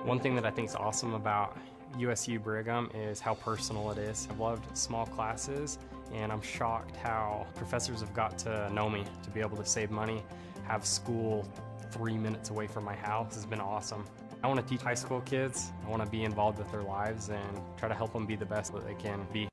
One thing that I think is awesome about USU Brigham is how personal it is. I've loved small classes, and I'm shocked how professors have got to know me. To be able to save money, have school 3 minutes away from my house has been awesome. I want to teach high school kids. I want to be involved with their lives and try to help them be the best that they can be.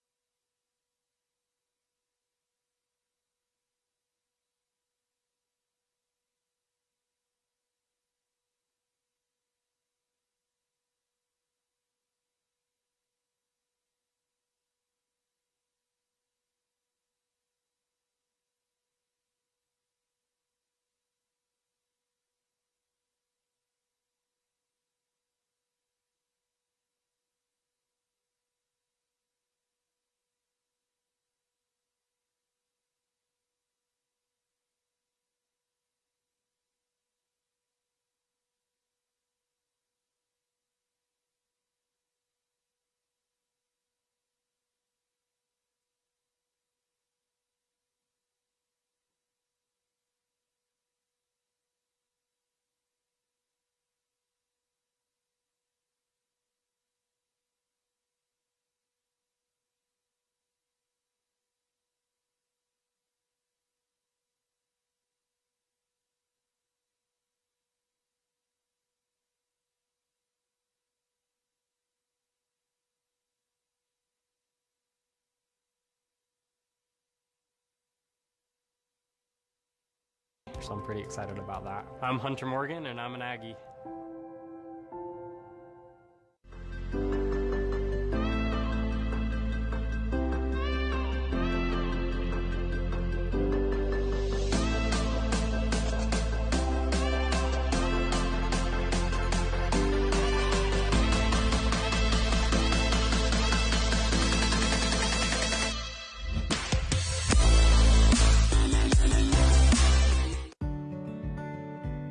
So I'm pretty excited about that. I'm Hunter Morgan, and I'm an Aggie.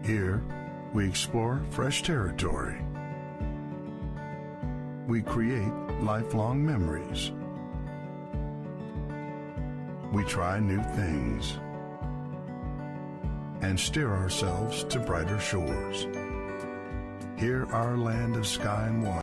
Here, we explore fresh territory. We create lifelong memories. We try new things and steer ourselves to brighter shores. Here, our land of sky and water.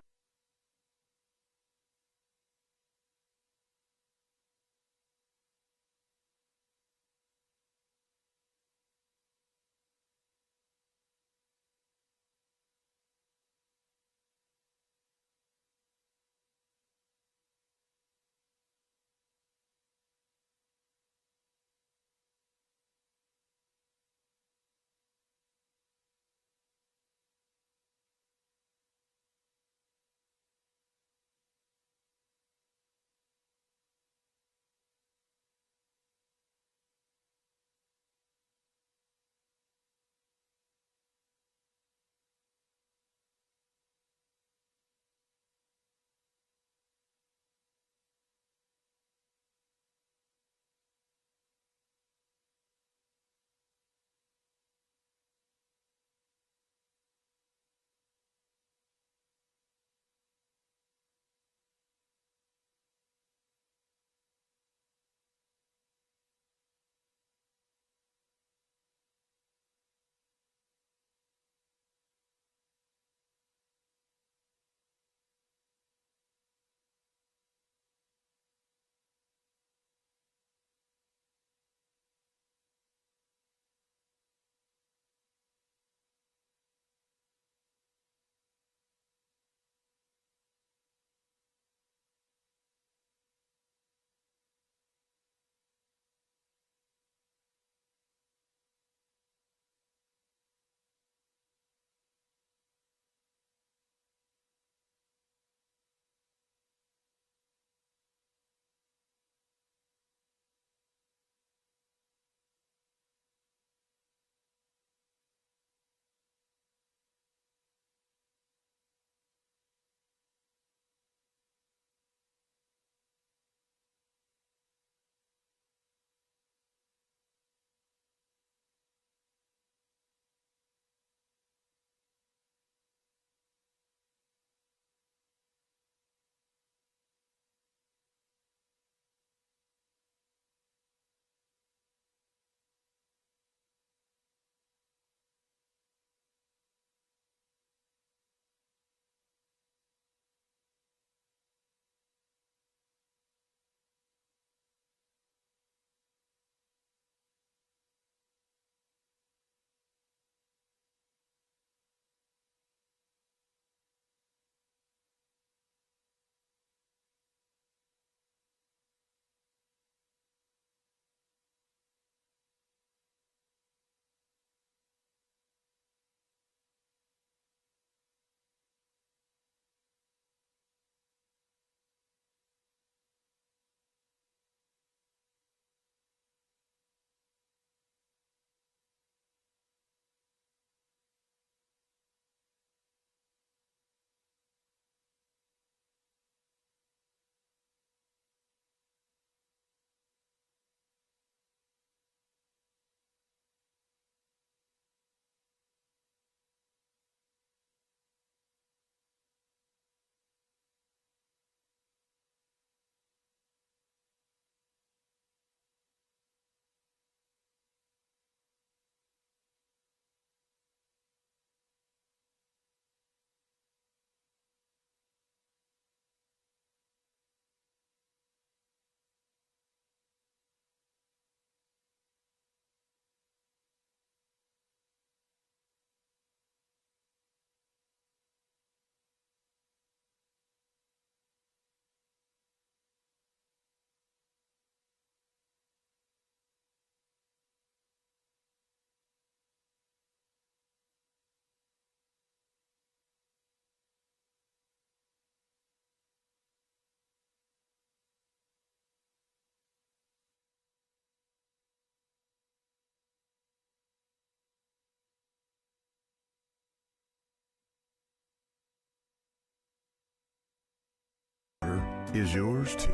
is yours too.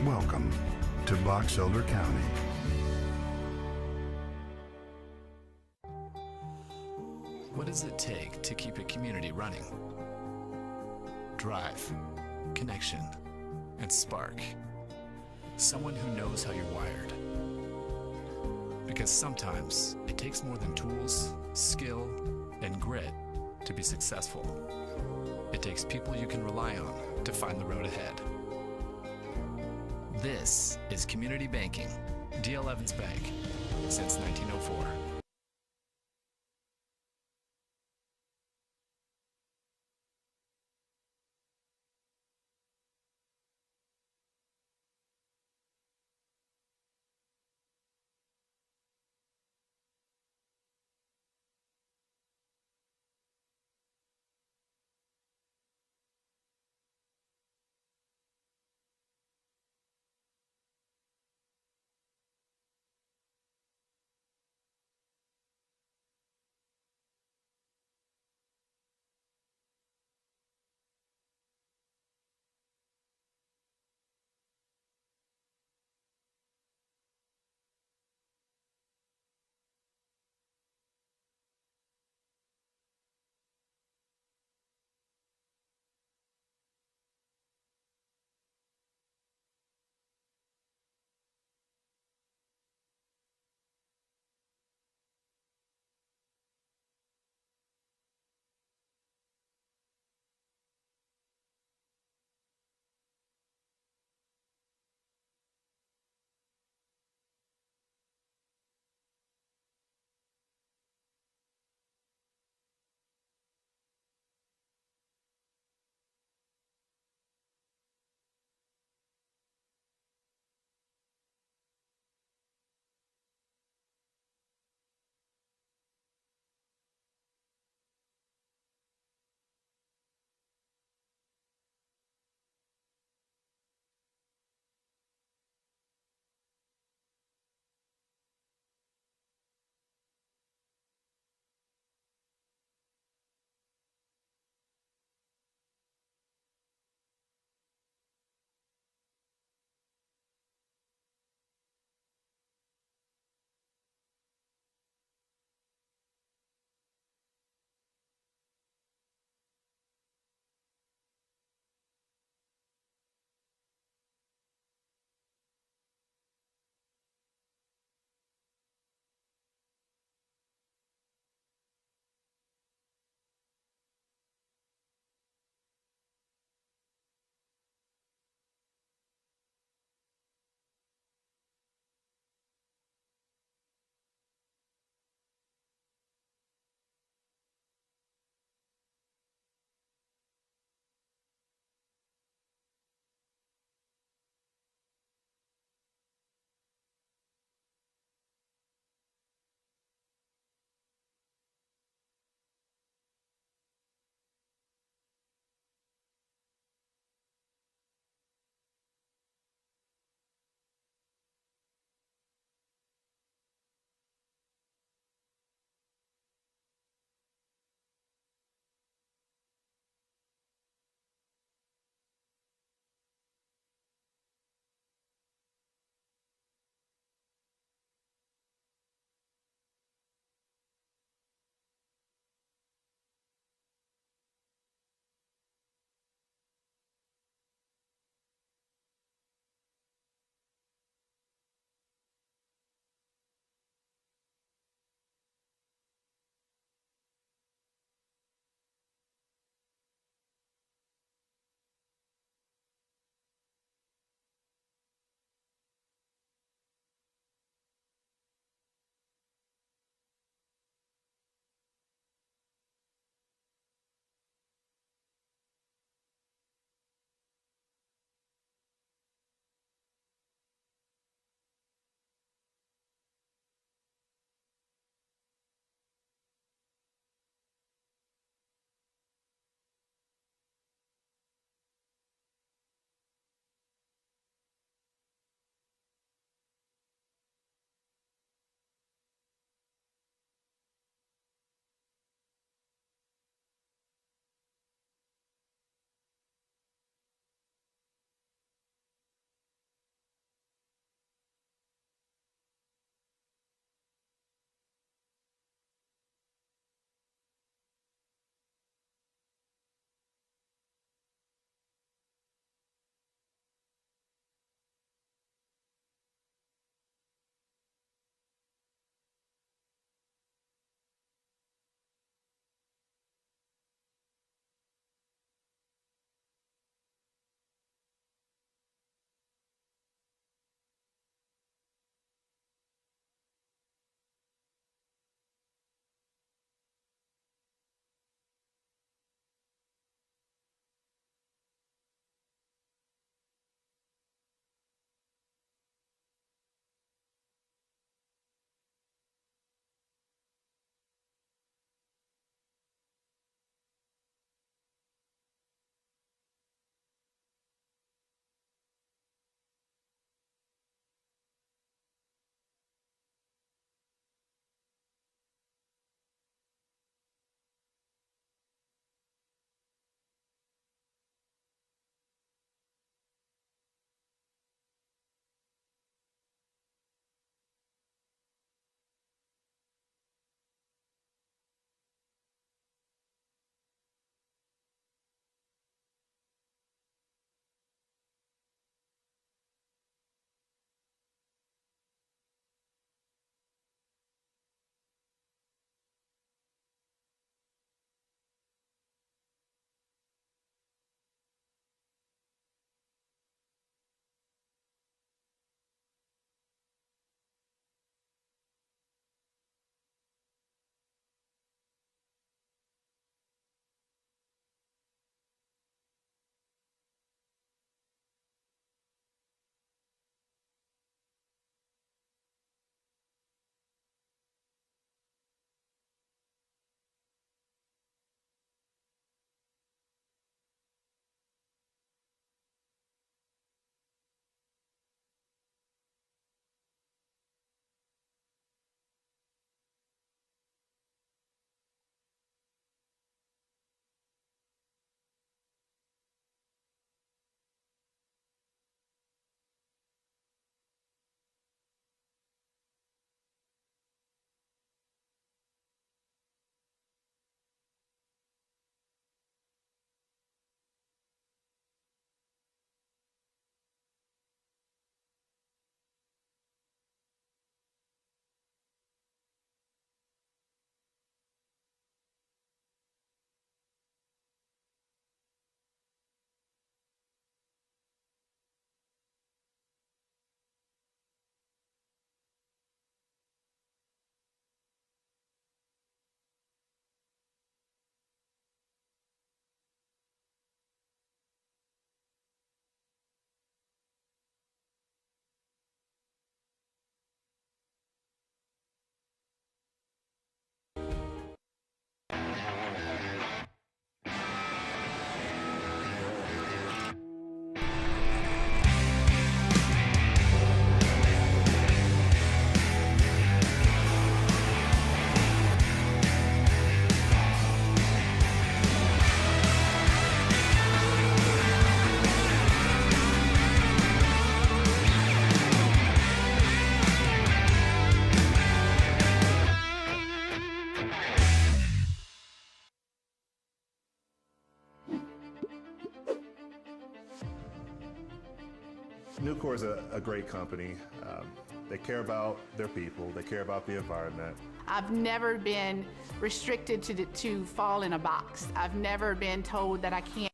Welcome to Box Elder County. What does it take to keep a community running? Drive, connection, and spark. Someone who knows how you're wired. Because sometimes it takes more than tools, skill, and grit to be successful. It takes people you can rely on to find the road ahead. This is Community Banking, D.L. Evans Bank, since 1904. Nucor is a great company. They care about their people. They care about the environment. I've never been restricted to fall in a box. I've never been told that I can't.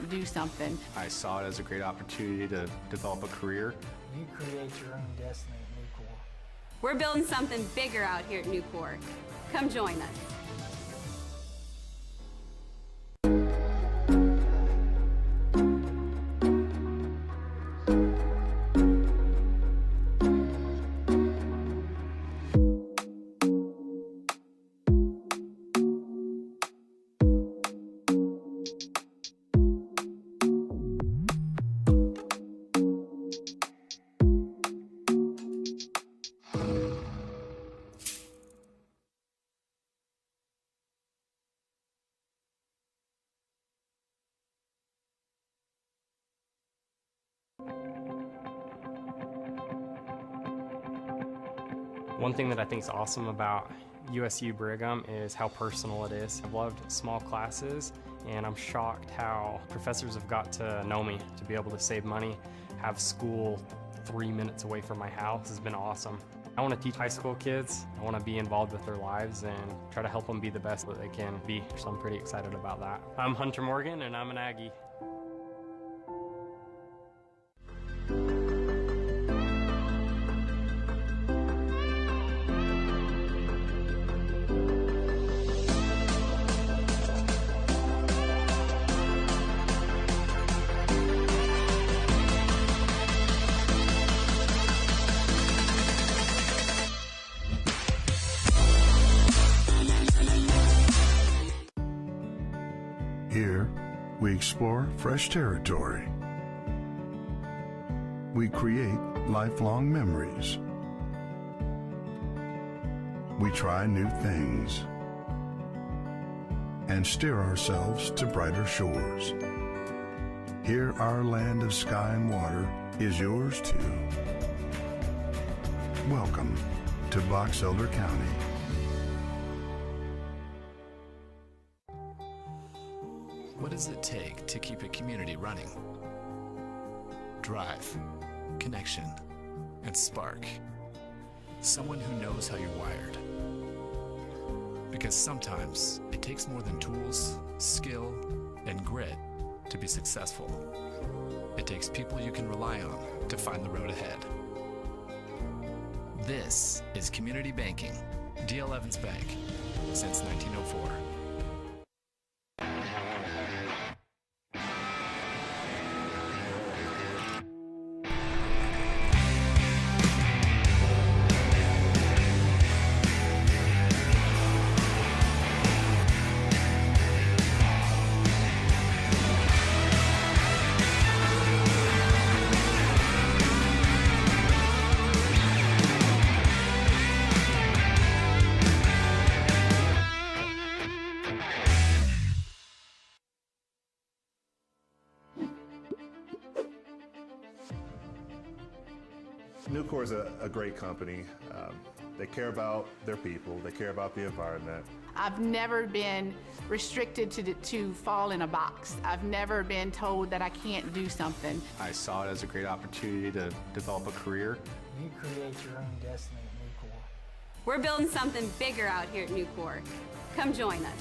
Do something. I saw it as a great opportunity to develop a career. You create your own destiny at Nucor. We're building something bigger out here at Nucor. Come join us. One thing that I think is awesome about USU Brigham is how personal it is. I've loved small classes, and I'm shocked how professors have got to know me, to be able to save money, have school 3 minutes away from my house has been awesome. I want to teach high school kids. I want to be involved with their lives and try to help them be the best that they can be, so I'm pretty excited about that. I'm Hunter Morgan, and I'm an Aggie. Here, we explore fresh territory. We create lifelong memories. We try new things and steer ourselves to brighter shores. Here, our land of sky and water is yours too. Welcome to Box Elder County. What does it take to keep a community running? Drive, connection, and spark. Someone who knows how you're wired. Because sometimes it takes more than tools, skill, and grit to be successful. It takes people you can rely on to find the road ahead. This is community banking, D.L. Evans Bank, since 1904. Nucor is a great company. They care about their people. They care about the environment. I've never been restricted to fall in a box. I've never been told that I can't do something. I saw it as a great opportunity to develop a career. You create your own destiny at Nucor. We're building something bigger out here at Nucor. Come join us.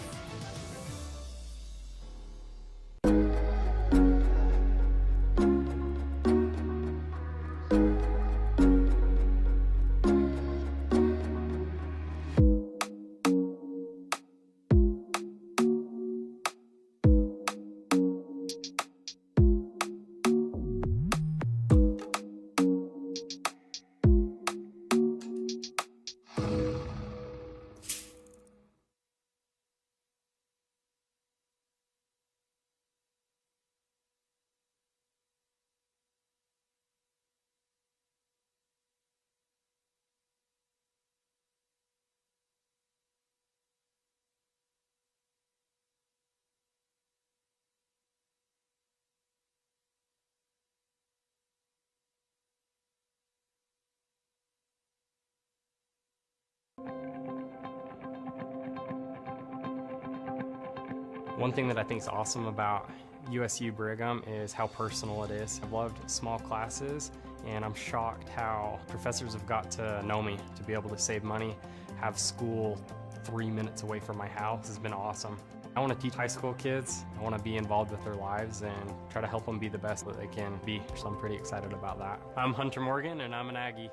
One thing that I think is awesome about USU Brigham is how personal it is. I've loved small classes, and I'm shocked how professors have got to know me, to be able to save money, have school 3 minutes away from my house has been awesome. I want to teach high school kids. I want to be involved with their lives and try to help them be the best that they can be. So I'm pretty excited about that. I'm Hunter Morgan, and I'm an Aggie.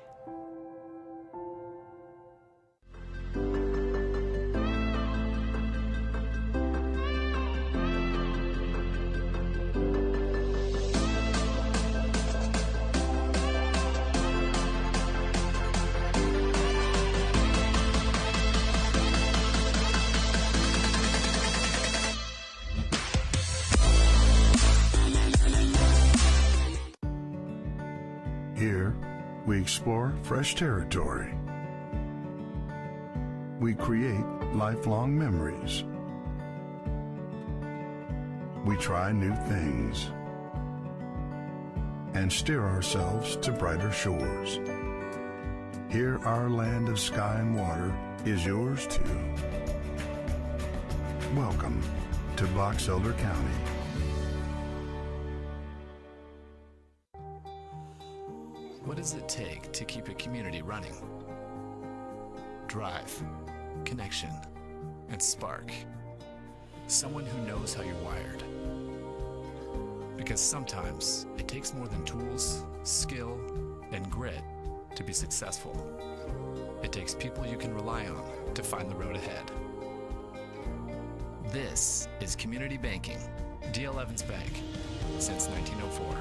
Here, we explore fresh territory. We create lifelong memories. We try new things and steer ourselves to brighter shores. Here, our land of sky and water is yours too. Welcome to Box Elder County. What does it take to keep a community running? Drive, connection, and spark. Someone who knows how you're wired. Because sometimes it takes more than tools, skill, and grit to be successful. It takes people you can rely on to find the road ahead. This is community banking, D.L. Evans Bank, since 1904.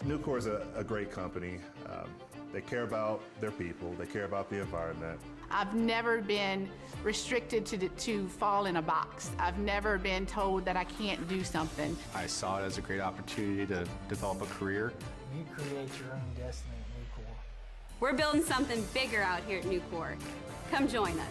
Nucor is a great company. They care about their people. They care about the environment. I've never been restricted to fall in a box. I've never been told that I can't do something. I saw it as a great opportunity to develop a career. You create your own destiny at Nucor. We're building something bigger out here at Nucor. Come join us.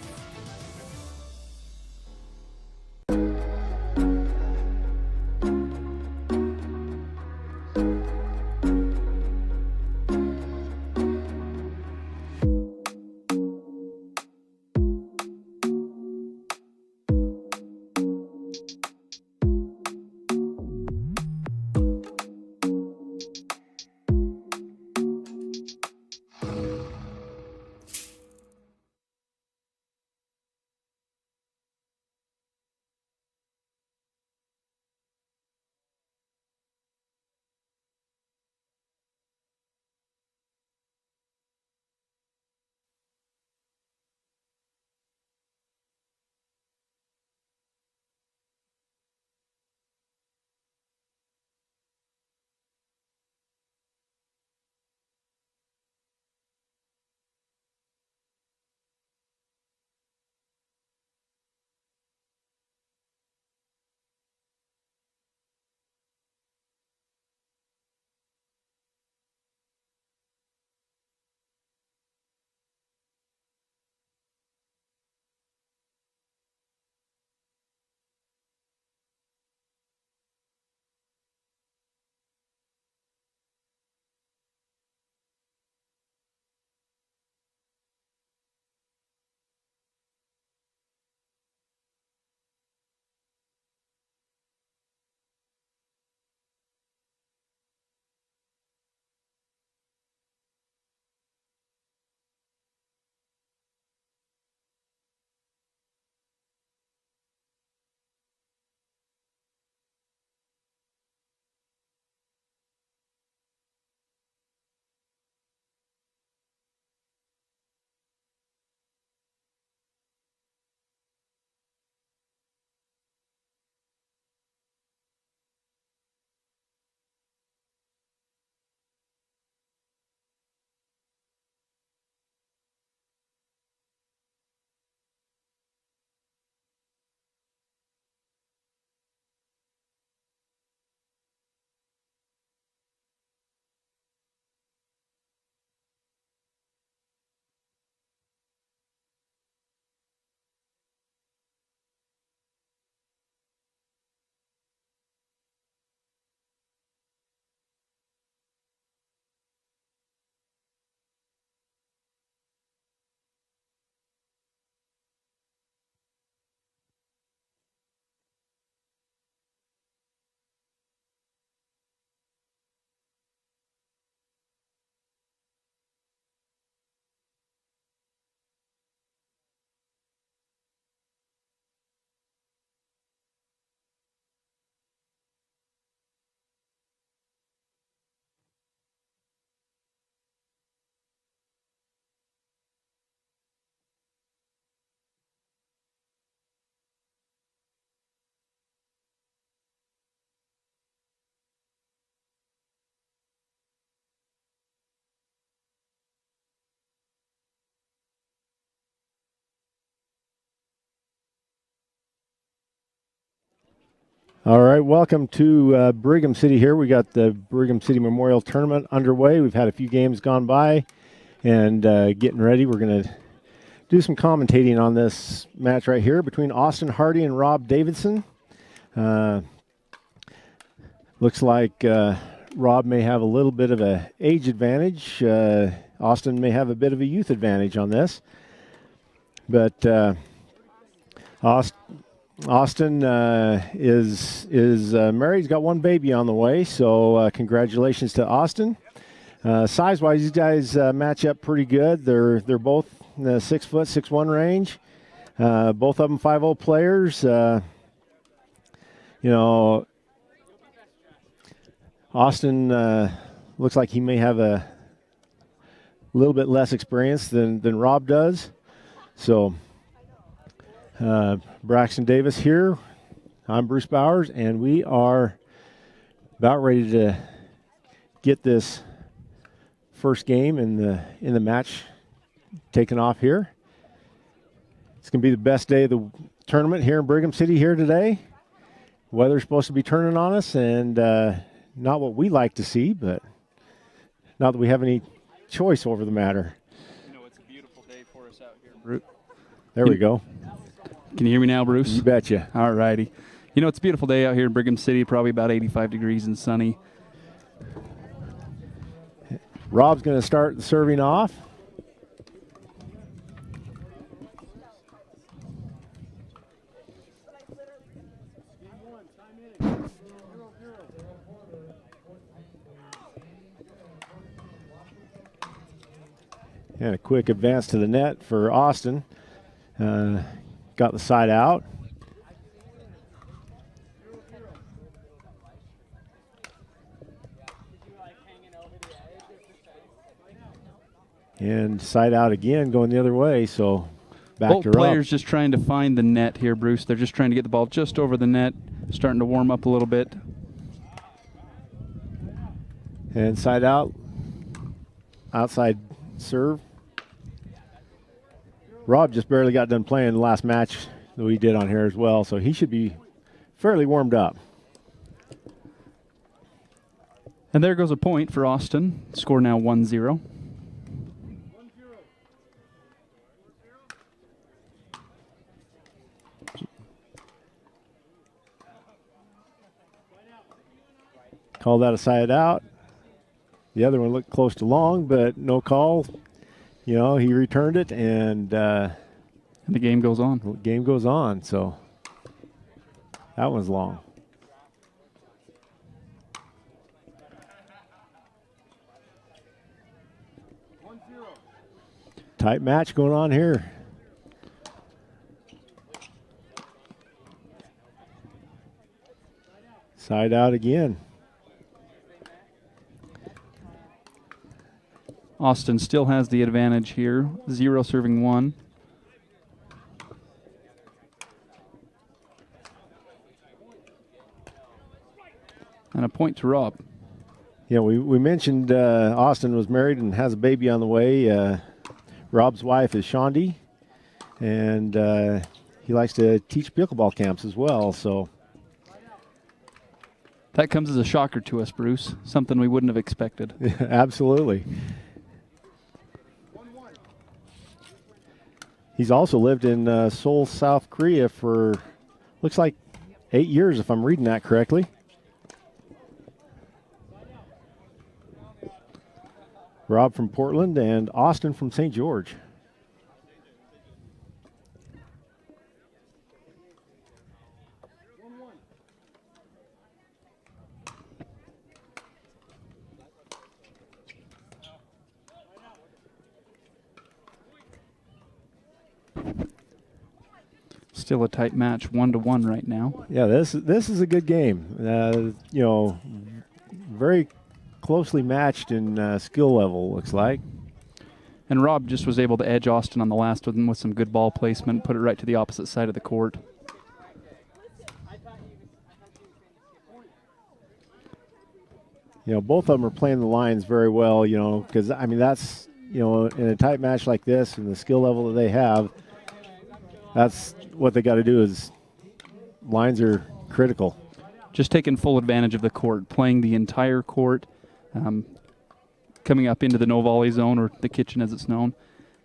All right, welcome to Brigham City here. We got the Brigham City Memorial Tournament underway. We've had a few games gone by and getting ready. We're going to do some commentating on this match right here between Austin Hardy and Rob Davidson. Looks like Rob may have a little bit of an age advantage. Austin may have a bit of a youth advantage on this. But Austin is married. He's got one baby on the way, so congratulations to Austin. Size-wise, these guys match up pretty good. They're both in the 6 foot, 6'1" range. Both of them 5'0" players. Austin looks like he may have a little bit less experience than Rob does. So Braxton Davis here. I'm Bruce Bowers, and we are about ready to get this first game in the match taken off here. It's going to be the best day of the tournament here in Brigham City here today. Weather's supposed to be turning on us, and not what we like to see, but not that we have any choice over the matter. You know, it's a beautiful day for us out here, Bruce. There we go. Can you hear me now, Bruce? You betcha. All righty. You know, it's a beautiful day out here in Brigham City, probably about 85 degrees and sunny. Rob's going to start serving off. And a quick advance to the net for Austin. Got the side out. And side out again, going the other way, so back Both her up. players just trying to find the net here, Bruce. They're just trying to get the ball just over the net, starting to warm up a little bit. And side out, outside serve. Rob just barely got done playing the last match that we did on here as well, so he should be fairly warmed up. And there goes a point for Austin. Score now 1-0. Call that a side out. The other one looked close to long, but no call. You know, he returned it, and the game goes on. The game goes on, so that one's long. Tight match going on here. Side out again. Austin still has the advantage here. 0 serving 1. And a point to Rob. Yeah, we mentioned Austin was married and has a baby on the way. Rob's wife is Shondi, and he likes to teach pickleball camps as well. So that comes as a shocker to us, Bruce. Something we wouldn't have expected. Absolutely. He's also lived in Seoul, South Korea for, looks like 8 years, if I'm reading that correctly. Rob from Portland and Austin from St. George. Still a tight match, 1-1 right now. Yeah, this is a good game. You know, very closely matched in skill level, looks like. And Rob just was able to edge Austin on the last one with some good ball placement, put it right to the opposite side of the court. You know, both of them are playing the lines very well, you know, because, I mean, that's, you know, in a tight match like this and the skill level that they have, that's what they got to do is lines are critical. Just taking full advantage of the court, playing the entire court, coming up into the no volley zone, or the kitchen as it's known,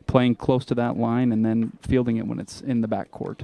playing close to that line and then fielding it when it's in the back court.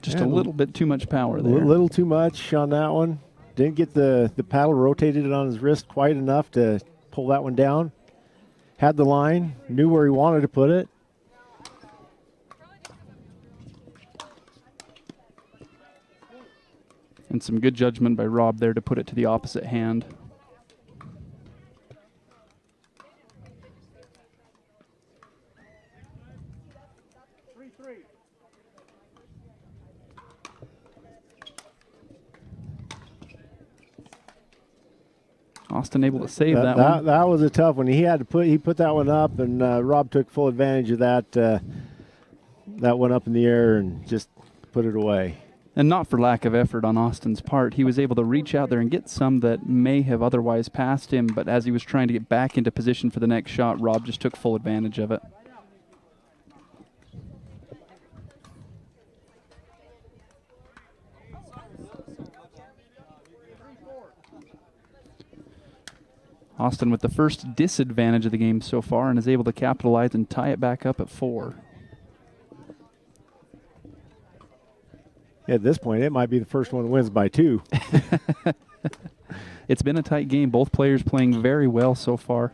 Just a little bit too much power there. A little too much on that one. Didn't get the paddle rotated on his wrist quite enough to pull that one down. Had the line, knew where he wanted to put it. And some good judgment by Rob there to put it to the opposite hand. Austin able to save that one. That was a tough one. He put that one up, and Rob took full advantage of that. That went up in the air and just put it away. And not for lack of effort on Austin's part. He was able to reach out there and get some that may have otherwise passed him, but as he was trying to get back into position for the next shot, Rob just took full advantage of it. Austin with the first disadvantage of the game so far and is able to capitalize and tie it back up at 4. At this point, it might be the first one wins by 2. It's been a tight game. Both players playing very well so far.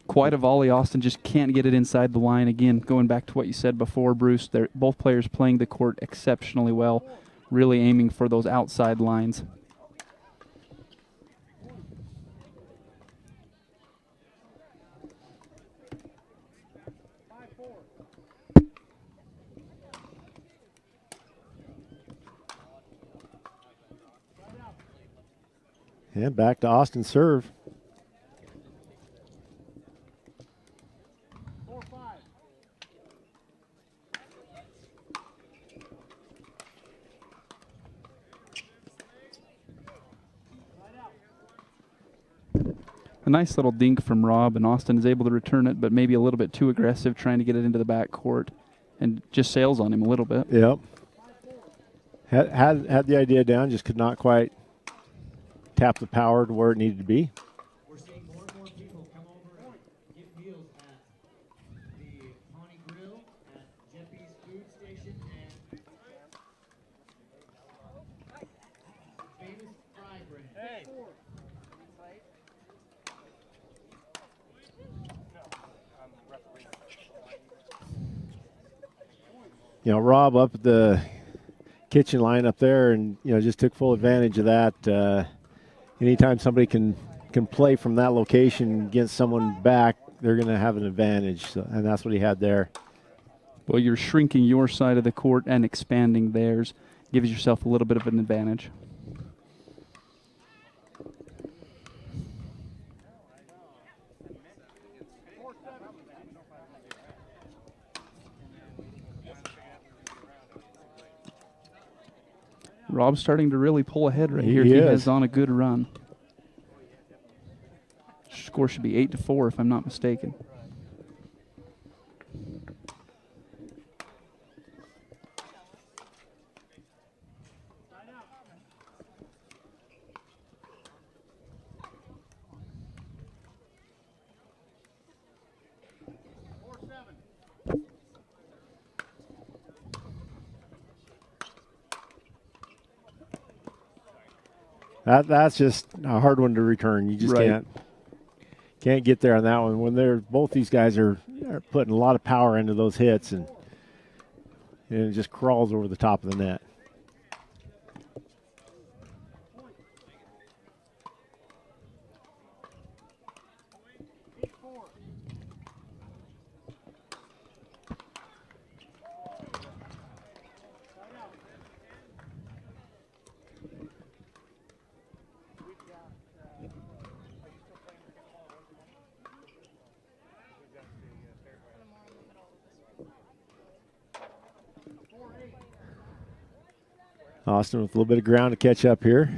Quite a volley. Austin just can't get it inside the line. Again, going back to what you said before, Bruce, they're both players playing the court exceptionally well, really aiming for those outside lines. And back to Austin's serve. A nice little dink from Rob, and Austin is able to return it, but maybe a little bit too aggressive trying to get it into the back court, and just sails on him a little bit. Yep. Had the idea down, just could not quite tap the power to where it needed to be. We're seeing more and more people come over and get meals at the Pawnee Grill, at Jeffy's Food Station, and famous fry brand. Hey. You know, Rob up at the kitchen line up there, and just took full advantage of that. Anytime somebody can play from that location against someone back, they're going to have an advantage, and that's what he had there. Well, you're shrinking your side of the court and expanding theirs. Gives yourself a little bit of an advantage. Rob's starting to really pull ahead right here. He is on a good run. Score should be 8-4 if I'm not mistaken. That's just a hard one to return. You just can't get there on that one. When both these guys are putting a lot of power into those hits, and it just crawls over the top of the net. Austin with a little bit of ground to catch up here.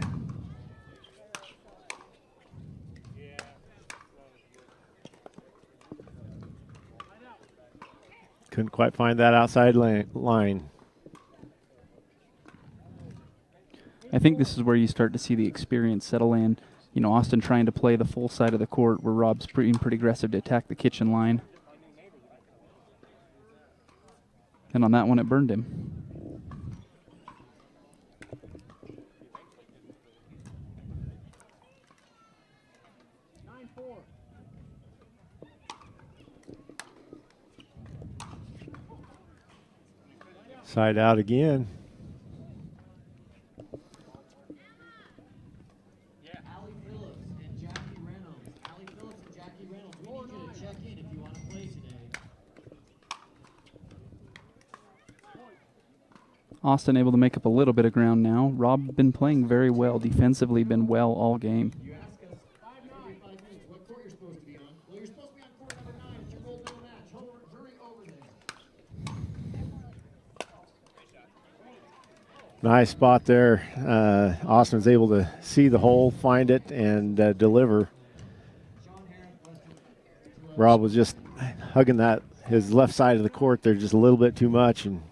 Couldn't quite find that outside line. I think this is where you start to see the experience settle in. Austin trying to play the full side of the court where Rob's pretty aggressive to attack the kitchen line. And on that one, it burned him. Side out again. Allie Phillips and Jackie Reynolds. Allie Phillips and Jackie Reynolds, we need you to check in if you want to play today. Austin able to make up a little bit of ground now. Rob been playing very well, defensively been well all game. You ask us every 5 minutes what court you're supposed to be on. Well, you're supposed to be on court number 9. It's your gold medal match. Hurry over there. Nice spot there. Austin was able to see the hole, find it, and deliver. Rob was just hugging his left side of the court there just a little bit too much. And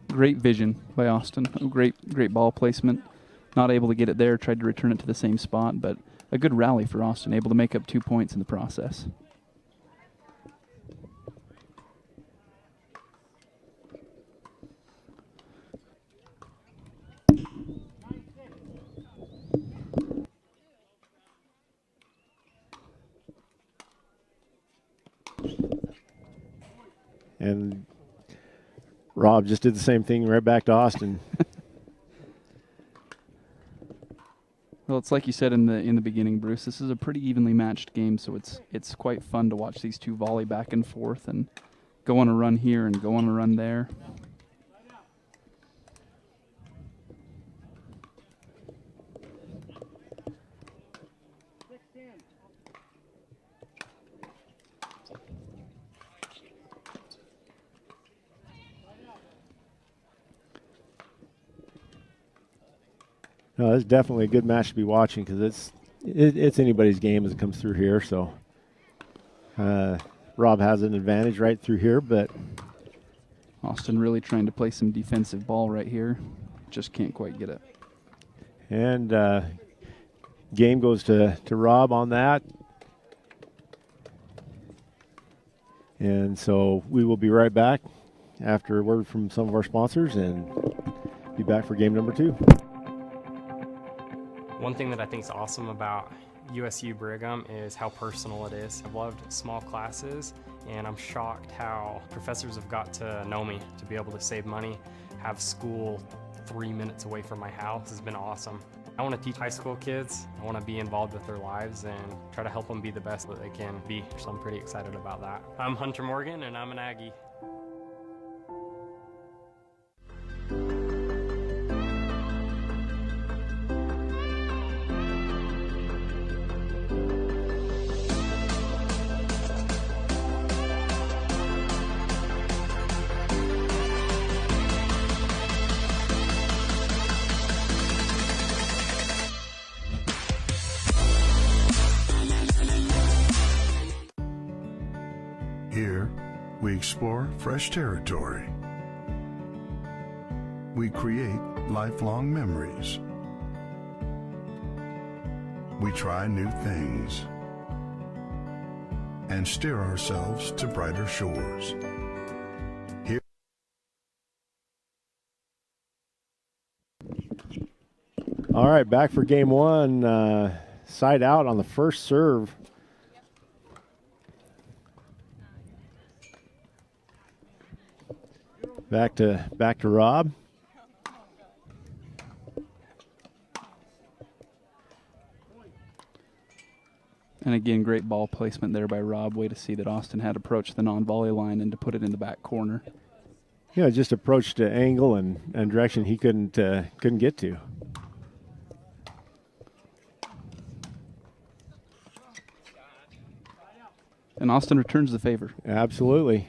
great vision by Austin. Great ball placement. Not able to get it there. Tried to return it to the same spot, but a good rally for Austin. Able to make up 2 points in the process. And Rob just did the same thing right back to Austin. Well, it's like you said in the beginning, Bruce. This is a pretty evenly matched game, so it's quite fun to watch these two volley back and forth and go on a run here and go on a run there. No, it's definitely a good match to be watching because it's anybody's game as it comes through here. So Rob has an advantage right through here, but Austin really trying to play some defensive ball right here. Just can't quite get it. And game goes to Rob on that. And so we will be right back after a word from some of our sponsors and be back for game number 2. One thing that I think is awesome about USU Brigham is how personal it is. I've loved small classes, and I'm shocked how professors have got to know me to be able to save money, have school 3 minutes away from my house has been awesome. I want to teach high school kids. I want to be involved with their lives and try to help them be the best that they can be. So I'm pretty excited about that. I'm Hunter Morgan, and I'm an Aggie. Here, we explore fresh territory. We create lifelong memories. We try new things and steer ourselves to brighter shores. Here. All right, back for game 1. Side out on the first serve. Back to Rob. And again, great ball placement there by Rob. Way to see that Austin had approached the non-volley line and to put it in the back corner. Yeah, just approached the angle and direction he couldn't get to. And Austin returns the favor. Absolutely.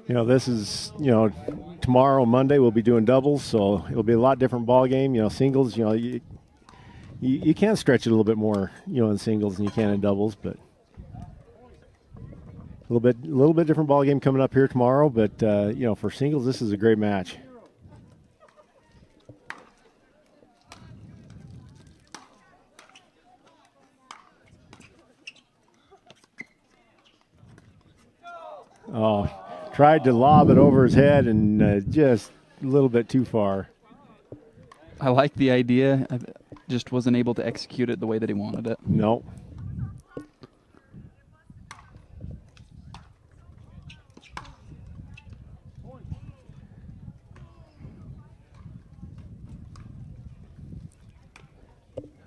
You know, this is, tomorrow, Monday, we'll be doing doubles, so it'll be a lot different ball game. Singles, you can stretch it a little bit more, in singles than you can in doubles, but a little bit different ball game coming up here tomorrow. But for singles, this is a great match. Oh, tried to lob it over his head and just a little bit too far. I like the idea. I just wasn't able to execute it the way that he wanted it. No.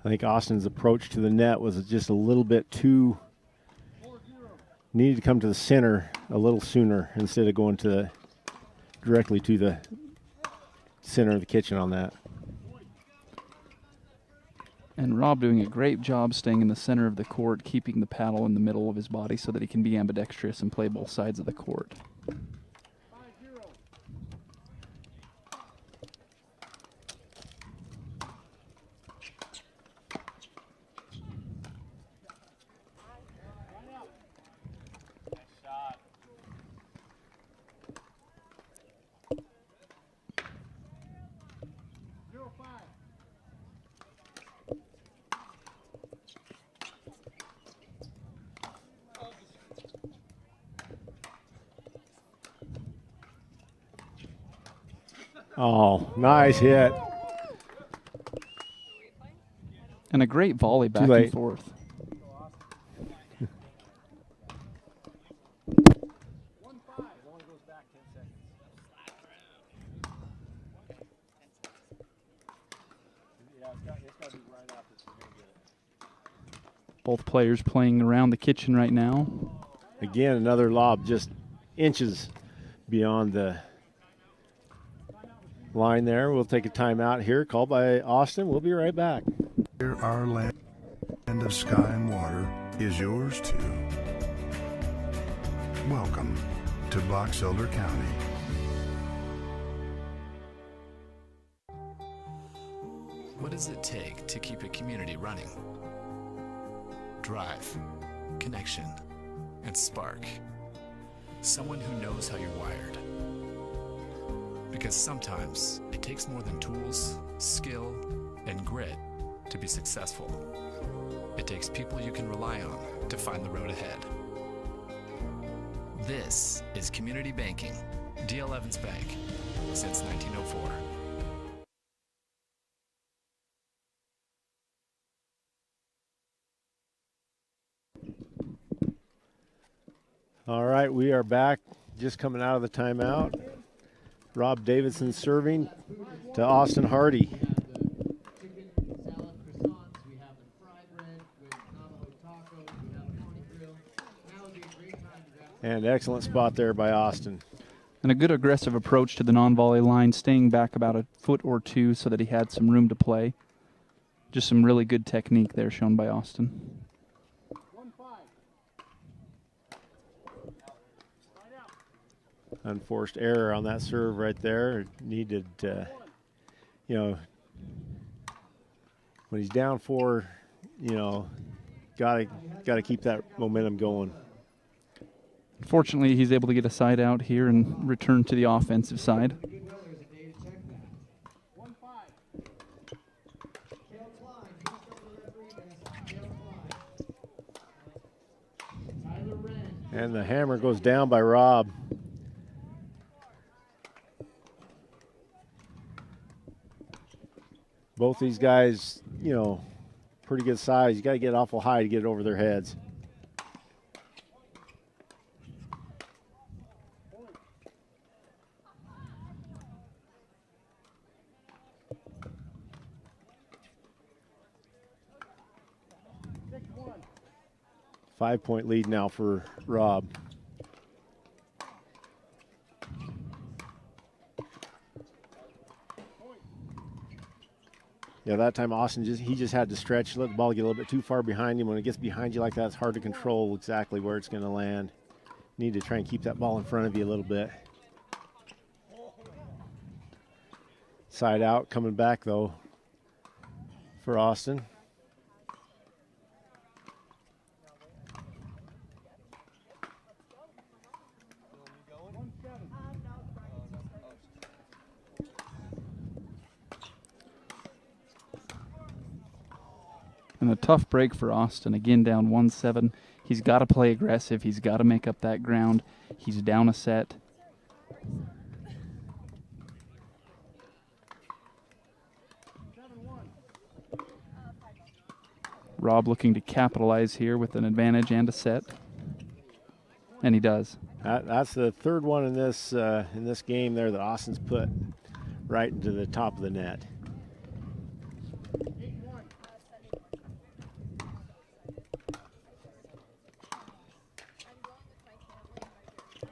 I think Austin's approach to the net was just a little bit too, needed to come to the center a little sooner instead of going to directly to the center of the kitchen on that. And Rob doing a great job staying in the center of the court, keeping the paddle in the middle of his body so that he can be ambidextrous and play both sides of the court. Oh, nice hit. And a great volley back and forth. Both players playing around the kitchen right now. Again, another lob just inches beyond the line there. We'll take a timeout here, called by Austin. We'll be right back. Here, our land of sky and water is yours too. Welcome to Box Elder County. What does it take to keep a community running? Drive, connection, and spark. Someone who knows how you're wired. Because sometimes it takes more than tools, skill, and grit to be successful. It takes people you can rely on to find the road ahead. This is community banking, D.L. Evans Bank, since 1904. All right, we are back, just coming out of the timeout. Rob Davidson serving to Austin Hardy. And excellent spot there by Austin. And a good aggressive approach to the non-volley line, staying back about a foot or two so that he had some room to play. Just some really good technique there shown by Austin. Unforced error on that serve right there. Needed, you know, when he's down 4, you know, got to keep that momentum going. Fortunately, he's able to get a side out here and return to the offensive side. And the hammer goes down by Rob. Both these guys, you know, pretty good size. You got to get awful high to get it over their heads. Five-point lead now for Rob. Yeah, that time Austin just had to stretch, let the ball get a little bit too far behind him. When it gets behind you like that, it's hard to control exactly where it's going to land. You need to try and keep that ball in front of you a little bit. Side out, coming back though for Austin. And a tough break for Austin. Again, down 1-7. He's got to play aggressive. He's got to make up that ground. He's down a set. Rob looking to capitalize here with an advantage and a set. And he does. That's the third one in this game there that Austin's put right into the top of the net.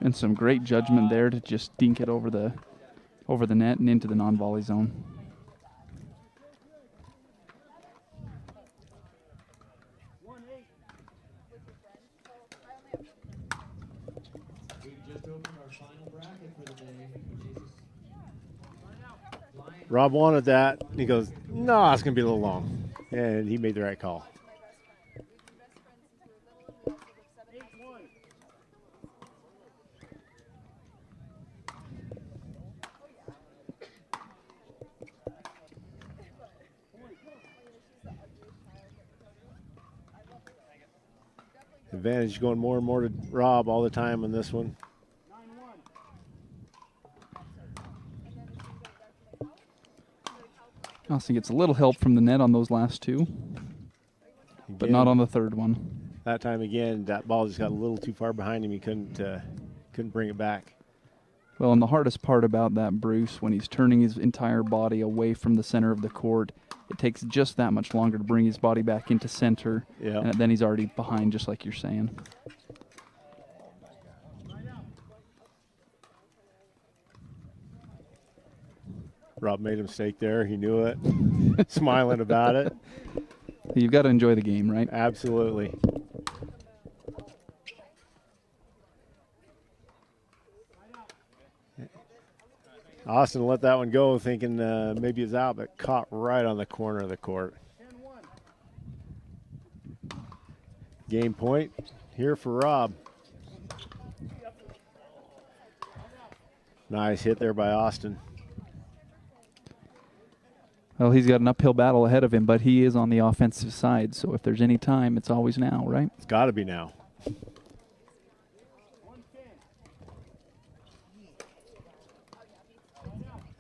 And some great judgment there to just dink it over the net and into the non-volley zone. Rob wanted that. He goes, no, it's going to be a little long. And he made the right call. Advantage going more and more to Rob all the time on this one. Austin gets a little help from the net on those last two, but not on the third one. That time again, that ball just got a little too far behind him. He couldn't bring it back. Well, and the hardest part about that, Bruce, when he's turning his entire body away from the center of the court, it takes just that much longer to bring his body back into center, and then he's already behind, just like you're saying. Rob made a mistake there. He knew it. Smiling about it. You've got to enjoy the game, right? Absolutely. Austin let that one go, thinking maybe it's out, but caught right on the corner of the court. Game point here for Rob. Nice hit there by Austin. Well, he's got an uphill battle ahead of him, but he is on the offensive side, so if there's any time, it's always now, right? It's got to be now.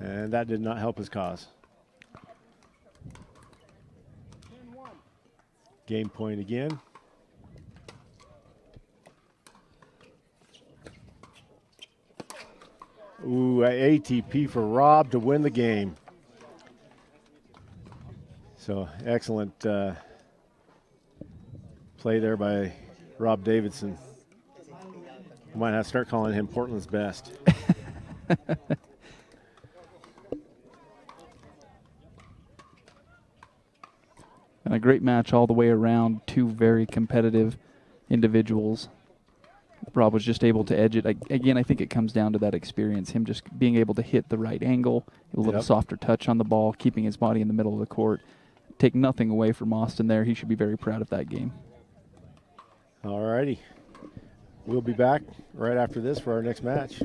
And that did not help his cause. Game point again. Ooh, ATP for Rob to win the game. So excellent play there by Rob Davidson. We might have to start calling him Portland's best. And a great match all the way around. Two very competitive individuals. Rob was just able to edge it. Again, I think it comes down to that experience, him just being able to hit the right angle, a little softer touch on the ball, keeping his body in the middle of the court. Take nothing away from Austin there. He should be very proud of that game. All righty. We'll be back right after this for our next match.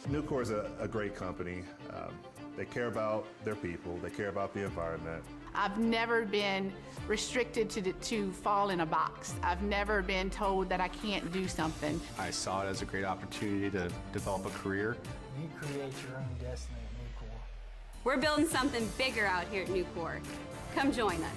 Nucor is a great company. They care about their people. They care about the environment. I've never been restricted to fall in a box. I've never been told that I can't do something. I saw it as a great opportunity to develop a career. You create your own destiny at Nucor. We're building something bigger out here at Nucor. Come join us.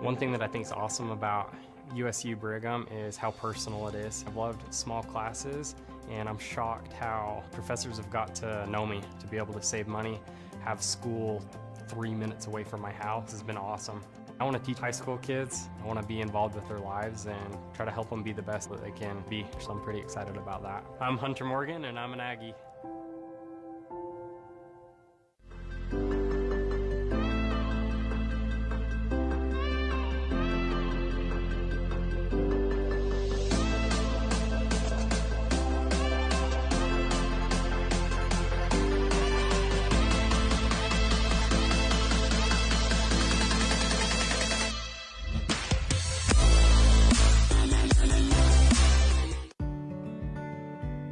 One thing that I think is awesome about USU Brigham is how personal it is. I've loved small classes, and I'm shocked how professors have got to know me. To be able to save money, have school 3 minutes away from my house has been awesome. I want to teach high school kids. I want to be involved with their lives and try to help them be the best that they can be. So I'm pretty excited about that. I'm Hunter Morgan, and I'm an Aggie.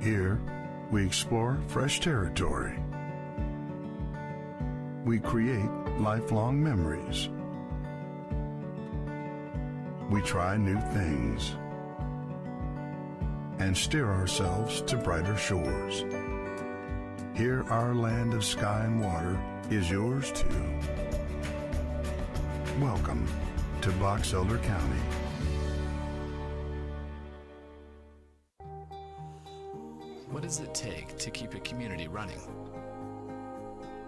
Here, we explore fresh territory. We create lifelong memories. We try new things and steer ourselves to brighter shores. Here, our land of sky and water is yours too. Welcome to Box Elder County. What does it take to keep a community running?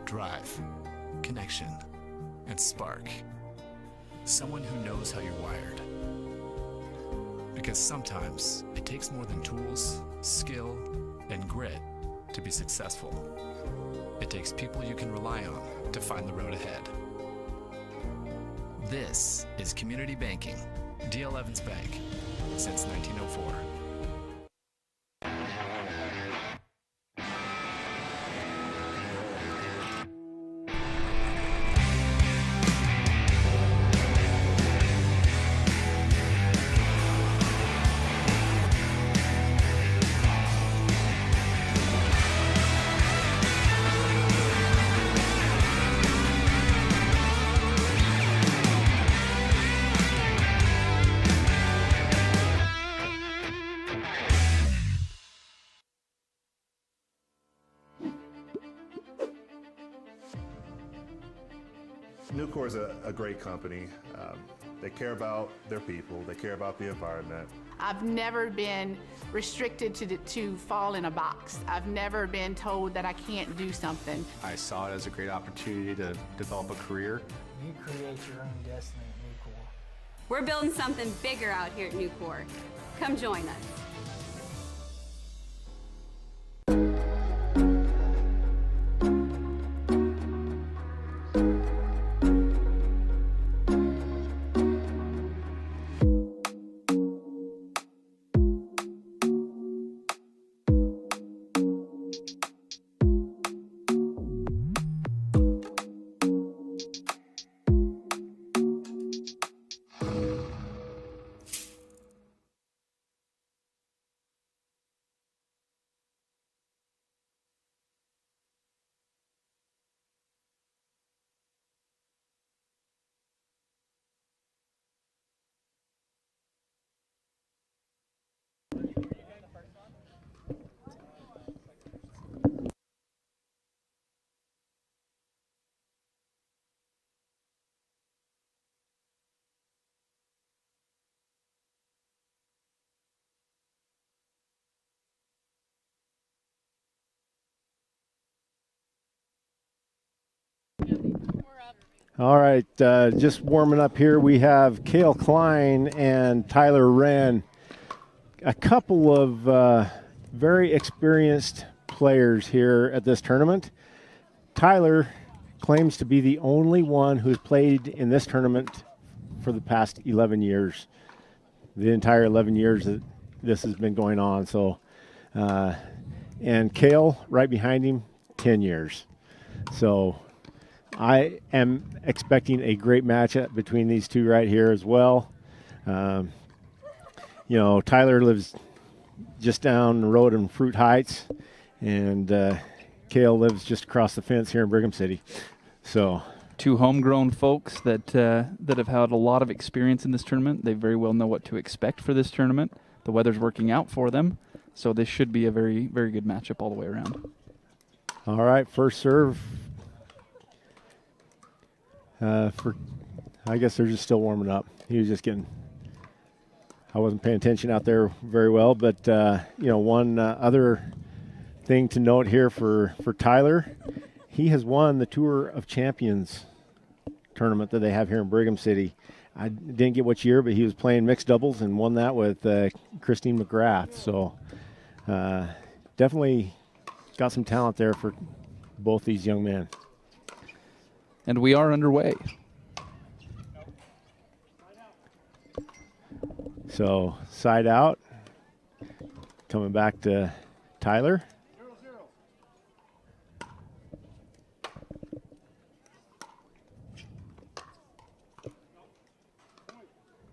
Drive, connection, and spark. Someone who knows how you're wired. Because sometimes it takes more than tools, skill, and grit to be successful. It takes people you can rely on to find the road ahead. This is community banking, D.L. Evans Bank, since 1904. Nucor is a great company. They care about their people. They care about the environment. I've never been restricted to fall in a box. I've never been told that I can't do something. I saw it as a great opportunity to develop a career. You create your own destiny at Nucor. We're building something bigger out here at Nucor. Come join us. All right, just warming up here. We have Cline and Tyler Wren, a couple of very experienced players here at this tournament. Tyler claims to be the only one who's played in this tournament for the past 11 years, the entire 11 years that this has been going on. So, and Cale right behind him, 10 years. So I am expecting a great matchup between these two right here as well. You know, Tyler lives just down the road in Fruit Heights, and Cale lives just across the fence here in Brigham City. So two homegrown folks that have had a lot of experience in this tournament. They very well know what to expect for this tournament. The weather's working out for them, so this should be a very, very good matchup all the way around. All right, first serve for I guess they're just still warming up. He was just getting. I wasn't paying attention out there very well, but one other thing to note here for Tyler, he has won the Tour of Champions tournament that they have here in Brigham City. I didn't get which year, but he was playing mixed doubles and won that with Christine McGrath. So definitely got some talent there for both these young men. And we are underway. So side out, coming back to Tyler.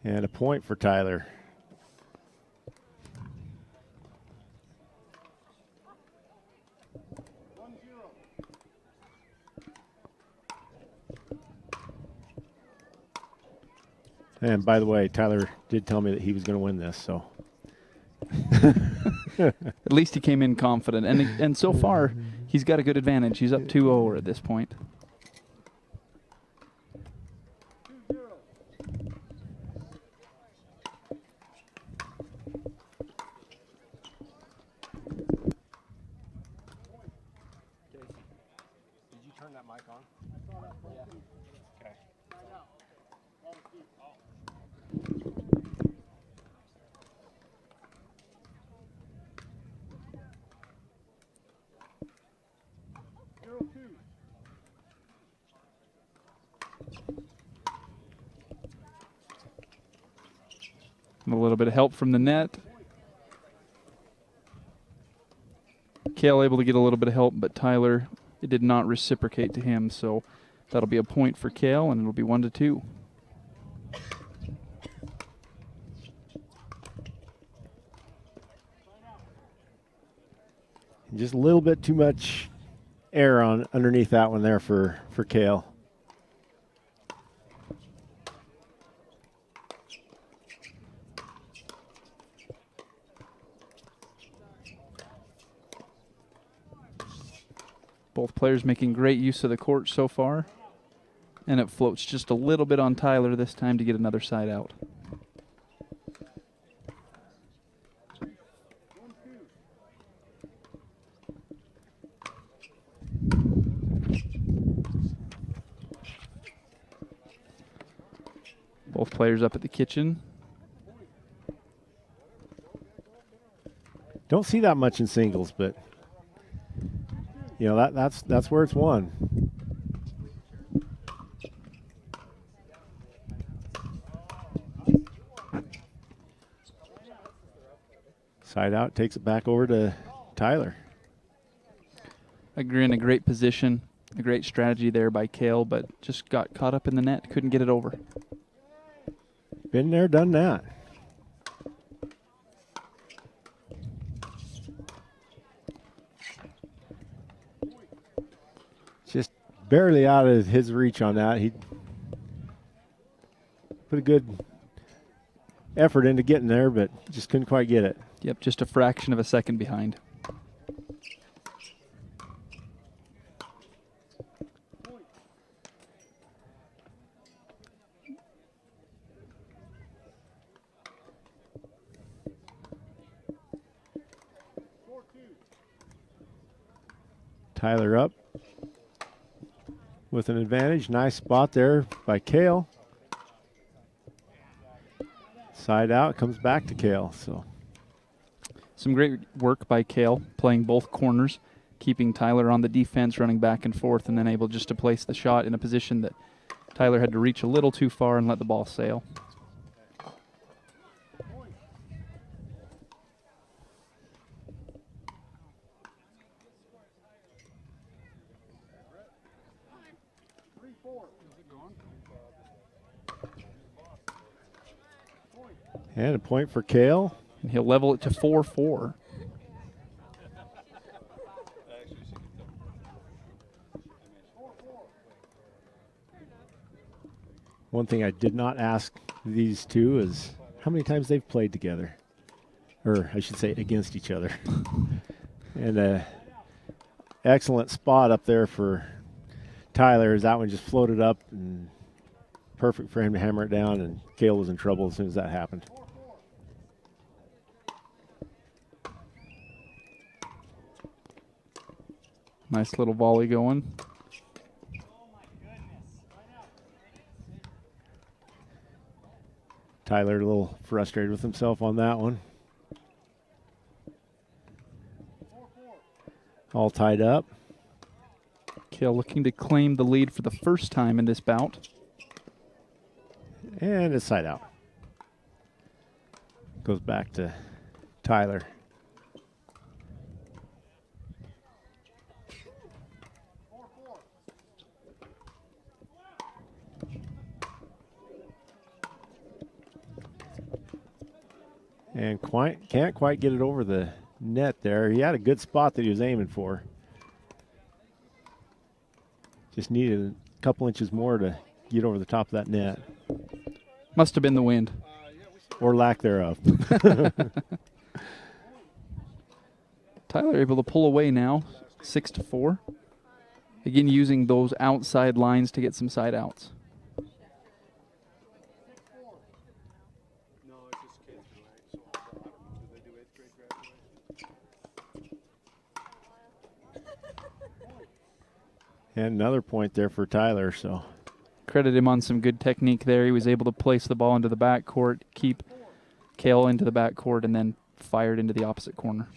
And a point for Tyler. And by the way, Tyler did tell me that he was going to win this, so. At least he came in confident. And so far, he's got a good advantage. He's up 2-0 at this point. A little bit of help from the net. Cale able to get a little bit of help, but Tyler, it did not reciprocate to him, so that'll be a point for Cale, and it'll be 1-2. Just a little bit too much air on underneath that one there for Cale. Both players making great use of the court so far. And it floats just a little bit on Tyler this time to get another side out. Both players up at the kitchen. Don't see that much in singles, but that's where it's won. Side out, takes it back over to Tyler. Agree, in a great position, a great strategy there by Cale, but just got caught up in the net, couldn't get it over. Been there, done that. Just barely out of his reach on that. He put a good effort into getting there, but just couldn't quite get it. Yep, just a fraction of a second behind. Tyler up with an advantage. Nice spot there by Cale. Side out, comes back to Cale. So some great work by Cale, playing both corners, keeping Tyler on the defense, running back and forth, and then able just to place the shot in a position that Tyler had to reach a little too far and let the ball sail. And a point for Cale. And he'll level it to 4-4. One thing I did not ask these two is how many times they've played together. Or I should say against each other. And an excellent spot up there for Tyler as that one just floated up and perfect for him to hammer it down, and Cale was in trouble as soon as that happened. Nice little volley going. Tyler a little frustrated with himself on that one. All tied up. Cale looking to claim the lead for the first time in this bout. And it's side out. Goes back to Tyler. And can't quite get it over the net there. He had a good spot that he was aiming for. Just needed a couple inches more to get over the top of that net. Must have been the wind. Or lack thereof. Tyler able to pull away now, 6-4. Again, using those outside lines to get some side outs. And another point there for Tyler, so. Credit him on some good technique there. He was able to place the ball into the backcourt, keep Cale into the backcourt, and then fired into the opposite corner.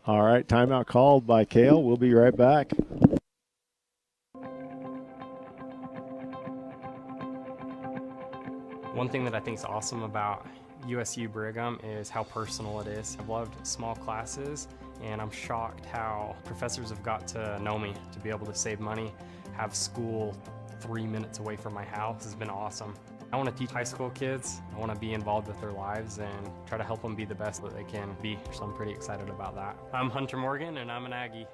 All right, timeout called by Cale. We'll be right back. One thing that I think is awesome about USU Brigham is how personal it is. I've loved small classes, and I'm shocked how professors have got to know me, to be able to save money, have school 3 minutes away from my house has been awesome. I want to teach high school kids. I want to be involved with their lives and try to help them be the best that they can be, so I'm pretty excited about that. I'm Hunter Morgan, and I'm an Aggie.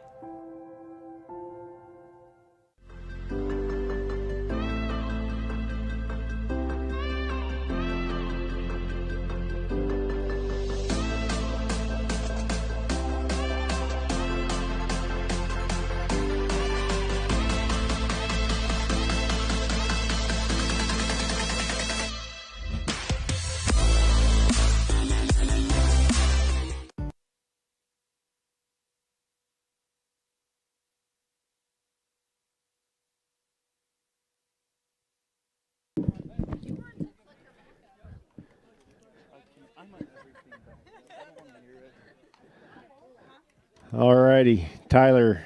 All righty, Tyler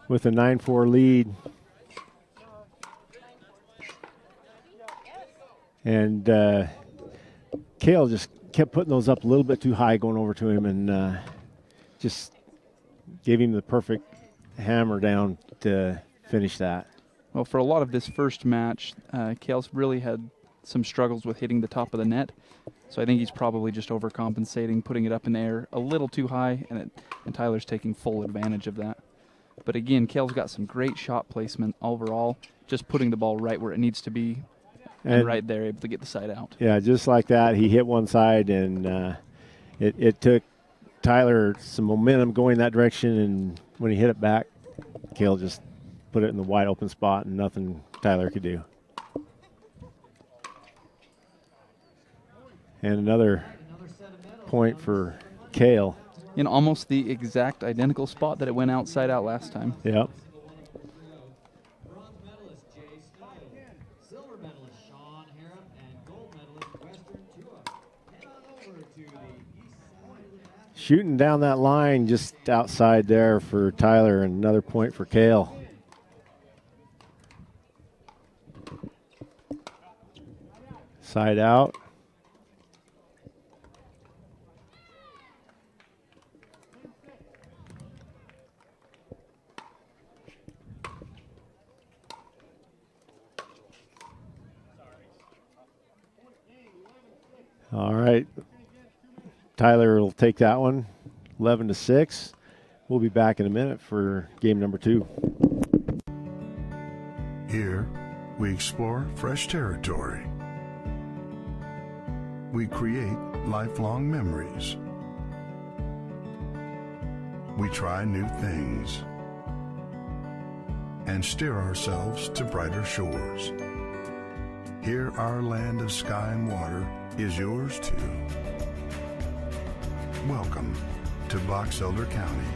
with a 9-4 lead. And Cale just kept putting those up a little bit too high going over to him, and just gave him the perfect hammer down to finish that. Well, for a lot of this first match, Cale's really had some struggles with hitting the top of the net. So I think he's probably just overcompensating, putting it up in the air a little too high, and Tyler's taking full advantage of that. But again, Cale's got some great shot placement overall, just putting the ball right where it needs to be, and right there, able to get the side out. Yeah, just like that. He hit one side, and it took Tyler some momentum going that direction, and when he hit it back, Cale just put it in the wide open spot, and nothing Tyler could do. And another point for Cale. In almost the exact identical spot that it went outside out last time. Yep. Bronze medalist Jay Snow, silver medalist Sean Harrop, and gold medalist Western Tua. Head on over to the east side of the basket. Shooting down that line just outside there for Tyler, and another point for Cale. Side out. All right, Tyler will take that one, 11-6. We'll be back in a minute for game number 2. Here, we explore fresh territory. We create lifelong memories. we try new things and steer ourselves to brighter shores. Here, our land of sky and water is yours too. Welcome to Box Elder County.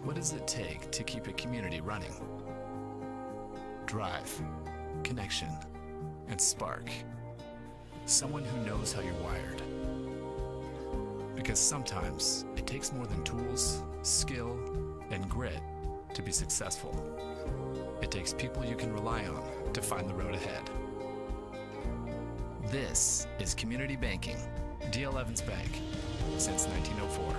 What does it take to keep a community running? Drive, connection, and spark. Someone who knows how you're wired. Because sometimes it takes more than tools, skill, and grit to be successful. It takes people you can rely on to find the road ahead. This is community banking, D.L. Evans Bank, since 1904.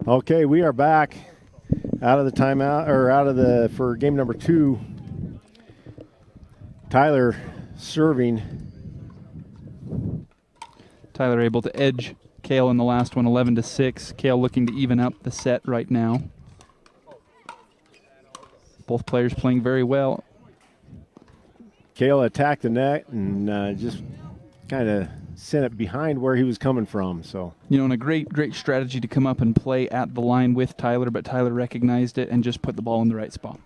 Okay, we are back out of the timeout, or for game number 2. Tyler serving. Tyler able to edge Cale in the last one, 11-6. Cale looking to even up the set right now. Both players playing very well. Cale attacked the net and just kind of sent it behind where he was coming from. So, you know, and a great strategy to come up and play at the line with Tyler, but Tyler recognized it and just put the ball in the right spot.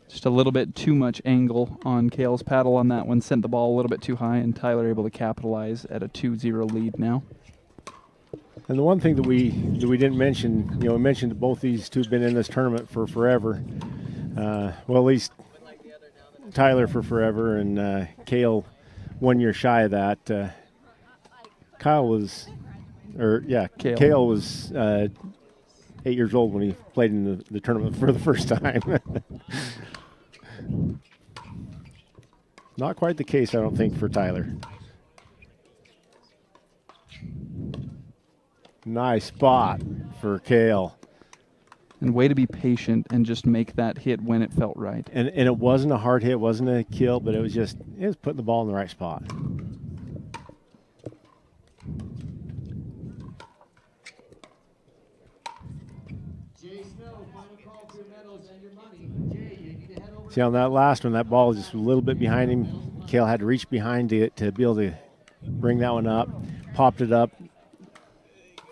Just a little bit too much angle on Cale's paddle on that one. Sent the ball a little bit too high, and Tyler able to capitalize at a 2-0 lead now. And the one thing that we didn't mention, you know, we mentioned both these two have been in this tournament for forever. Well, at least Tyler for forever, and Cale 1 year shy of that. Cale was 8 years old when he played in the tournament for the first time. Not quite the case, I don't think, for Tyler. Nice spot for Cale. And way to be patient and just make that hit when it felt right. And it wasn't a hard hit, it wasn't a kill, but it was putting the ball in the right spot. See, on that last one, that ball was just a little bit behind him. Cale had to reach behind it to be able to bring that one up. Popped it up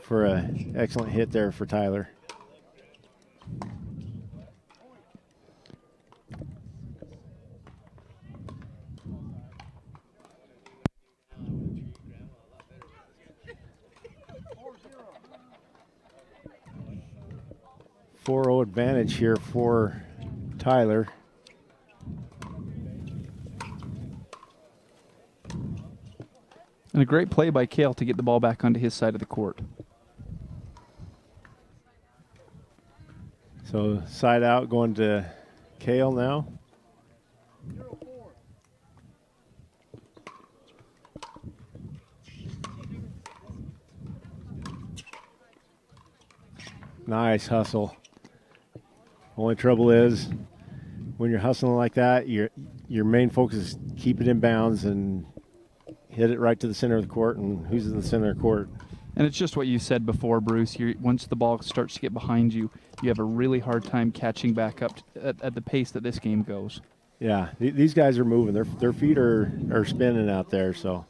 for an excellent hit there for Tyler. .40 advantage here for Tyler. And a great play by Cale to get the ball back onto his side of the court. So side out going to Cale now. Nice hustle. Only trouble is when you're hustling like that, your main focus is keep it in bounds and hit it right to the center of the court, and who's in the center of the court. And it's just what you said before, Bruce. Once the ball starts to get behind you, you have a really hard time catching back up at the pace that this game goes. Yeah, these guys are moving. Their feet are spinning out there, so.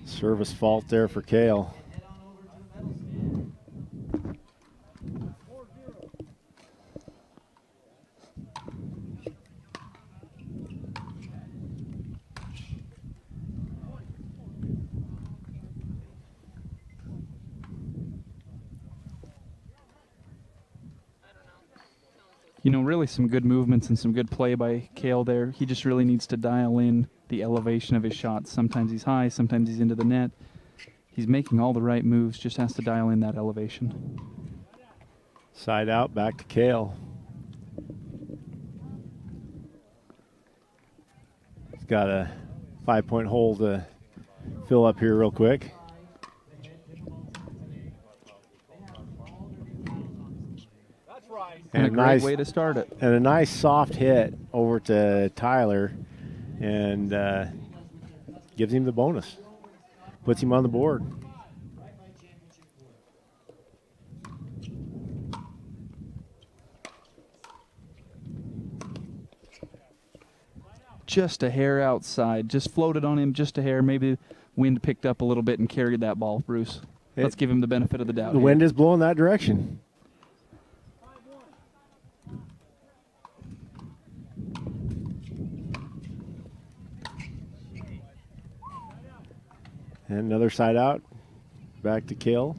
Service fault there for Cale. You know, really some good movements and some good play by Cale there. He just really needs to dial in the elevation of his shots. Sometimes he's high, sometimes he's into the net. He's making all the right moves, just has to dial in that elevation. Side out, back to Cale. He's got a 5-point hole to fill up here real quick. And a great way to start it. And a nice soft hit over to Tyler, and gives him the bonus. Puts him on the board. Just a hair outside. Just floated on him just a hair. Maybe wind picked up a little bit and carried that ball, Bruce. Let's give him the benefit of the doubt. The wind is blowing that direction. And another side out. Back to Cale.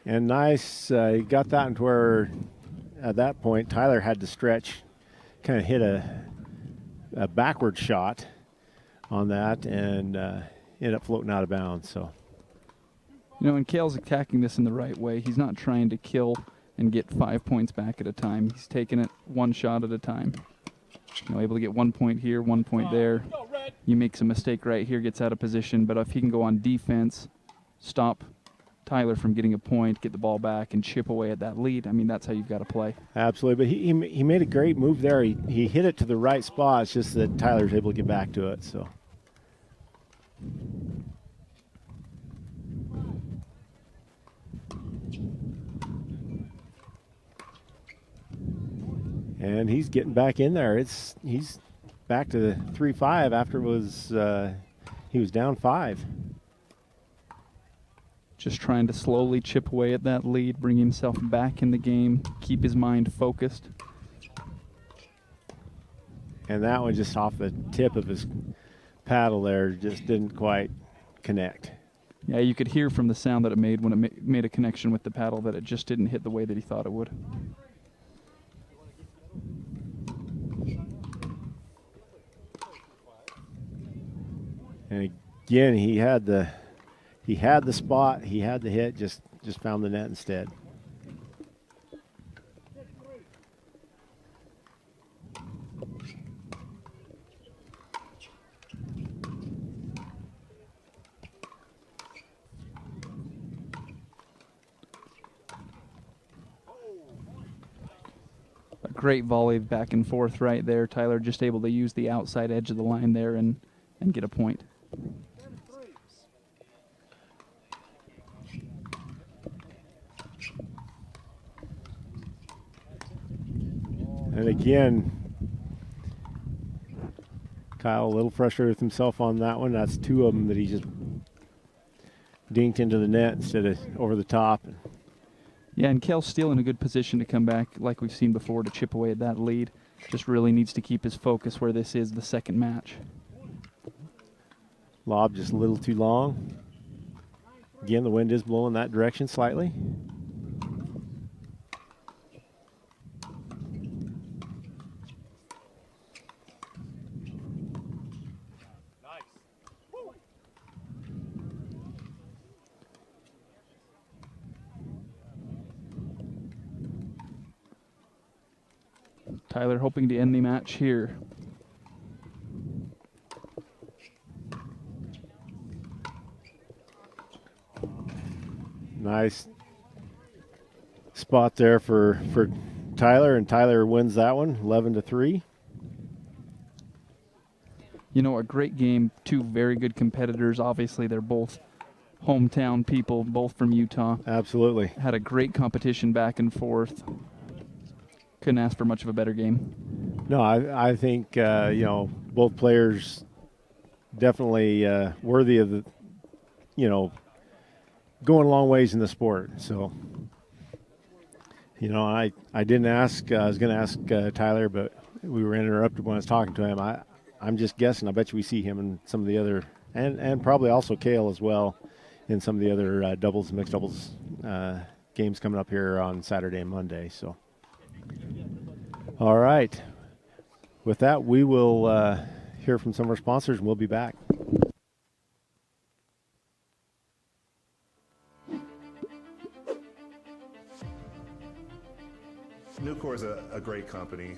And nice, he got that into where, at that point, Tyler had to stretch, kind of hit a backward shot on that, and ended up floating out of bounds. So, you know, and Cale's attacking this in the right way. He's not trying to kill and get 5 points back at a time. He's taking it one shot at a time. You know, able to get 1 point here, 1 point there. He makes a mistake right here, gets out of position, but if he can go on defense, stop Tyler from getting a point, get the ball back, and chip away at that lead, I mean, that's how you've got to play. Absolutely, but he made a great move there. He hit it to the right spot. It's just that Tyler's able to get back to it. So, and he's getting back in there. He's back to 3-5 after it was he was down 5. Just trying to slowly chip away at that lead, bring himself back in the game, keep his mind focused. And that one just off the tip of his paddle there, just didn't quite connect. Yeah, you could hear from the sound that it made when it made a connection with the paddle that it just didn't hit the way that he thought it would. And again, he had the spot, he had the hit, just found the net instead. A great volley back and forth right there. Tyler just able to use the outside edge of the line there and get a point. And again, Kyle a little frustrated with himself on that one. That's 2 of them that he just dinked into the net instead of over the top. Yeah, and Cale's still in a good position to come back, like we've seen before, to chip away at that lead. Just really needs to keep his focus where this is the second match. Lob just a little too long. Again, the wind is blowing that direction slightly. Tyler hoping to end the match here. Nice spot there for Tyler, and Tyler wins that one 11-3. You know, a great game. 2 very good competitors. Obviously, they're both hometown people, both from Utah. Absolutely. Had a great competition back and forth. Couldn't ask for much of a better game. No, I think, both players definitely worthy of the, going a long ways in the sport. So You know, I didn't ask. I was going to ask Tyler, but we were interrupted when I was talking to him. I'm just guessing. I bet you we see him in some of the other, and probably also Kale as well, in some of the other doubles and mixed doubles games coming up here on Saturday and Monday. So, all right. With that, we will hear from some of our sponsors, and we'll be back. Nucor is a great company.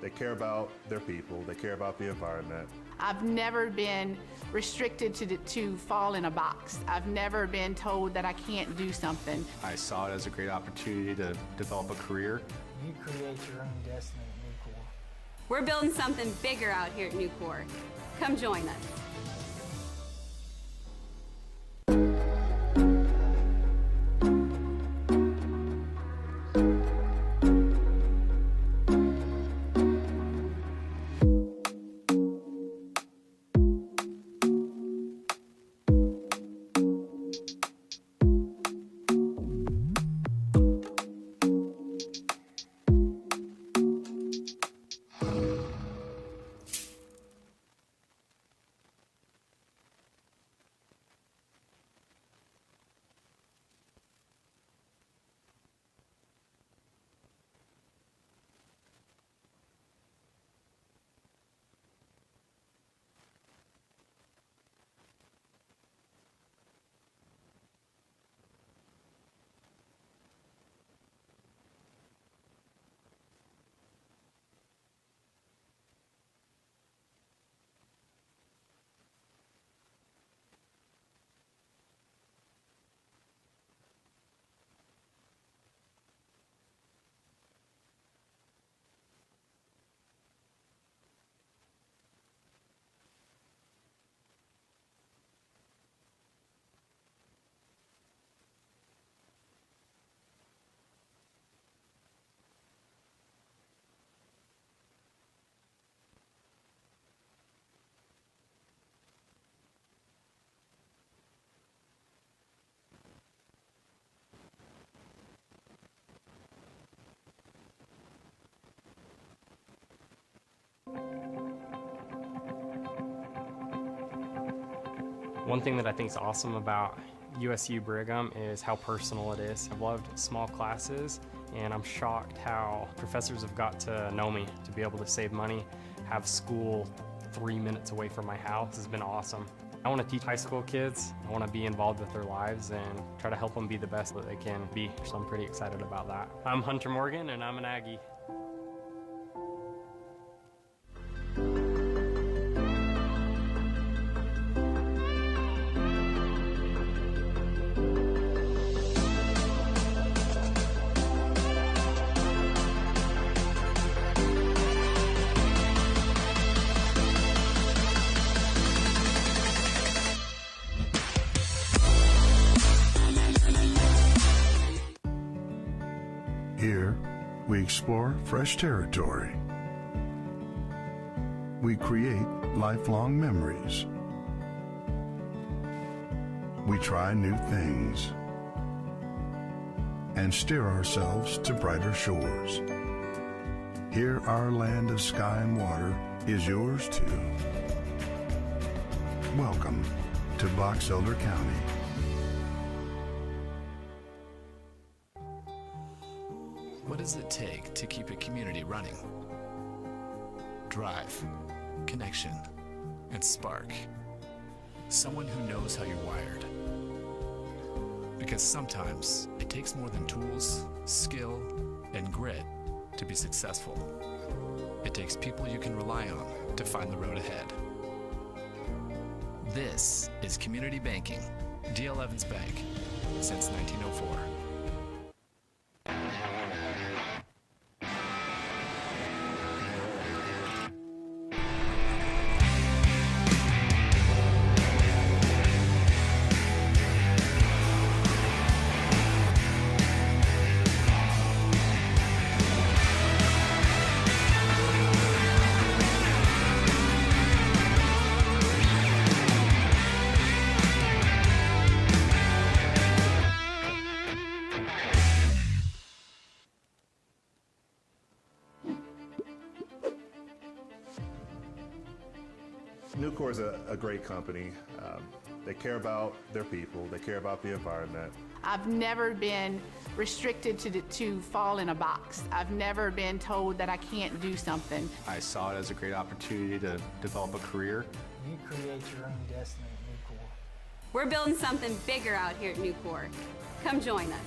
They care about their people. They care about the environment. I've never been restricted to fall in a box. I've never been told that I can't do something. I saw it as a great opportunity to develop a career. You create your own destiny at Nucor. We're building something bigger out here at Nucor. Come join us. One thing that I think is awesome about USU Brigham is how personal it is. I've loved small classes, and I'm shocked how professors have got to know me, to be able to save money, have school 3 minutes away from my house has been awesome. I want to teach high school kids. I want to be involved with their lives and try to help them be the best that they can be. So I'm pretty excited about that. I'm Hunter Morgan, and I'm an Aggie. Here, we explore fresh territory. We create lifelong memories. We try new things and steer ourselves to brighter shores. Here, our land of sky and water is yours too. Welcome to Box Elder County. What does it take to keep a community running? Drive, connection, and spark. Someone who knows how you're wired. Because sometimes it takes more than tools, skill, and grit to be successful. It takes people you can rely on to find the road ahead. This is Community Banking, D.L. Evans Bank, since 1904. Nucor is a great company. They care about their people. They care about the environment. I've never been restricted to fall in a box. I've never been told that I can't do something. I saw it as a great opportunity to develop a career. You create your own destiny at Nucor. We're building something bigger out here at Nucor. Come join us.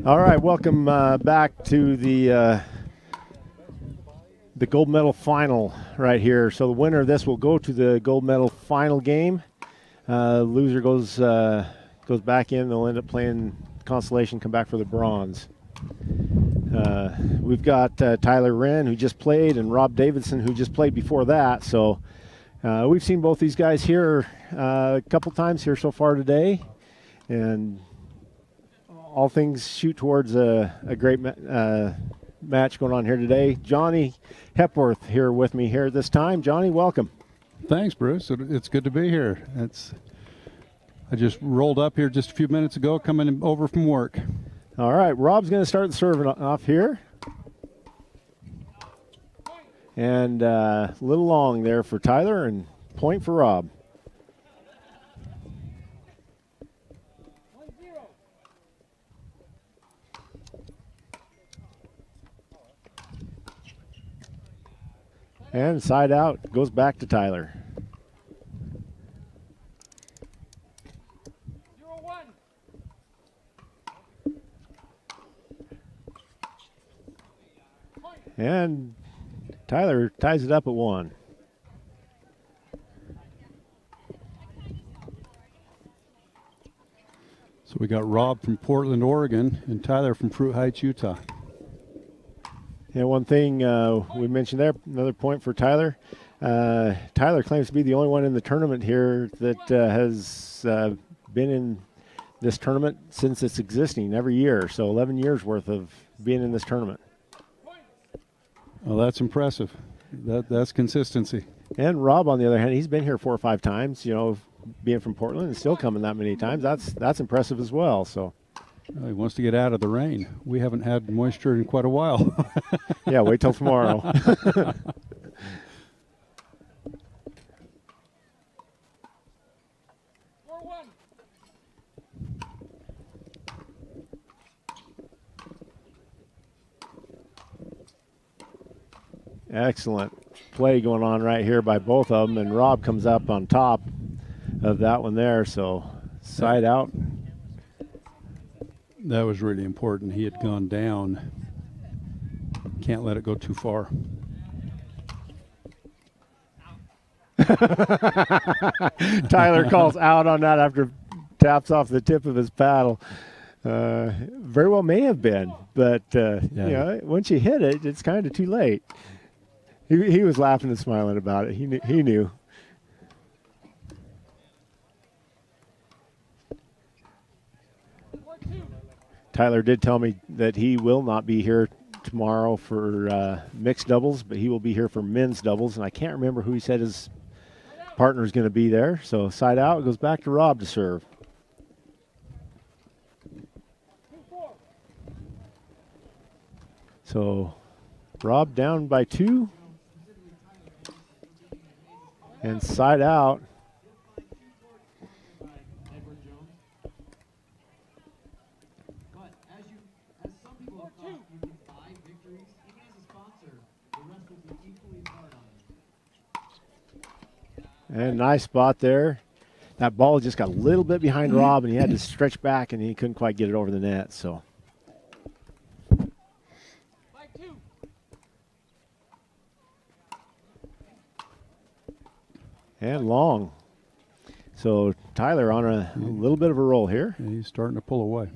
All right, welcome back to the gold medal final right here. So the winner of this will go to the gold medal final game. Loser goes back in. They'll end up playing consolation, come back for the bronze. We've got Tyler Wren, who just played, and Rob Davidson, who just played before that. So we've seen both these guys here a couple times here so far today, and all things shoot towards a great match going on here today. Johnny Hepworth here with me here this time. Johnny, welcome. Thanks, Bruce. It's good to be here. I just rolled up here just a few minutes ago, coming over from work. All right, Rob's going to start the serving off here. And a little long there for Tyler, and point for Rob. And side out, goes back to Tyler. 0-1. And Tyler ties it up at 1. So we got Rob from Portland, Oregon, and Tyler from Fruit Heights, Utah. Yeah, one thing we mentioned there, another point for Tyler. Tyler claims to be the only one in the tournament here that has been in this tournament since it's existing every year. So 11 years worth of being in this tournament. Well, that's impressive. That's consistency. And Rob, on the other hand, he's been here 4 or 5 times, being from Portland and still coming that many times. That's impressive as well. So Well, he wants to get out of the rain. We haven't had moisture in quite a while. Yeah, wait till tomorrow. Excellent play going on right here by both of them, and Rob comes up on top of that one there, so side out. That was really important. He had gone down. Can't let it go too far. Tyler calls out on that after taps off the tip of his paddle. Very well may have been, but you know, once you hit it, it's kind of too late. He was laughing and smiling about it. He knew. Tyler did tell me that he will not be here tomorrow for mixed doubles, but he will be here for men's doubles, and I can't remember who he said his partner is going to be there. So side out, it goes back to Rob to serve. So Rob down by 2. And side out. And nice spot there. That ball just got a little bit behind Rob, and he had to stretch back, and he couldn't quite get it over the net. So. And long. So Tyler on a little bit of a roll here. And he's starting to pull away.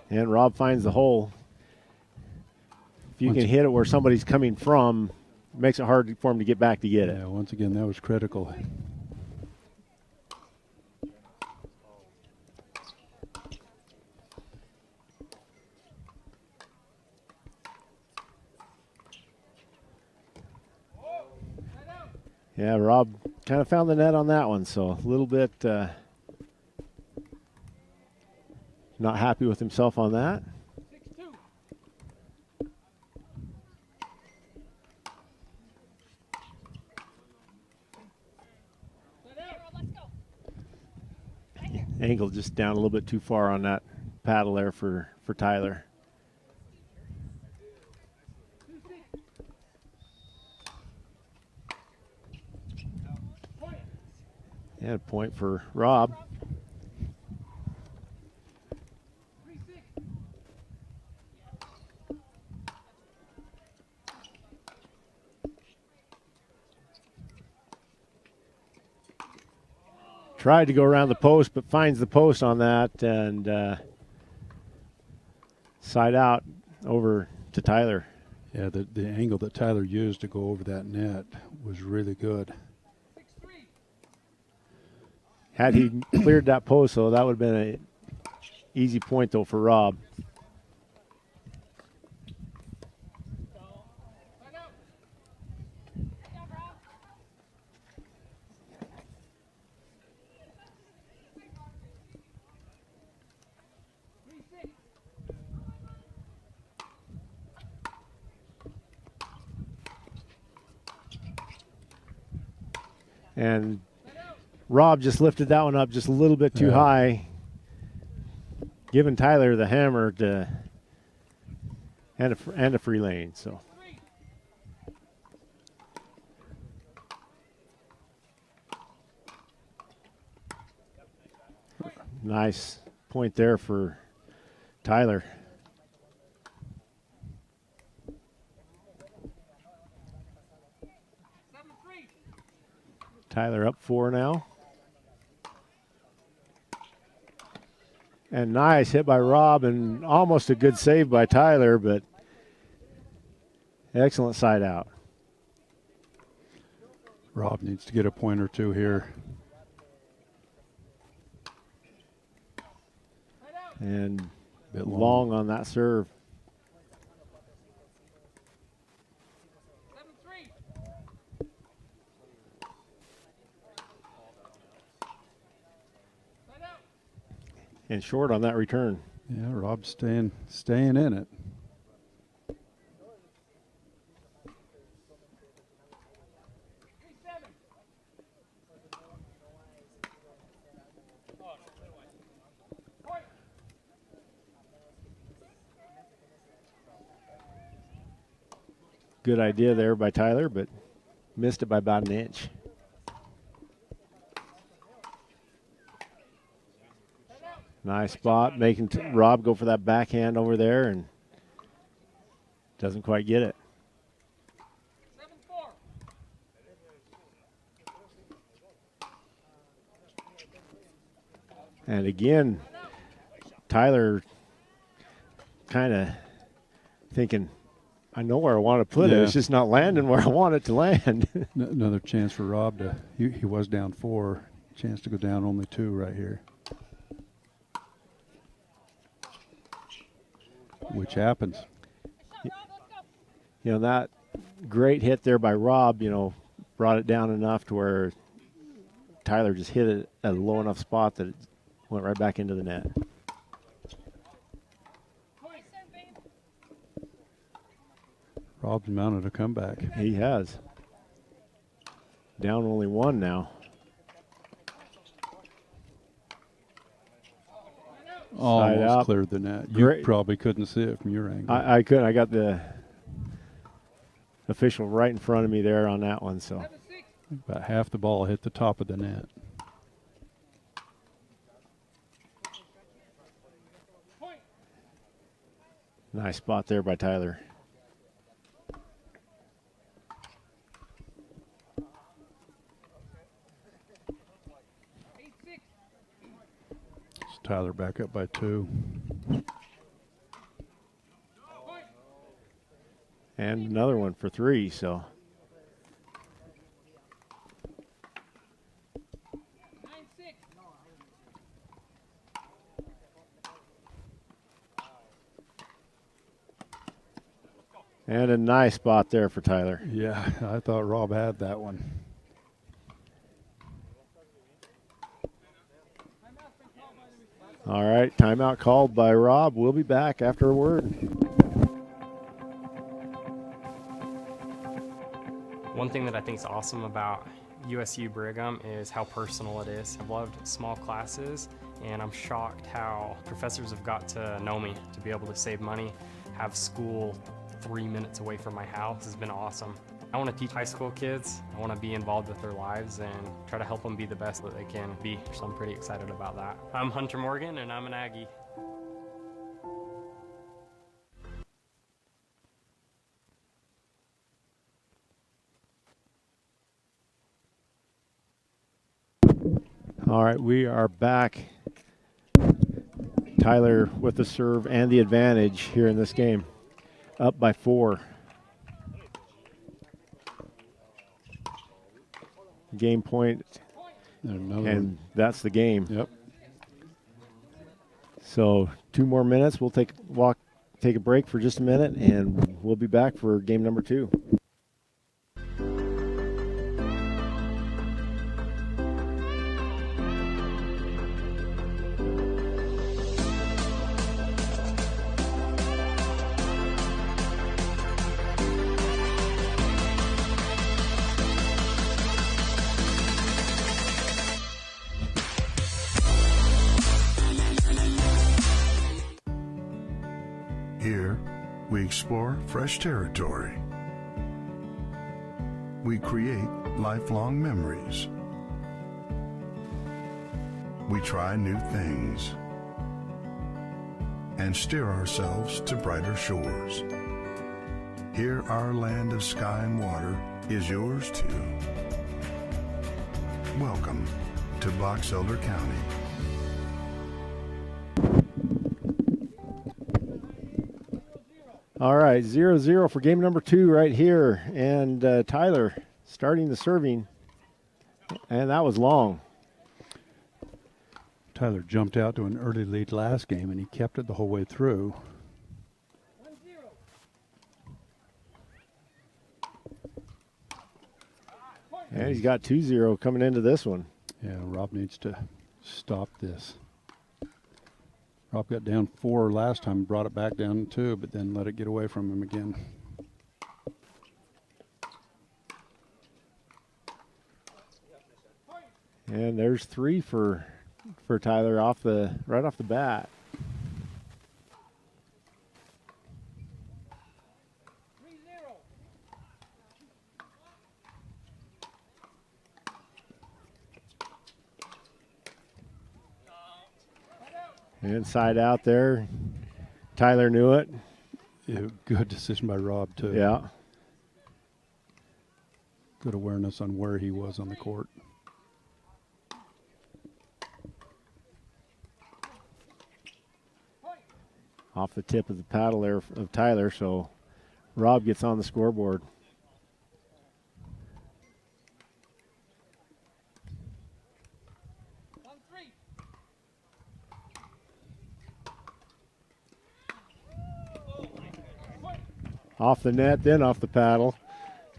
And Rob finds the hole. If you can hit it where somebody's coming from, it makes it hard for him to get back to get it. Yeah, once again, that was critical. Yeah, Rob kind of found the net on that one, so a little bit not happy with himself on that. Angle just down a little bit too far on that paddle there for Tyler. And a point for Rob. Tried to go around the post, but finds the post on that, and side out over to Tyler. Yeah, the angle that Tyler used to go over that net was really good. Had he cleared that post, though, that would have been an easy point, though, for Rob. And Rob just lifted that one up just a little bit too high, giving Tyler the hammer to and a free lane. So nice point there for Tyler. Tyler up 4 now. And nice hit by Rob, and almost a good save by Tyler, but excellent side out. Rob needs to get a point or two here. And a bit long on that serve. And short on that return. Yeah, Rob's staying in it. Good idea there by Tyler, but missed it by about an inch. Nice spot, making Rob go for that backhand over there, and doesn't quite get it. And again, Tyler kind of thinking, I know where I want to put it. It's just not landing where I want it to land. Another chance for Rob to, he was down 4. Chance to go down only 2 right here. Which happens. You know, that great hit there by Rob, you know, brought it down enough to where Tyler just hit it at a low enough spot that it went right back into the net. Rob's mounted a comeback. He has. Down only 1 now. Almost out. cleared the net. You probably couldn't see it from your angle. I couldn't. I got the official right in front of me there on that one. So about half the ball hit the top of the net. Nice spot there by Tyler. Tyler back up by 2. And another one for 3, so. And a nice spot there for Tyler. Yeah, I thought Rob had that one. All right, timeout called by Rob. We'll be back after a word. One thing that I think is awesome about USU Brigham is how personal it is. I've loved small classes, and I'm shocked how professors have got to know me, to be able to save money, have school 3 minutes away from my house has been awesome. I want to teach high school kids. I want to be involved with their lives and try to help them be the best that they can be. So I'm pretty excited about that. I'm Hunter Morgan, and I'm an Aggie. All right, we are back. Tyler with the serve and the advantage here in this game. Up by 4. Game point, and that's the game. Yep. So 2 more minutes. We'll take a break for just a minute, and we'll be back for game number 2. Here, we explore fresh territory. We create lifelong memories. We try new things and steer ourselves to brighter shores. Here, our land of sky and water is yours too. Welcome to Box Elder County. All right, 0-0 for game number 2 right here. And Tyler starting the serving. And that was long. Tyler jumped out to an early lead last game, and he kept it the whole way through. And he's got 2-0 coming into this one. Yeah, Rob needs to stop this. Rob got down 4 last time, brought it back down 2, but then let it get away from him again. And there's 3 for Tyler right off the bat. Inside out there. Tyler knew it. Yeah, good decision by Rob, too. Yeah. Good awareness on where he was on the court. Off the tip of the paddle there of Tyler, so Rob gets on the scoreboard. Off the net, then off the paddle.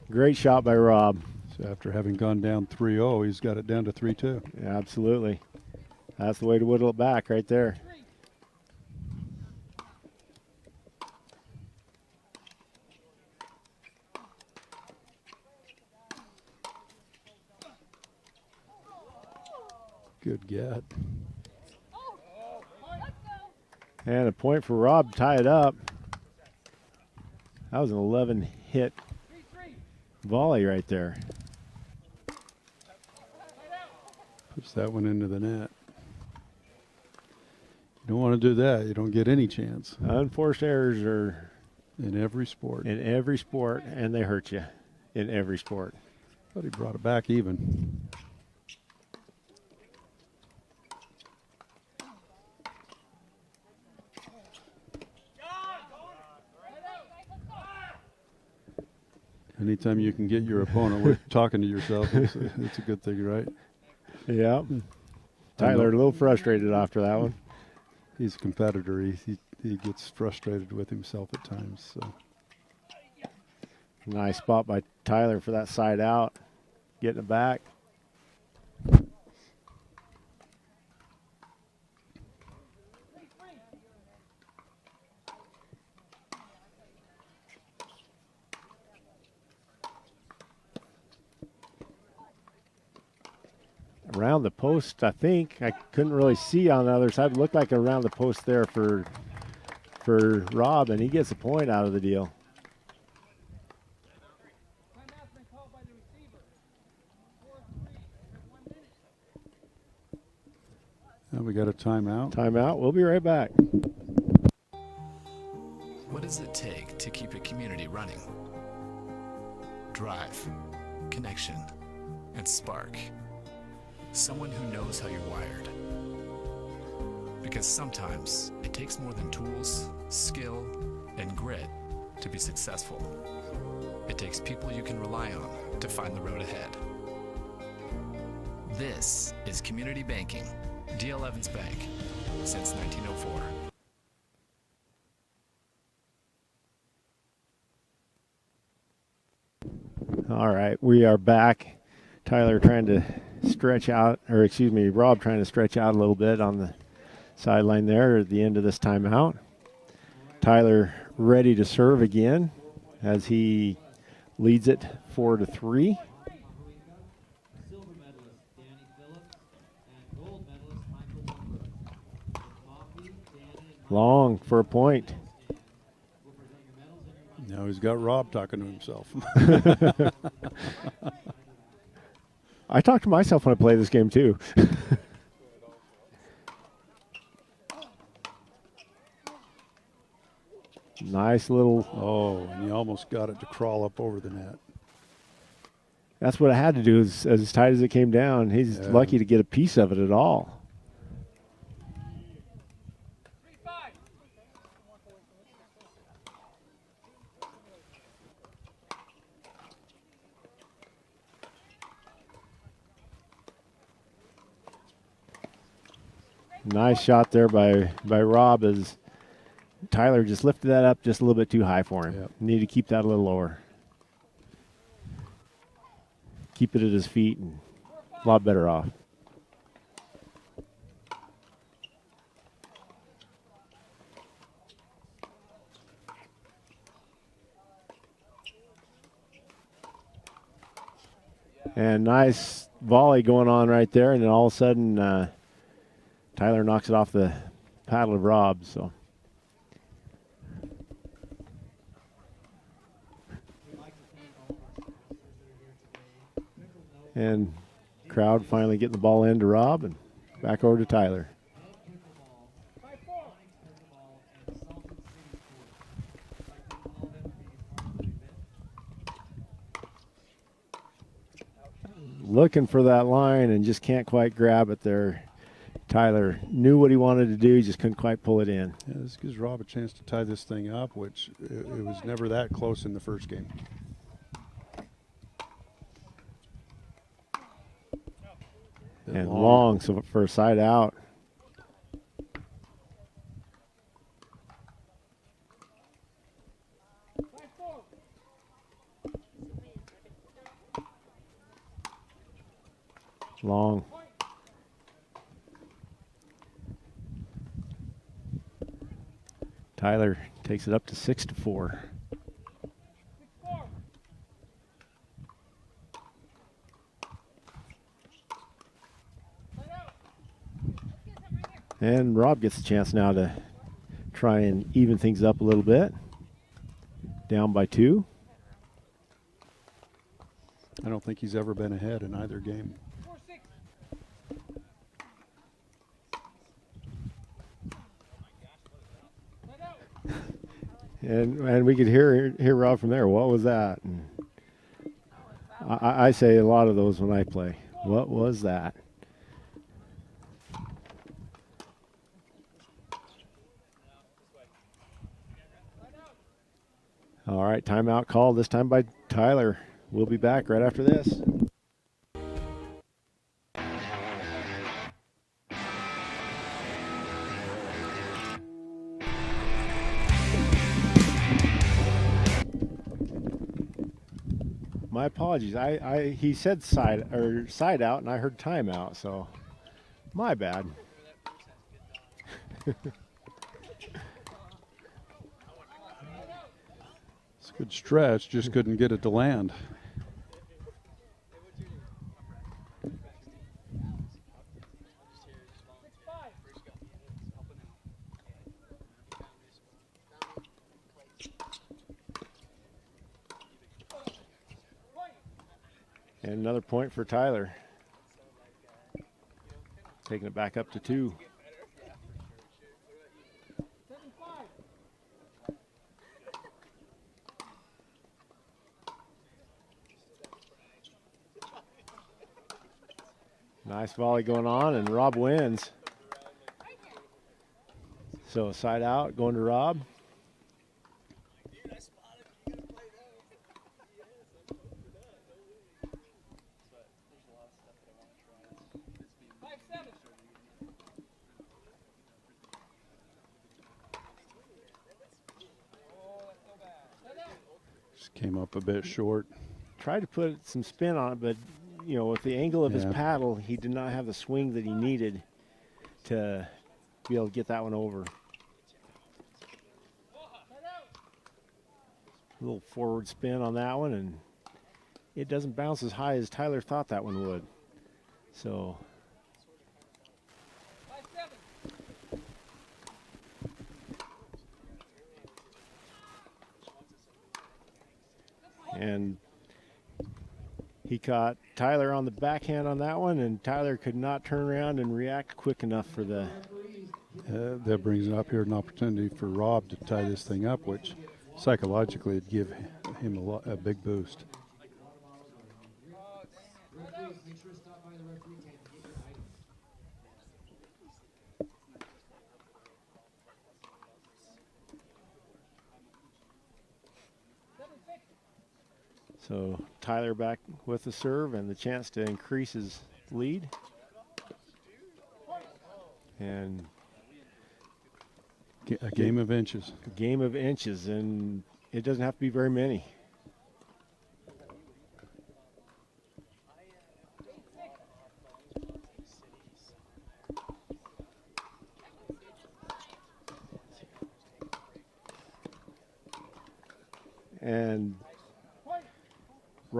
Great shot by Rob. So after having gone down 3-0, he's got it down to 3-2. Yeah, absolutely. That's the way to whittle it back right there. Good get. And a point for Rob to tie it up. That was an 11-hit volley right there. Puts that one into the net. You don't want to do that. You don't get any chance. Unforced errors are in every sport. In every sport, and they hurt you in every sport. But he brought it back even. Anytime you can get your opponent with talking to yourself, it's a good thing, right? Yeah. Tyler, a little frustrated after that one. He's a competitor. He gets frustrated with himself at times. So. Nice spot by Tyler for that side out. Getting it back. Around the post, I think. I couldn't really see on the other side. It looked like around the post there for Rob, and he gets a point out of the deal. And we got a timeout. Timeout. We'll be right back. What does it take to keep a community running? Drive, connection, and spark. Someone who knows how you're wired. Because sometimes it takes more than tools, skill, and grit to be successful. It takes people you can rely on to find the road ahead. This is community banking, D.L. Evans Bank, since 1904. All right, we are back. Tyler trying to stretch out, or excuse me, Rob trying to stretch out a little bit on the sideline there at the end of this timeout. Tyler ready to serve again as he leads it 4-3. Long for a point. Now he's got Rob talking to himself. I talk to myself when I play this game too. Nice little. Oh, and he almost got it to crawl up over the net. That's what I had to do, is as tight as it came down. He's lucky to get a piece of it at all. Nice shot there by Rob, as Tyler just lifted that up just a little bit too high for him. Yep. Need to keep that a little lower. Keep it at his feet and a lot better off. And nice volley going on right there, and then all of a sudden Tyler knocks it off the paddle of Rob. So. And crowd finally getting the ball into Rob and back over to Tyler. Looking for that line and just can't quite grab it there. Tyler knew what he wanted to do, just couldn't quite pull it in. Yeah, this gives Rob a chance to tie this thing up, which it was never that close in the first game. And long, so for a side out. Long. Tyler takes it up to 6-4. And Rob gets a chance now to try and even things up a little bit. Down by 2. I don't think he's ever been ahead in either game. And we could hear Rob from there. What was that? And I say a lot of those when I play. What was that? All right, timeout call, this time by Tyler. We'll be back right after this. My apologies. He said side out, and I heard timeout, so my bad. It's a good stretch, just couldn't get it to land. And another point for Tyler. Taking it back up to 2. Nice volley going on, and Rob wins. So side out, going to Rob. Just came up a bit short. Tried to put some spin on it, but you know, with the angle of his paddle, he did not have the swing that he needed to be able to get that one over. A little forward spin on that one, and it doesn't bounce as high as Tyler thought that one would. So and he caught Tyler on the backhand on that one, and Tyler could not turn around and react quick enough for the... that brings up here an opportunity for Rob to tie this thing up, which psychologically would give him a big boost. So Tyler back with the serve and the chance to increase his lead. And a game of inches. A game of inches, and it doesn't have to be very many. And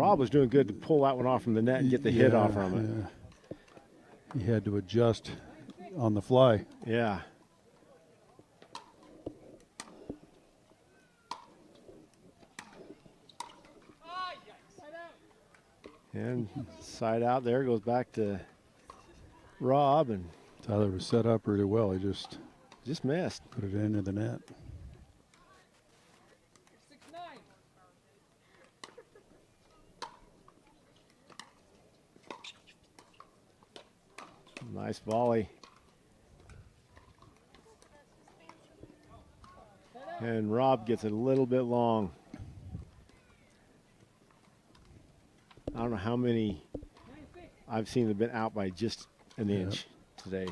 Rob was doing good to pull that one off from the net and get the hit off from it. Yeah. He had to adjust on the fly. Yeah. And side out there goes back to Rob, and Tyler was set up really well. He just missed. Put it into the net. Nice volley. And Rob gets it a little bit long. I don't know how many I've seen that have been out by just an inch today.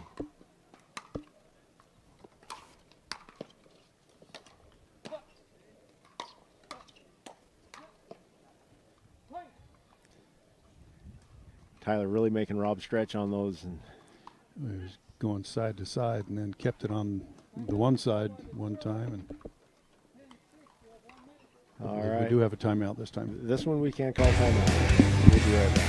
Tyler really making Rob stretch on those. And he was going side to side and then kept it on the one side one time. And all right. We do have a timeout this time. This one we can't call timeout. We'll be right back.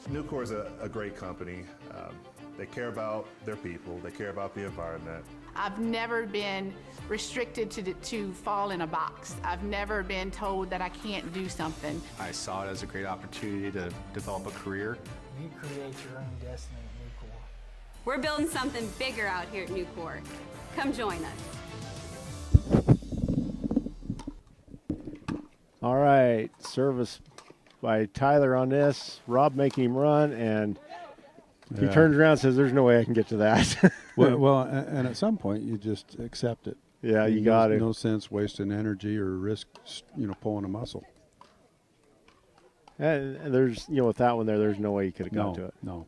Nucor is a great company. They care about their people. They care about the environment. I've never been restricted to fall in a box. I've never been told that I can't do something. I saw it as a great opportunity to develop a career. You create your own destiny at Nucor. We're building something bigger out here at Nucor. Come join us. All right, service by Tyler on this. Rob making him run, and he turns around and says, there's no way I can get to that. well, and at some point you just accept it. Yeah, you got it. No sense wasting energy or risk, pulling a muscle. And there's, with that one there's no way you could have got to it. No.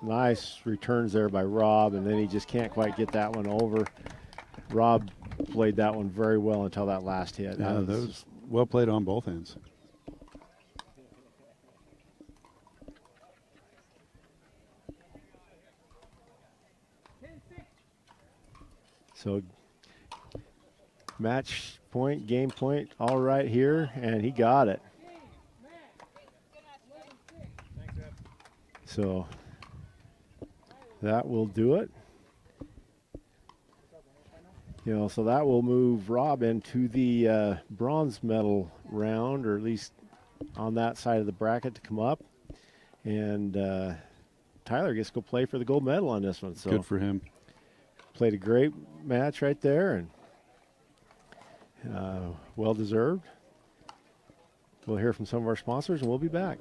Nice returns there by Rob, and then he just can't quite get that one over. Rob played that one very well until that last hit. Yeah, that was well played on both ends. So match point, game point, all right here, and he got it. So that will do it. So that will move Rob into the bronze medal round, or at least on that side of the bracket to come up. And Tyler gets to go play for the gold medal on this one. So good for him. Played a great match right there, and well deserved. We'll hear from some of our sponsors, and we'll be back.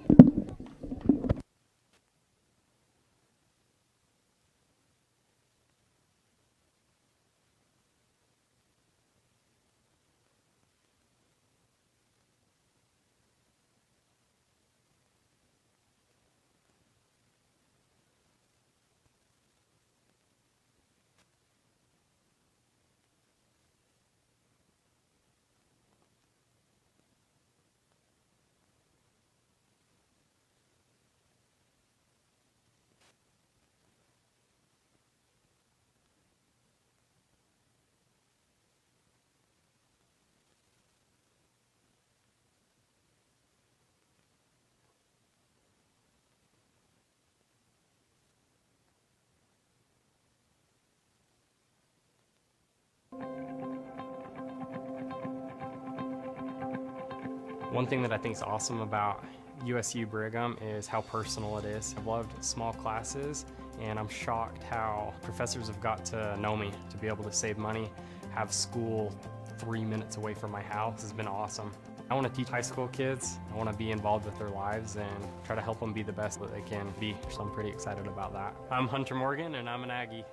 One thing that I think is awesome about USU Brigham is how personal it is. I've loved small classes, and I'm shocked how professors have got to know me, to be able to save money, have school 3 minutes away from my house has been awesome. I want to teach high school kids. I want to be involved with their lives and try to help them be the best that they can be. So I'm pretty excited about that. I'm Hunter Morgan, and I'm an Aggie.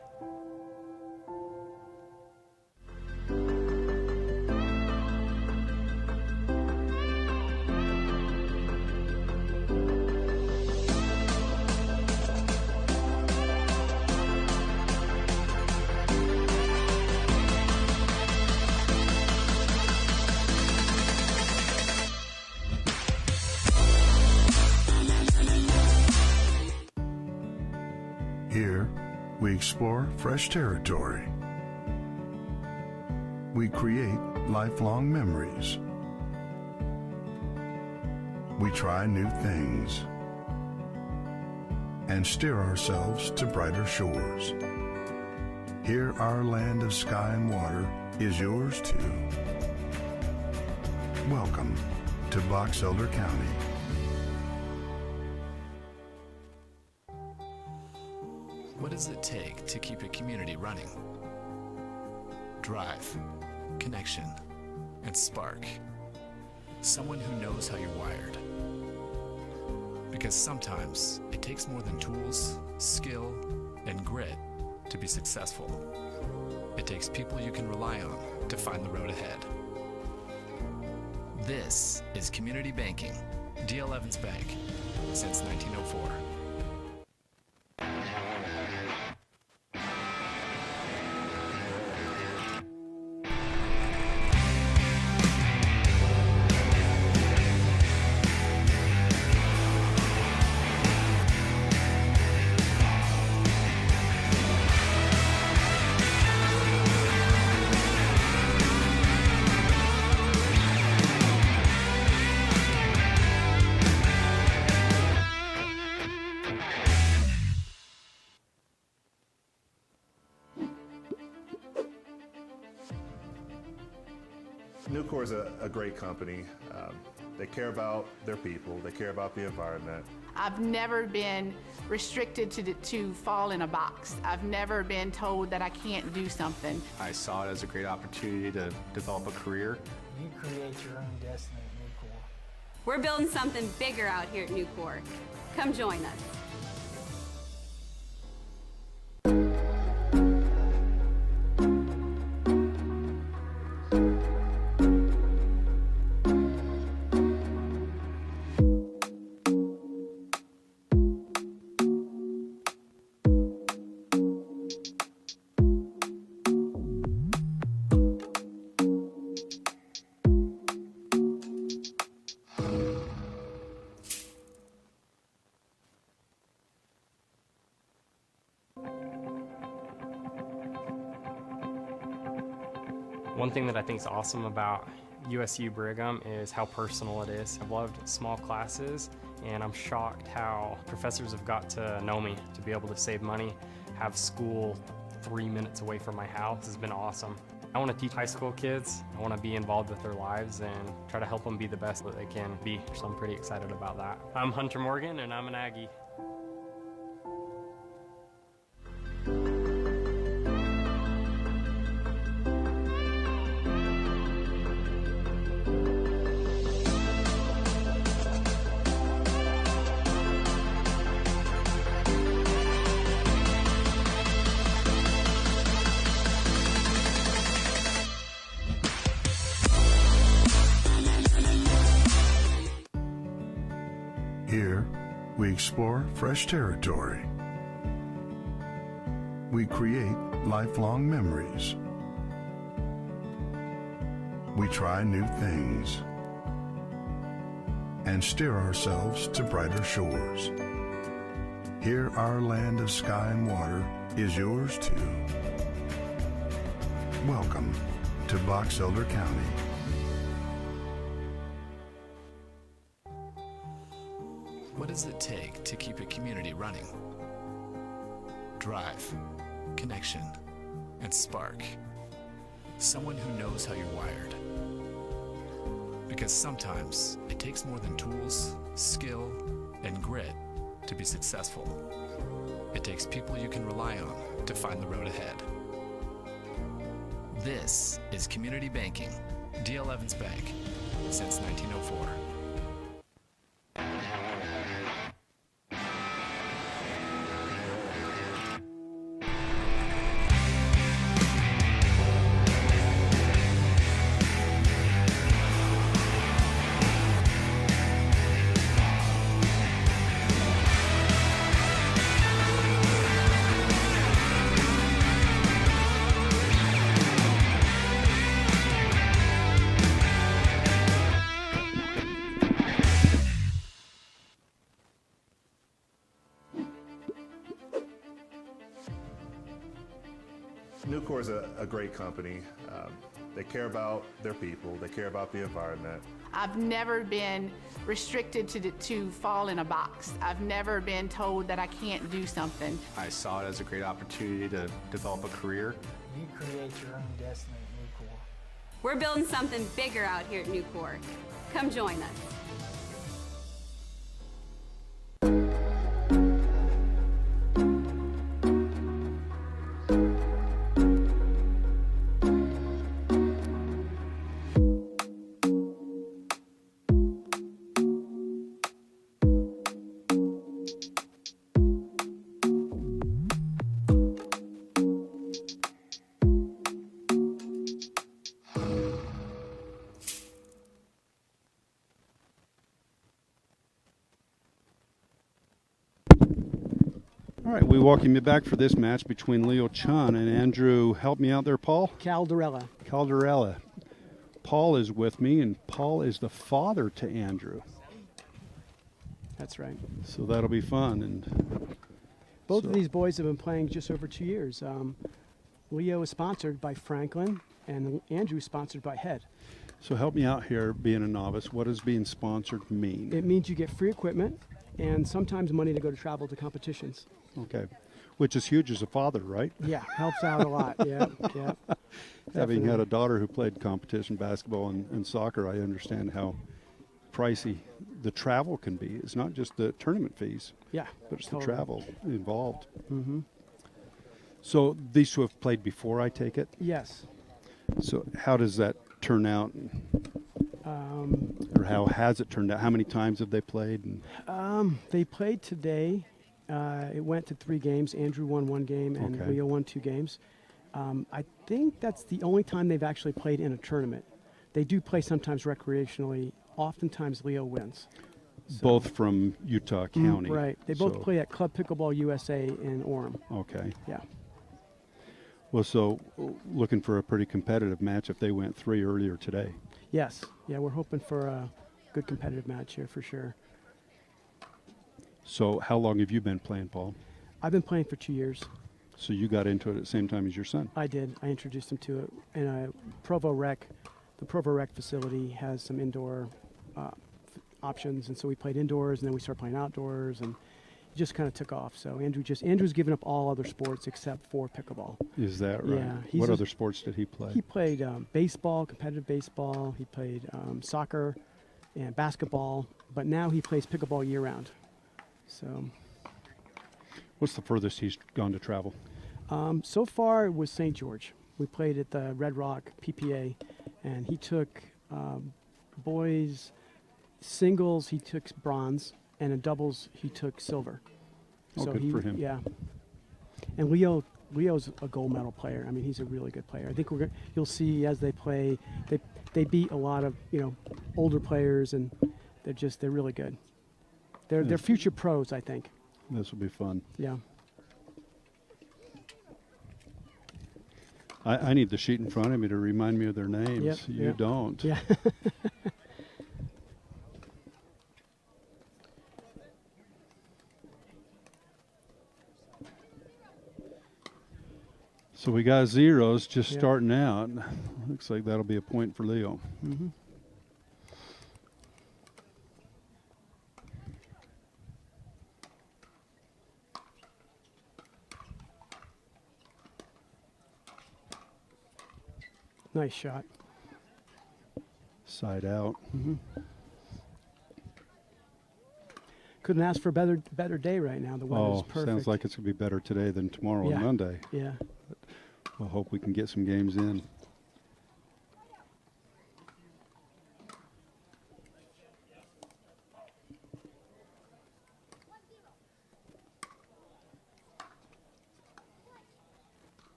explore fresh territory. We create lifelong memories. We try new things and steer ourselves to brighter shores. Here, our land of sky and water is yours too. Welcome to Box Elder County. What does it take to keep a community running? Drive, connection, and spark. Someone who knows how you're wired. Because sometimes it takes more than tools, skill, and grit to be successful. It takes people you can rely on to find the road ahead. This is community banking, D.L. Evans Bank, since 1904. Nucor is a great company. They care about their people. They care about the environment. I've never been restricted to fall in a box. I've never been told that I can't do something. I saw it as a great opportunity to develop a career. You create your own destiny at Nucor. We're building something bigger out here at Nucor. Come join us. One thing that I think is awesome about USU Brigham is how personal it is. I've loved small classes, and I'm shocked how professors have got to know me. To be able to save money, have school 3 minutes away from my house has been awesome. I want to teach high school kids. I want to be involved with their lives and try to help them be the best that they can be. So I'm pretty excited about that. I'm Hunter Morgan, and I'm an Aggie. Here, we explore fresh territory. We create lifelong memories. We try new things and steer ourselves to brighter shores. Here, our land of sky and water is yours too. Welcome to Box Elder County. What does it take to keep a community running? Drive, connection, and spark. Someone who knows how you're wired. Because sometimes it takes more than tools, skill, and grit to be successful. It takes people you can rely on to find the road ahead. This is community banking, D.L. Evans Bank, since 1904. Nucor is a great company. They care about their people. They care about the environment. I've never been restricted to fall in a box. I've never been told that I can't do something. I saw it as a great opportunity to develop a career. You create your own destiny at Nucor. We're building something bigger out here at Nucor. Come join us. All right, we welcome you back for this match between Leo Chun and Andrew. Help me out there, Paul. Calderella. Calderella. Paul is with me, and Paul is the father to Andrew. That's right. So that'll be fun. And both of these boys have been playing just over 2 years. Leo is sponsored by Franklin, and Andrew is sponsored by Head. So help me out here, being a novice. What does being sponsored mean? It means you get free equipment and sometimes money to go to travel to competitions. Okay, which is huge as a father, right? Yeah, helps out a lot. Yeah, yeah. Having had a daughter who played competition basketball and soccer, I understand how pricey the travel can be. It's not just the tournament fees. Yeah, but it's totally. the travel involved. Mm-hmm. So these two have played before, I take it? Yes. So how does that turn out? Or how has it turned out? How many times have they played? They played today. It went to 3 games. Andrew won 1 game, and Leo won 2 games. I think that's the only time they've actually played in a tournament. They do play sometimes recreationally. Oftentimes, Leo wins. So, both from Utah County. Right. They both play at Club Pickleball USA in Orem. Okay. Yeah. Well, so looking for a pretty competitive match if they went 3 earlier today. Yes. Yeah, we're hoping for a good competitive match here for sure. So how long have you been playing, Paul? I've been playing for 2 years. So you got into it at the same time as your son? I did. I introduced him to it. And Provo Rec, the Provo Rec facility has some indoor options. And so we played indoors, and then we started playing outdoors, and it just kind of took off. So Andrew's given up all other sports except for pickleball. Is that right? Yeah. What other sports did he play? He played baseball, competitive baseball. He played soccer and basketball. But now he plays pickleball year-round. So, what's the furthest he's gone to travel? So far it was St. George. We played at the Red Rock PPA, and he took boys singles. He took bronze, and in doubles he took silver. Oh, so good for him. Yeah. And Leo's a gold medal player. I mean, he's a really good player. I think you'll see as they play, they beat a lot of older players, and they're really good. They're future pros, I think. This will be fun. Yeah. I need the sheet in front of me to remind me of their names. Yep, You don't. Yeah. So we got zeros just starting out. Looks like that'll be a point for Leo. Mm-hmm. Nice shot. Side out. Mm-hmm. Couldn't ask for a better day right now. The weather's perfect. Sounds like it's going to be better today than tomorrow and Monday. Yeah. But we'll hope we can get some games in.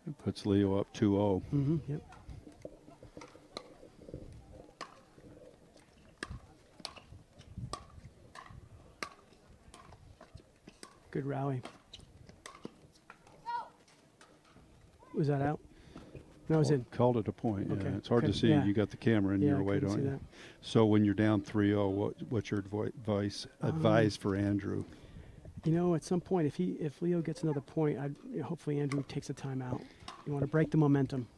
It puts Leo up 2-0. Mm-hmm. Yep. Good rally. Was that out? No, it was in. Called it a point. Okay. Yeah, it's hard to see. Yeah. You got the camera in your way, couldn't don't see you? that. So when you're down 3-0, what's your advice for Andrew? You know, at some point, if Leo gets another point, hopefully Andrew takes a timeout. You want to break the momentum.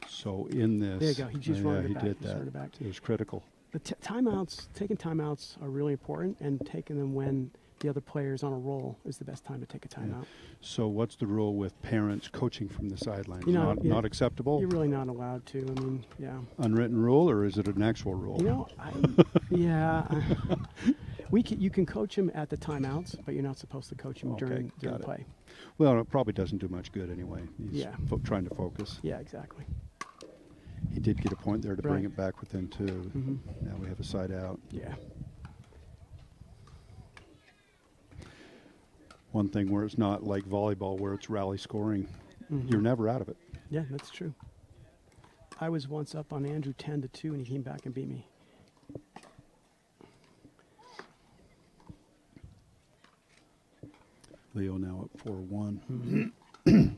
So in this, there you go. He just yeah, it he back. did He that. it back. It was critical. The taking timeouts are really important, and taking them when the other player is on a roll is the best time to take a timeout. Yeah. So what's the rule with parents coaching from the sidelines? You know, not acceptable? You're really not allowed to. I mean, yeah. Unwritten rule, or is it an actual rule? You know, you can coach him at the timeouts, but you're not supposed to coach him during play. Well, it probably doesn't do much good anyway. He's trying to focus. Yeah, exactly. He did get a point there to bring Right. it back within 2. Mm-hmm. Now we have a side out. Yeah. One thing where it's not like volleyball where it's rally scoring, Mm-hmm. you're never out of it. Yeah, that's true. I was once up on Andrew 10-2, and he came back and beat me. Leo now up 4-1. Mm-hmm.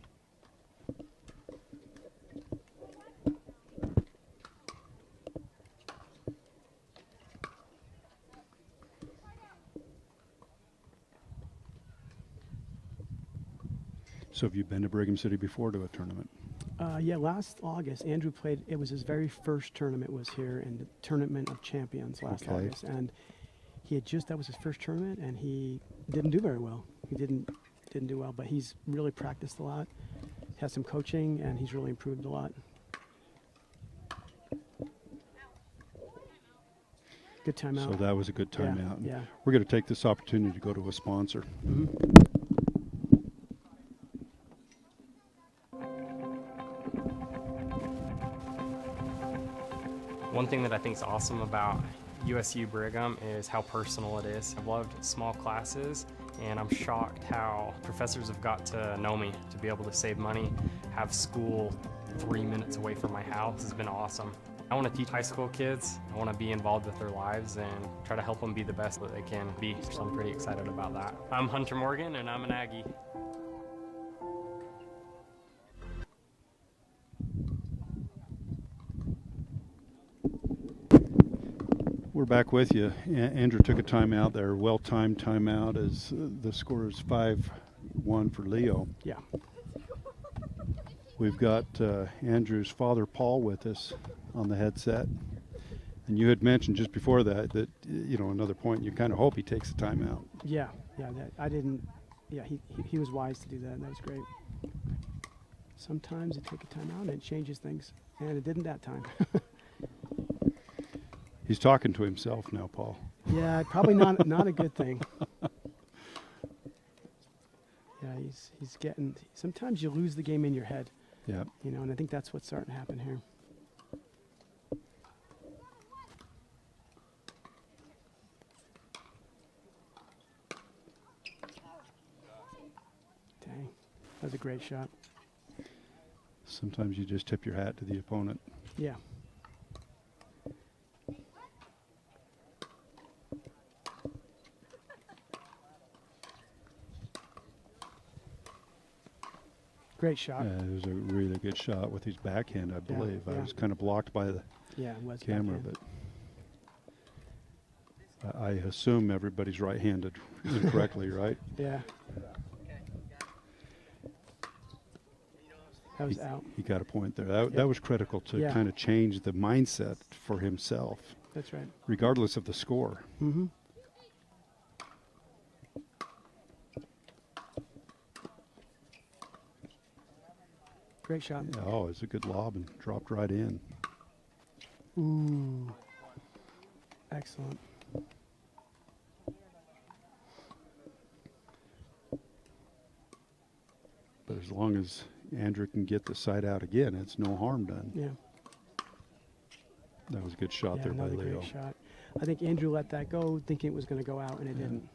So have you been to Brigham City before to a tournament? Yeah, last August, Andrew played. It was his very first tournament was here in the Tournament of Champions last August, and that was his first tournament, and he didn't do very well. He didn't do well, but he's really practiced a lot, has some coaching, and he's really improved a lot. Good timeout. So that was a good timeout. Yeah. We're going to take this opportunity to go to a sponsor. Mm-hmm. One thing that I think is awesome about USU Brigham is how personal it is. I've loved small classes, and I'm shocked how professors have got to know me, to be able to save money, have school 3 minutes away from my house has been awesome. I want to teach high school kids. I want to be involved with their lives and try to help them be the best that they can be. So I'm pretty excited about that. I'm Hunter Morgan, and I'm an Aggie. We're back with you. Andrew took a timeout there, well-timed timeout, as the score is 5-1 for Leo. Yeah. We've got Andrew's father, Paul, with us on the headset. And you had mentioned just before that, another point, you kind of hope he takes the timeout. Yeah. He was wise to do that. That was great. Sometimes you take a timeout and it changes things, and it didn't that time. He's talking to himself now, Paul. Yeah, probably not a good thing. Yeah, he's getting. Sometimes you lose the game in your head. Yeah. And I think that's what's starting to happen here. Dang, that was a great shot. Sometimes you just tip your hat to the opponent. Yeah. Great shot. Yeah, it was a really good shot with his backhand, I believe. I was kind of blocked by the camera, backhand. but I assume everybody's right-handed incorrectly, right? Yeah. That was out. He got a point there. That was critical to kind of change the mindset for himself. That's right. Regardless of the score. Mm-hmm. Great shot. Oh, it's a good lob and dropped right in. Ooh. Excellent. But as long as Andrew can get the side out again, it's no harm done. Yeah. That was a good shot there by Leo. Great shot. I think Andrew let that go, thinking it was going to go out, and it didn't.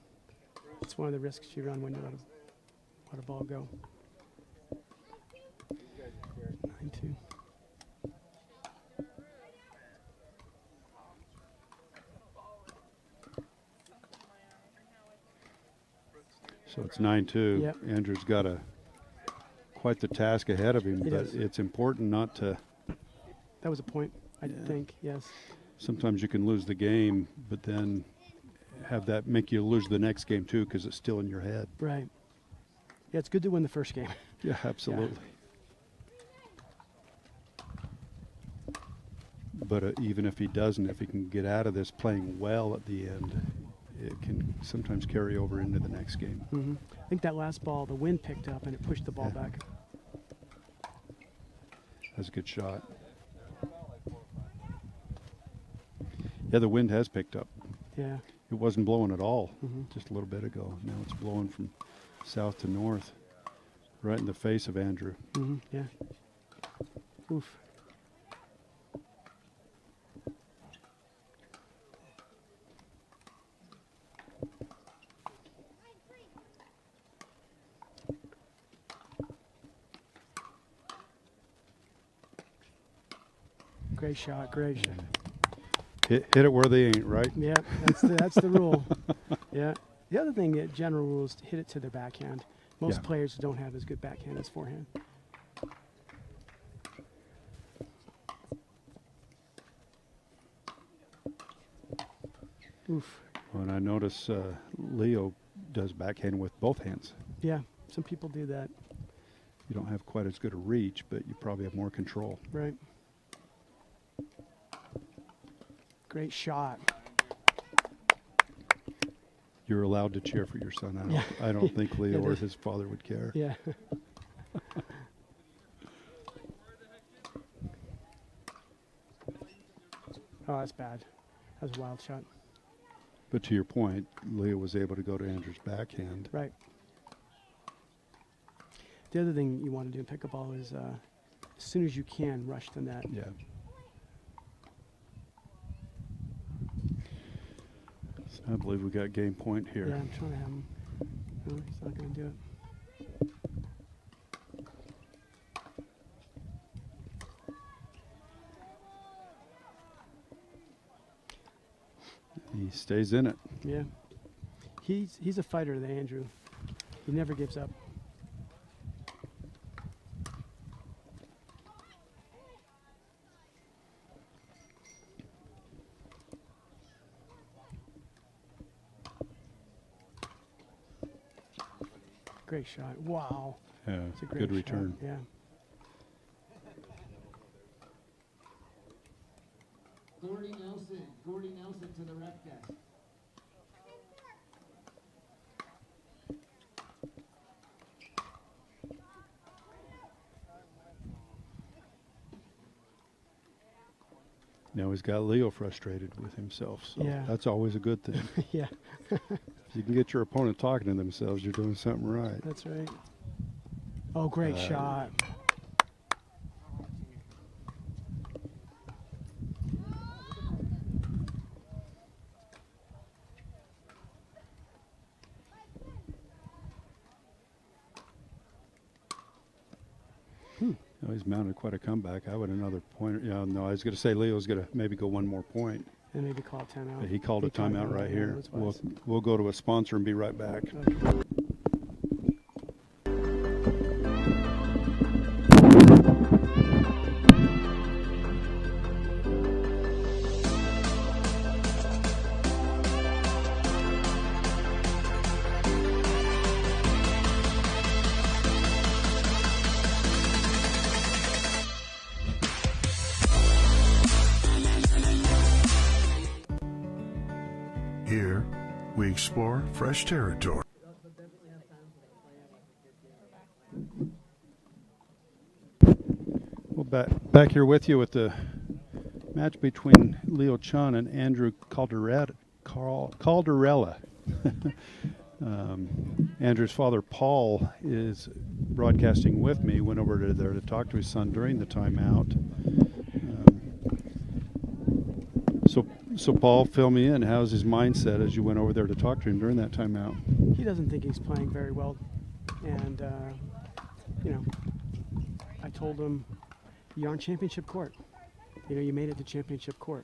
It's one of the risks you run when you let a ball go. 9-2. So it's 9-2. Yep. Andrew's got quite the task ahead of him, but it's important not to. That was a point, I think, yes. Sometimes you can lose the game, but then have that make you lose the next game too, because it's still in your head. Right. Yeah, it's good to win the first game. Yeah, absolutely. Yeah. But even if he doesn't, if he can get out of this playing well at the end, it can sometimes carry over into the next game. Mm-hmm. I think that last ball, the wind picked up and it pushed the ball back. That's a good shot. Yeah, the wind has picked up. Yeah. It wasn't blowing at all just a little bit ago. Now it's blowing from south to north, right in the face of Andrew. Yeah. Oof. Great shot, great shot. Hit it where they ain't, right? Yeah, that's the rule. Yeah. The other thing, general rule, is to hit it to their backhand. Most players don't have as good backhand as forehand. Oof. Well, and I notice Leo does backhand with both hands. Yeah, some people do that. You don't have quite as good a reach, but you probably have more control. Right. Great shot. You're allowed to cheer for your son. I don't think Leo or his father would care. Yeah. Oh, that's bad. That was a wild shot. But to your point, Leo was able to go to Andrew's backhand. Right. The other thing you want to do in pickleball is, as soon as you can, rush the net. Yeah. So I believe we got game point here. Yeah, I'm trying to have him. No, he's not going to do it. He stays in it. Yeah. He's a fighter, the Andrew. He never gives up. Great shot. Wow. Yeah, it's a great good shot. return. Yeah. Gordy Nelson to the ref desk. Now he's got Leo frustrated with himself, so that's always a good thing. Yeah. If you can get your opponent talking to themselves, you're doing something right. That's right. Oh, great shot. No, he's mounted quite a comeback. I would another point. Yeah, no, I was going to say Leo's going to maybe go one more point. And maybe call a timeout. He called a timeout right here. We'll go to a sponsor and be right back. Okay. Here, we explore fresh territory. Well, back here with you with the match between Leo Chun and Andrew Calderella. Andrew's father, Paul, is broadcasting with me. Went over to there to talk to his son during the timeout. So Paul, fill me in. How's his mindset as you went over there to talk to him during that timeout? He doesn't think he's playing very well. And, I told him, you're on championship court. You made it to championship court.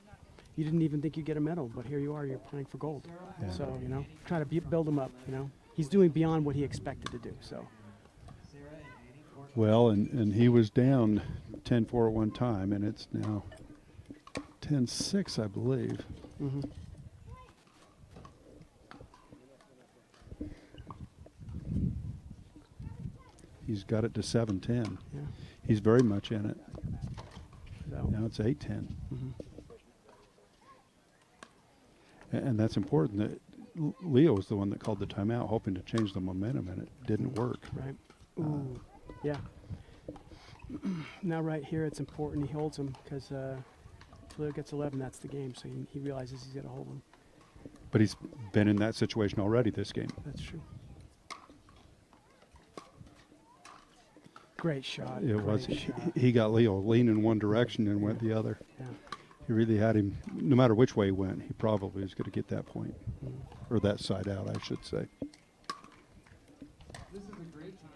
You didn't even think you'd get a medal, but here you are, you're playing for gold. Yeah. So, try to build him up, He's doing beyond what he expected to do, so. Well, and he was down 10-4 at one time, and it's now 10-6, I believe. Mm-hmm. He's got it to 7-10. Yeah. He's very much in it. So. Now it's 8-10. Mm-hmm. And that's important. That Leo was the one that called the timeout, hoping to change the momentum, and it didn't work. Right. Ooh. Yeah. Now right here, it's important he holds him because if Leo gets 11, that's the game. So he realizes he's got to hold him. But he's been in that situation already this game. That's true. Great shot. It was. Shot. He got Leo leaning one direction and went the other. Yeah. He really had him, no matter which way he went, he probably was going to get that point. Or that side out, I should say. This is a great time.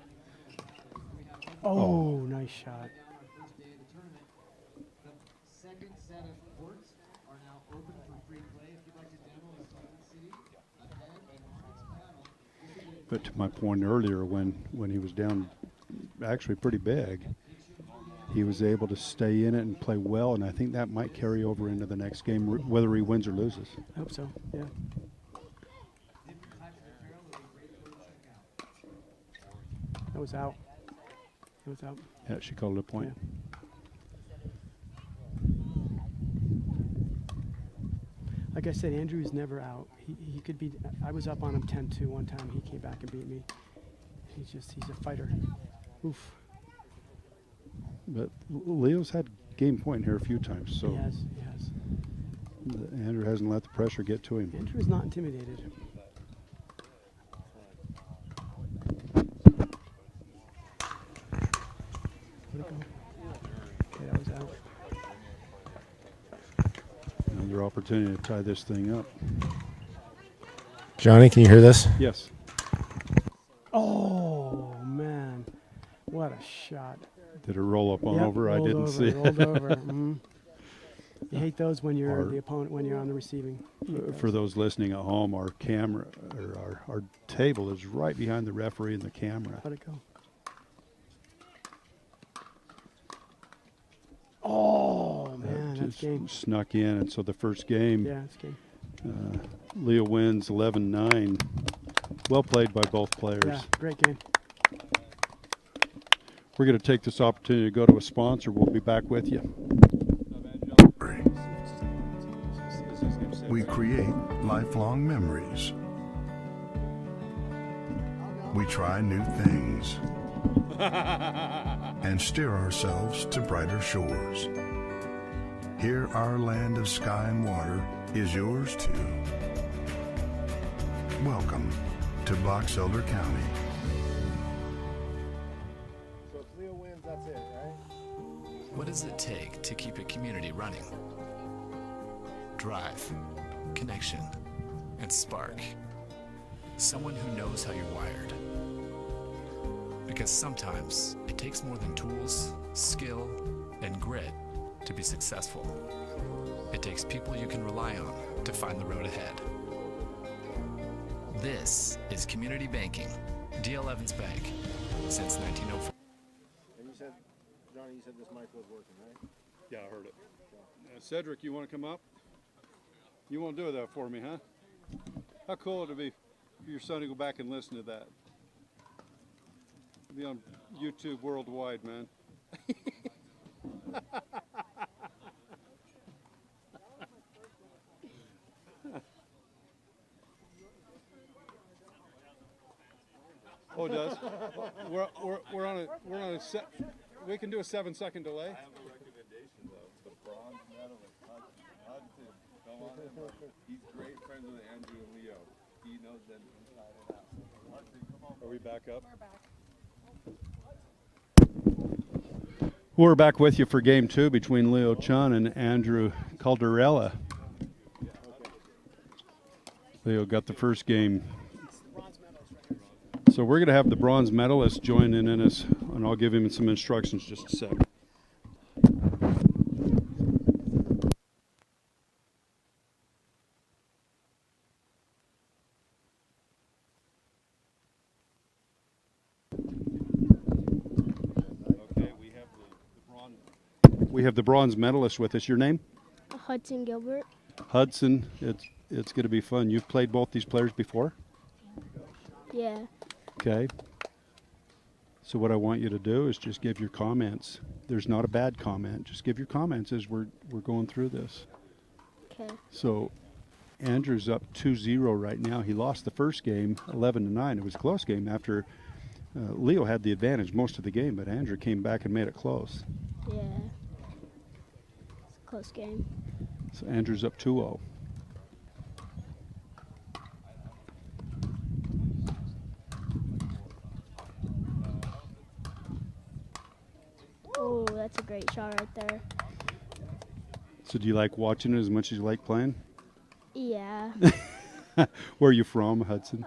Oh, nice shot. First day of the tournament. The second set of courts are now open for free play. If you'd like to demo a student city ahead and next panel. But to my point earlier, when he was down actually pretty big, he was able to stay in it and play well, and I think that might carry over into the next game, whether he wins or loses. I hope so, yeah. That was out. It was out. Yeah, she called it a point. Yeah. Like I said, Andrew's never out. He could be. I was up on him 10-2 one time. He came back and beat me. He's a fighter. Oof. But Leo's had game point here a few times, so He has. Andrew hasn't let the pressure get to him. Andrew is not intimidated. Where'd it go? Okay, that was out. Another opportunity to tie this thing up. Johnny, can you hear this? Yes. Oh, man. What a shot. Did it roll up on over? I didn't see it. Rolled over. Mm-hmm. You hate those when you're the opponent, when you're on the receiving. For those listening at home, our camera, or our table is right behind the referee and the camera. How'd it go? Oh, man, that's just game. Snuck in, and so the first game, Yeah, it's game. Leo wins 11-9. Well played by both players. Yeah, great game. We're going to take this opportunity to go to a sponsor. We'll be back with you. We create lifelong memories. We try new things and steer ourselves to brighter shores. Here, our land of sky and water is yours too. Welcome to Box Elder County. So if Leo wins, that's it, right? What does it take to keep a community running? Drive, connection, and spark. Someone who knows how you're wired. Because sometimes it takes more than tools, skill, and grit to be successful. It takes people you can rely on to find the road ahead. This is community banking, D.L. Evans Bank, since 1904. And you said, Johnny, you said this mic was working, right? Yeah, I heard it. Cedric, you want to come up? You won't do that for me, huh? How cool would it be for your son to go back and listen to that? It'll be on YouTube worldwide, man. Oh, it does? We're on a set. We can do a 7-second delay. I have a recommendation though. The bronze medalist, Hudson. Come on in. He's great friends with Andrew and Leo. He knows them inside and out. Hudson, come on. Are we back up? We're back. We're back with you for game 2 between Leo Chun and Andrew Calderella. Leo got the first game. So we're going to have the bronze medalist join in us, and I'll give him some instructions just a sec. Okay, we have the bronze medalist with us. Your name? Hudson Gilbert. Hudson. It's going to be fun. You've played both these players before? Yeah. Okay. So what I want you to do is just give your comments. There's not a bad comment. Just give your comments as we're going through this. Okay. So Andrew's up 2-0 right now. He lost the first game 11-9. It was a close game after Leo had the advantage most of the game, but Andrew came back and made it close. Yeah. It's a close game. So Andrew's up 2-0. Oh, that's a great shot right there. So do you like watching it as much as you like playing? Yeah. Where are you from, Hudson?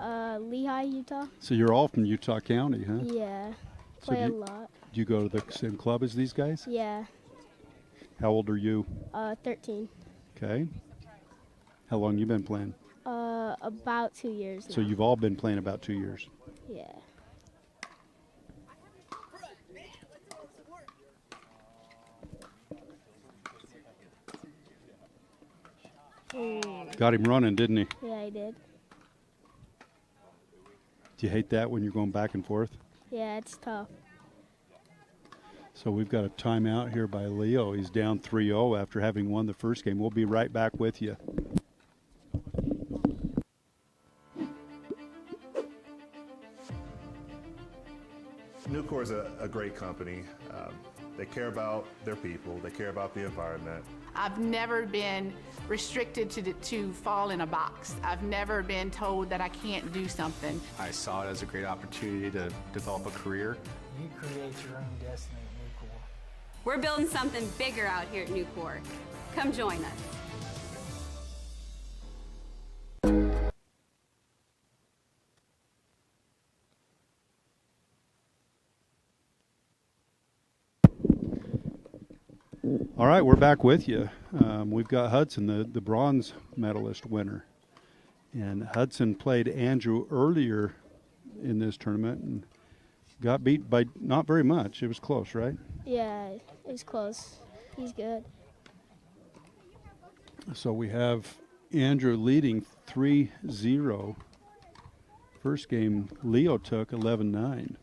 Lehigh, Utah. So you're all from Utah County, huh? Yeah. So Play a lot. Do you go to the same club as these guys? Yeah. How old are you? 13. Okay. How long you been playing? About 2 years now. So you've all been playing about 2 years. Yeah. Ooh. Got him running, didn't he? Yeah, I did. Do you hate that when you're going back and forth? Yeah, it's tough. So we've got a timeout here by Leo. He's down 3-0 after having won the first game. We'll be right back with you. Nucor is a great company. They care about their people. They care about the environment. I've never been restricted to fall in a box. I've never been told that I can't do something. I saw it as a great opportunity to develop a career. You create your own destiny at Nucor. We're building something bigger out here at Nucor. Come join us. All right, we're back with you. We've got Hudson, the bronze medalist winner. And Hudson played Andrew earlier in this tournament and got beat by not very much. It was close, right? Yeah, it was close. He's good. So we have Andrew leading 3-0. First game, Leo took 11-9.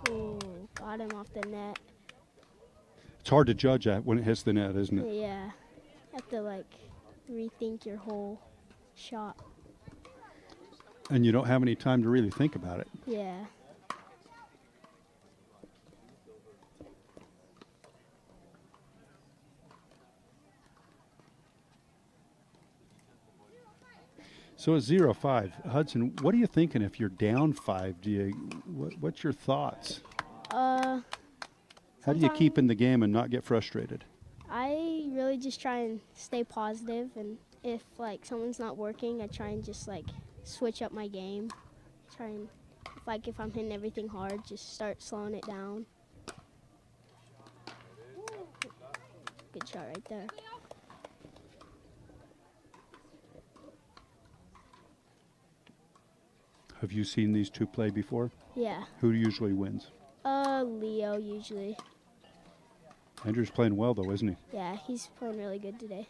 Ooh, got him off the net. It's hard to judge that when it hits the net, isn't it? Yeah. Have to, rethink your whole shot. And you don't have any time to really think about it. Yeah. So it's 0-5. Hudson, what are you thinking if you're down 5? What's your thoughts? How do you keep in the game and not get frustrated? I really just try and stay positive, and if someone's not working, I try and just switch up my game. Try and if I'm hitting everything hard, just start slowing it down. Good shot right there. Have you seen these two play before? Yeah. Who usually wins? Leo usually. Andrew's playing well though, isn't he? Yeah, he's playing really good today.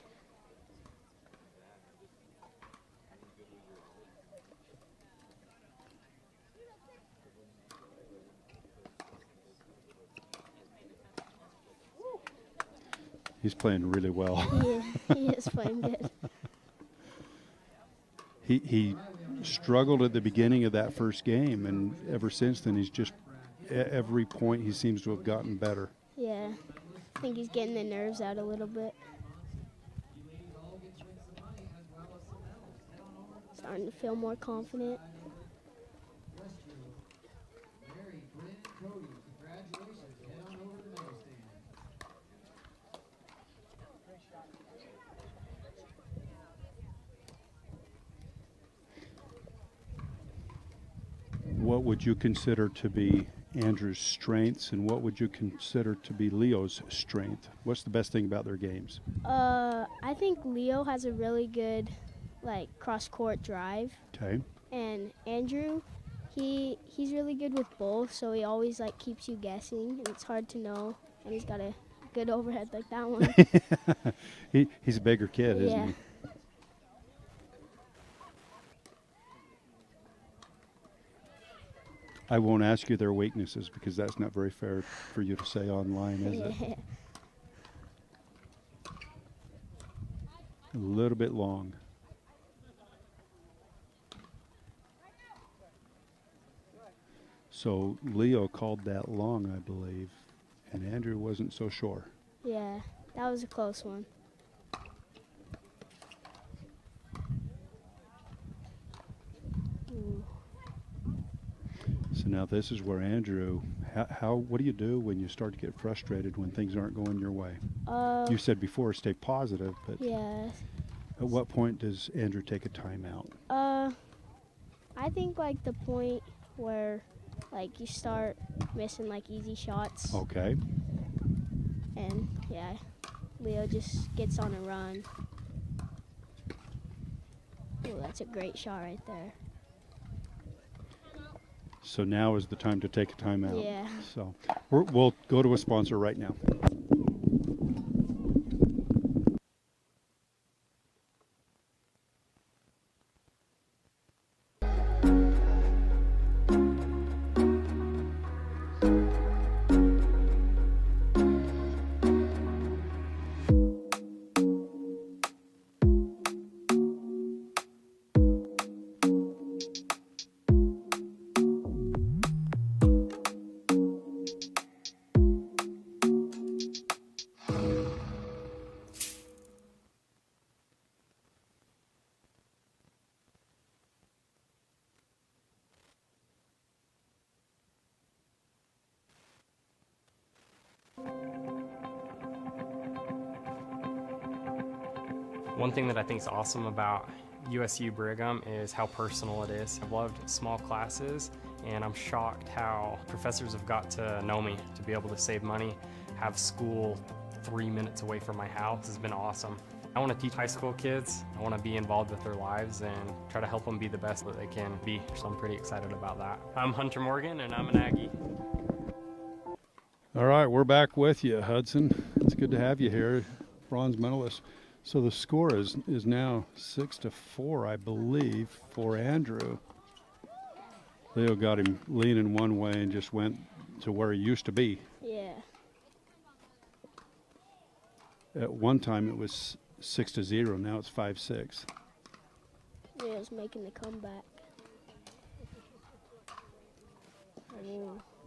He's playing really well. He is playing good. He struggled at the beginning of that first game, and ever since then he's just, every point he seems to have gotten better. Yeah, I think he's getting the nerves out a little bit. Starting to feel more confident. What would you consider to be Andrew's strengths, and what would you consider to be Leo's strength? What's the best thing about their games? I think Leo has a really good, cross-court drive. Okay. And Andrew, he's really good with both, so he always, keeps you guessing, and it's hard to know. And he's got a good overhead like that one. He's a bigger kid, isn't he? I won't ask you their weaknesses because that's not very fair for you to say online, is it? A little bit long. So Leo called that long, I believe, and Andrew wasn't so sure. Yeah, that was a close one. Ooh. So now this is where Andrew, what do you do when you start to get frustrated when things aren't going your way? You said before stay positive, but yeah. At what point does Andrew take a timeout? I think like the point where like you start missing like easy shots. Okay. And yeah, Leo just gets on a run. Oh, that's a great shot right there. So now is the time to take a timeout. Yeah. So we'll go to a sponsor right now. One thing that I think is awesome about USU Brigham is how personal it is. I've loved small classes, and I'm shocked how professors have got to know me, to be able to save money, have school 3 minutes away from my house has been awesome. I want to teach high school kids. I want to be involved with their lives and try to help them be the best that they can be. So I'm pretty excited about that. I'm Hunter Morgan, and I'm an Aggie. All right, we're back with you, Hudson. It's good to have you here, bronze medalist. So the score is now 6-4, I believe, for Andrew. Leo got him leaning one way and just went to where he used to be. Yeah. At one time it was 6-0. Now it's 5-6. Leo's making the comeback.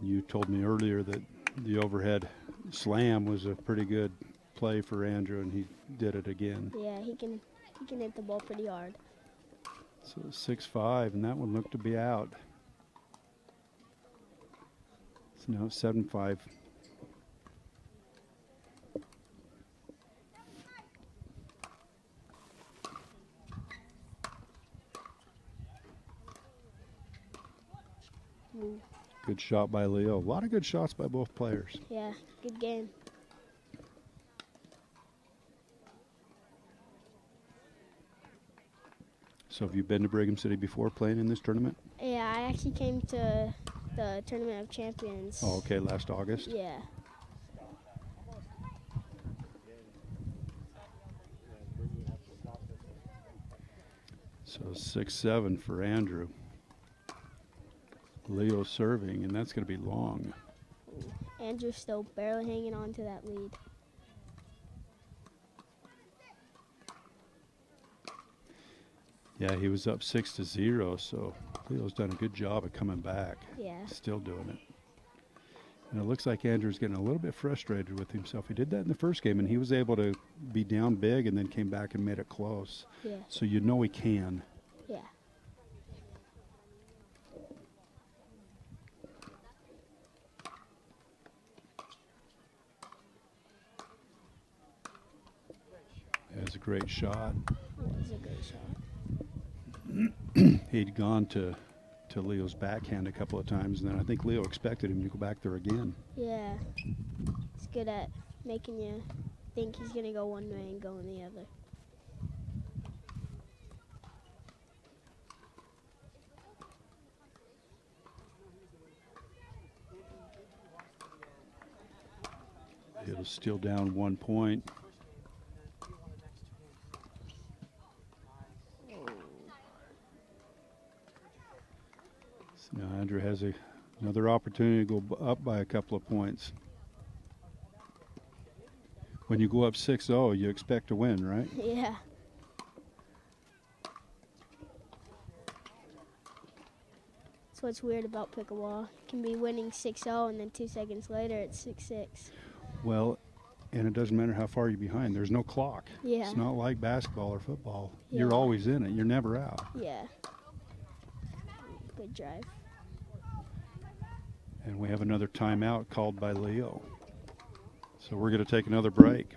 You told me earlier that the overhead slam was a pretty good play for Andrew, and he did it again. Yeah, he can hit the ball pretty hard. So 6-5, and that one looked to be out. So now it's 7-5. Good shot by Leo. A lot of good shots by both players. Yeah, good game. So have you been to Brigham City before playing in this tournament? Yeah, I actually came to the Tournament of Champions. Oh, okay, last August? Yeah. So 6-7 for Andrew. Leo serving, and that's going to be long. Andrew's still barely hanging on to that lead. Yeah, he was up 6-0, so Leo's done a good job of coming back. Yeah. Still doing it. And it looks like Andrew's getting a little bit frustrated with himself. He did that in the first game, and he was able to be down big and then came back and made it close. Yeah. So you know he can. Yeah. That's a great shot. That was a great shot. He'd gone to Leo's backhand a couple of times, and then I think Leo expected him to go back there again. Yeah. It's good at making you think he's going to go one way and go in the other. It was still down 1 point. So now Andrew has a Another opportunity to go up by a couple of points. When you go up 6-0, you expect to win, right? Yeah. That's what's weird about pickleball. You can be winning 6-0 and then 2 seconds later it's 6-6. Well, and it doesn't matter how far you're behind. There's no clock. Yeah. It's not like basketball or football. Yeah. You're always in it. You're never out. Yeah. Good drive. And we have another timeout called by Leo. So we're going to take another break.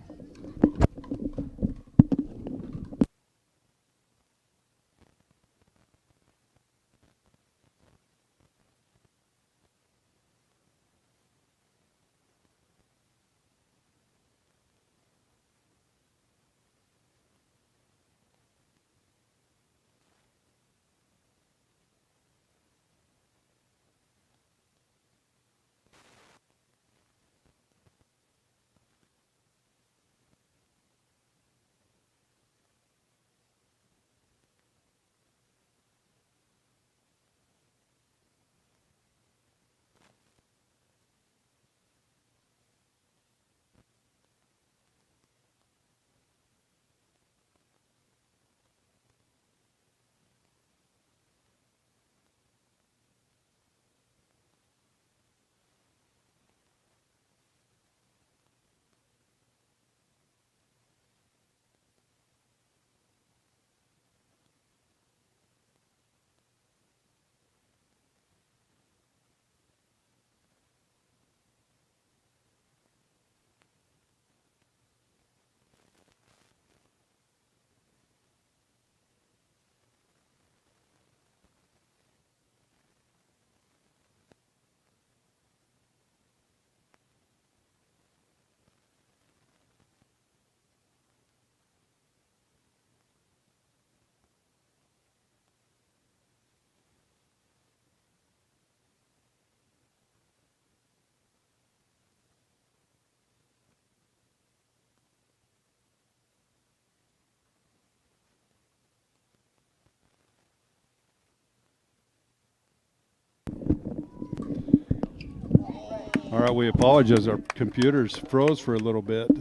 All right, we apologize. Our computers froze for a little bit.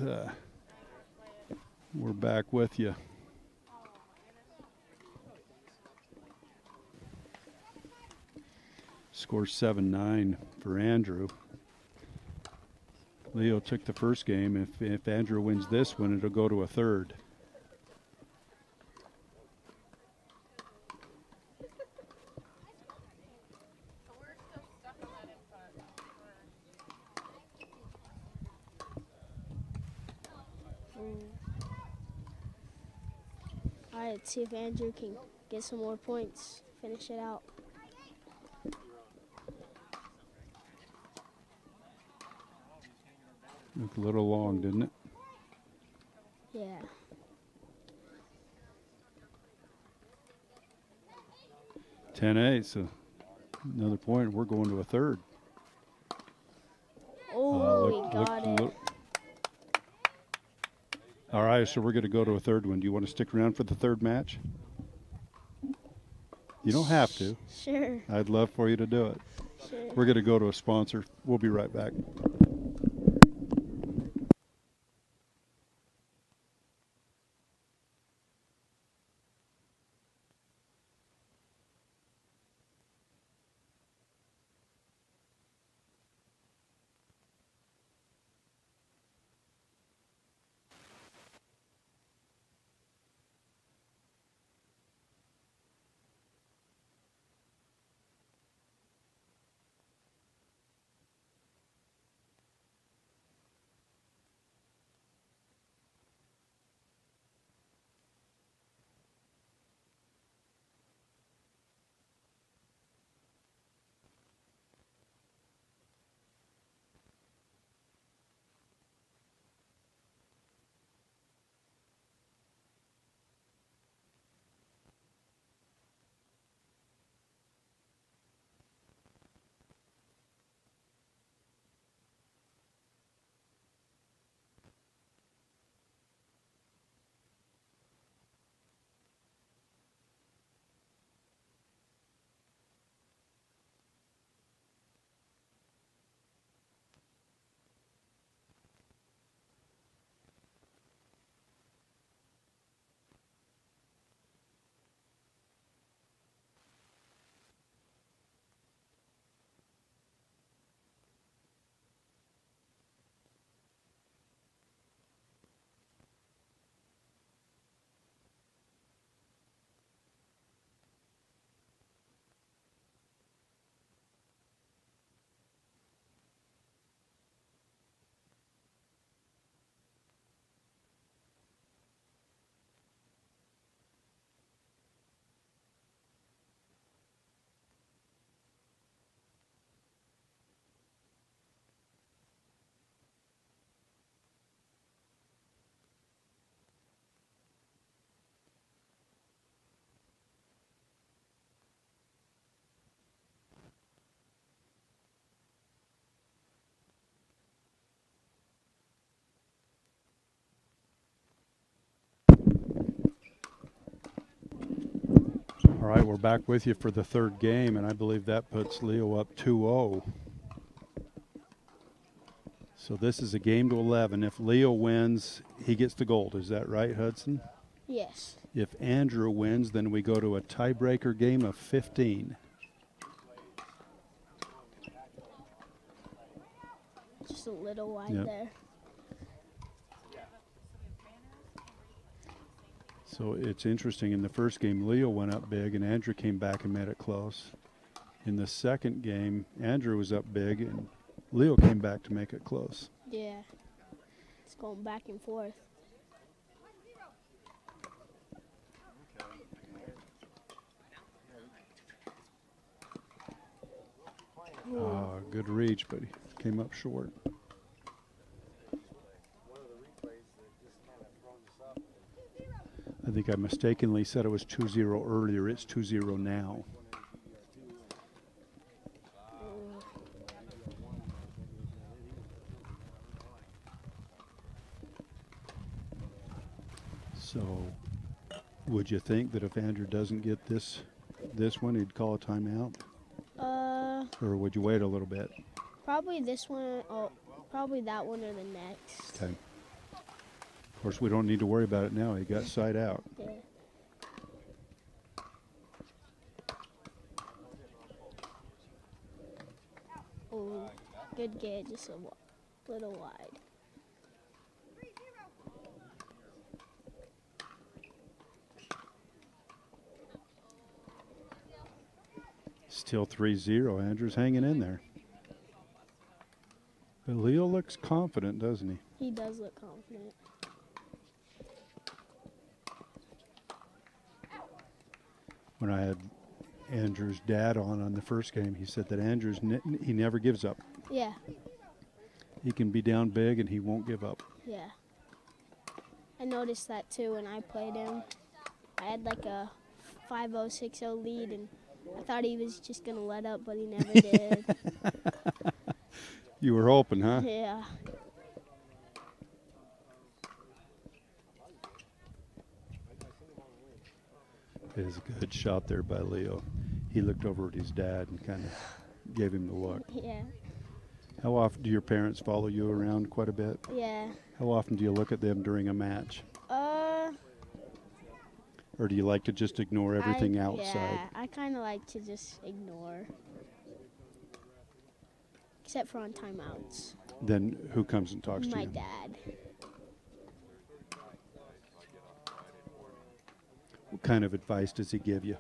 We're back with you. Score 7-9 for Andrew. Leo took the first game. If Andrew wins this one, it'll go to a third. All right, let's see if Andrew can get some more points, finish it out. Looked a little long, didn't it? Yeah. $10-8, so another point. We're going to a third. Oh, we got it. All right, so we're going to go to a third one. Do you want to stick around for the third match? You don't have to. Sure. I'd love for you to do it. Sure. We're going to go to a sponsor. We'll be right back. right, we're back with you for the third game, and I believe that puts Leo up 2-0. So this is a game to 11. If Leo wins, he gets the gold. Is that right, Hudson? Yes. If Andrew wins, then we go to a tiebreaker game of 15. Just a little wide there. So it's interesting. In the first game, Leo went up big, and Andrew came back and made it close. In the second game, Andrew was up big, and Leo came back to make it close. Yeah. It's going back and forth. Good reach, but he came up short. I think I mistakenly said it was 2-0 earlier. It's 2-0 now. So, would you think that if Andrew doesn't get this one, he'd call a timeout? Or would you wait a little bit? Probably this one, probably that one or the next. Okay. Of course, we don't need to worry about it now. He got side out. Yeah. Oh, good get, just a little wide. Still 3-0. Andrew's hanging in there. But Leo looks confident, doesn't he? He does look confident. When I had Andrew's dad on the first game, he said that Andrew's he never gives up. Yeah. He can be down big and he won't give up. Yeah. I noticed that too when I played him. I had like a 5-0, 6-0 lead, and I thought he was just going to let up, but he never did. You were hoping, huh? Yeah. It is a good shot there by Leo. He looked over at his dad and kind of gave him the look. Yeah. How often do your parents follow you around? Quite a bit? Yeah. How often do you look at them during a match? Or do you like to just ignore everything outside? Yeah, I kind of like to just ignore. Except for on timeouts. Then who comes and talks to you? My dad. What kind of advice does he give you?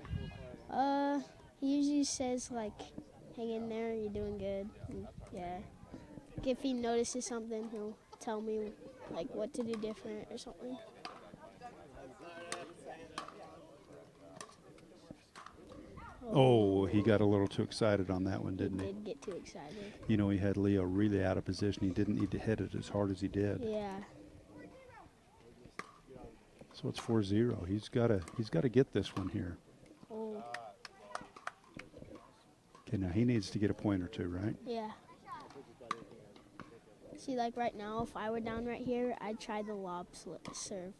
He usually says, like, hang in there, you're doing good. And, yeah. Like if he notices something, he'll tell me, like, what to do different or something. Oh, he got a little too excited on that one, didn't he? He did get too excited. You know, he had Leo really out of position. He didn't need to hit it as hard as he did. Yeah. So it's 4-0. He's got to get this one here. Oh. Okay, now he needs to get a point or two, right? Yeah. See, like right now, if I were down right here, I'd try the lob serve.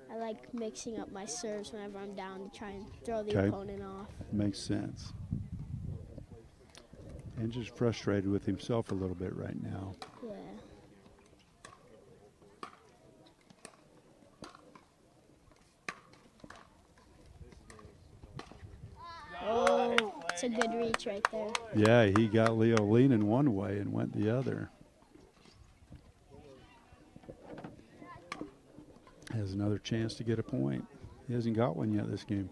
I like mixing up my serves whenever I'm down to try and throw the opponent off. Makes sense. And just frustrated with himself a little bit right now. Yeah. Oh, it's a good reach right there. Yeah, he got Leo leaning one way and went the other. Has another chance to get a point. He hasn't got one yet this game.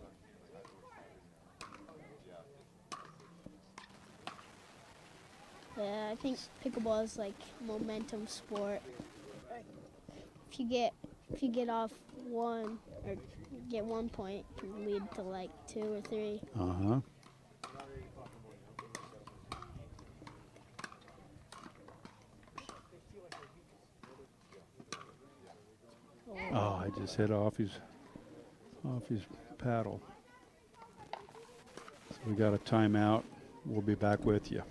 Yeah, I think pickleball is like momentum sport. If you get off one or get 1 point, it can lead to like 2 or 3. Uh-huh. Oh, I just hit off his paddle. So we got a timeout. We'll be back with you.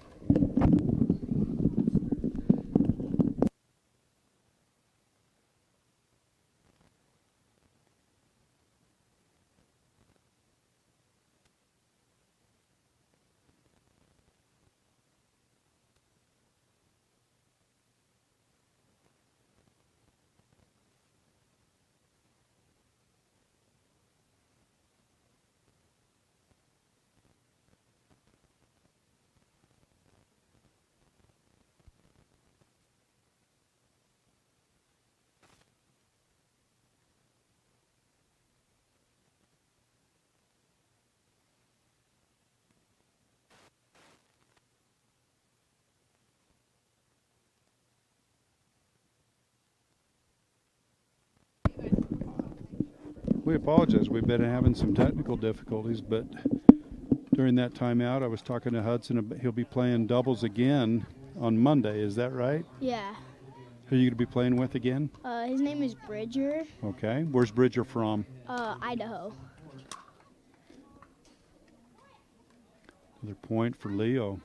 We apologize. We've been having some technical difficulties, but during that timeout, I was talking to Hudson. He'll be playing doubles again on Monday. Is that right? Yeah. Who are you going to be playing with again? His name is Bridger. Okay. Where's Bridger from? Idaho. Another point for Leo.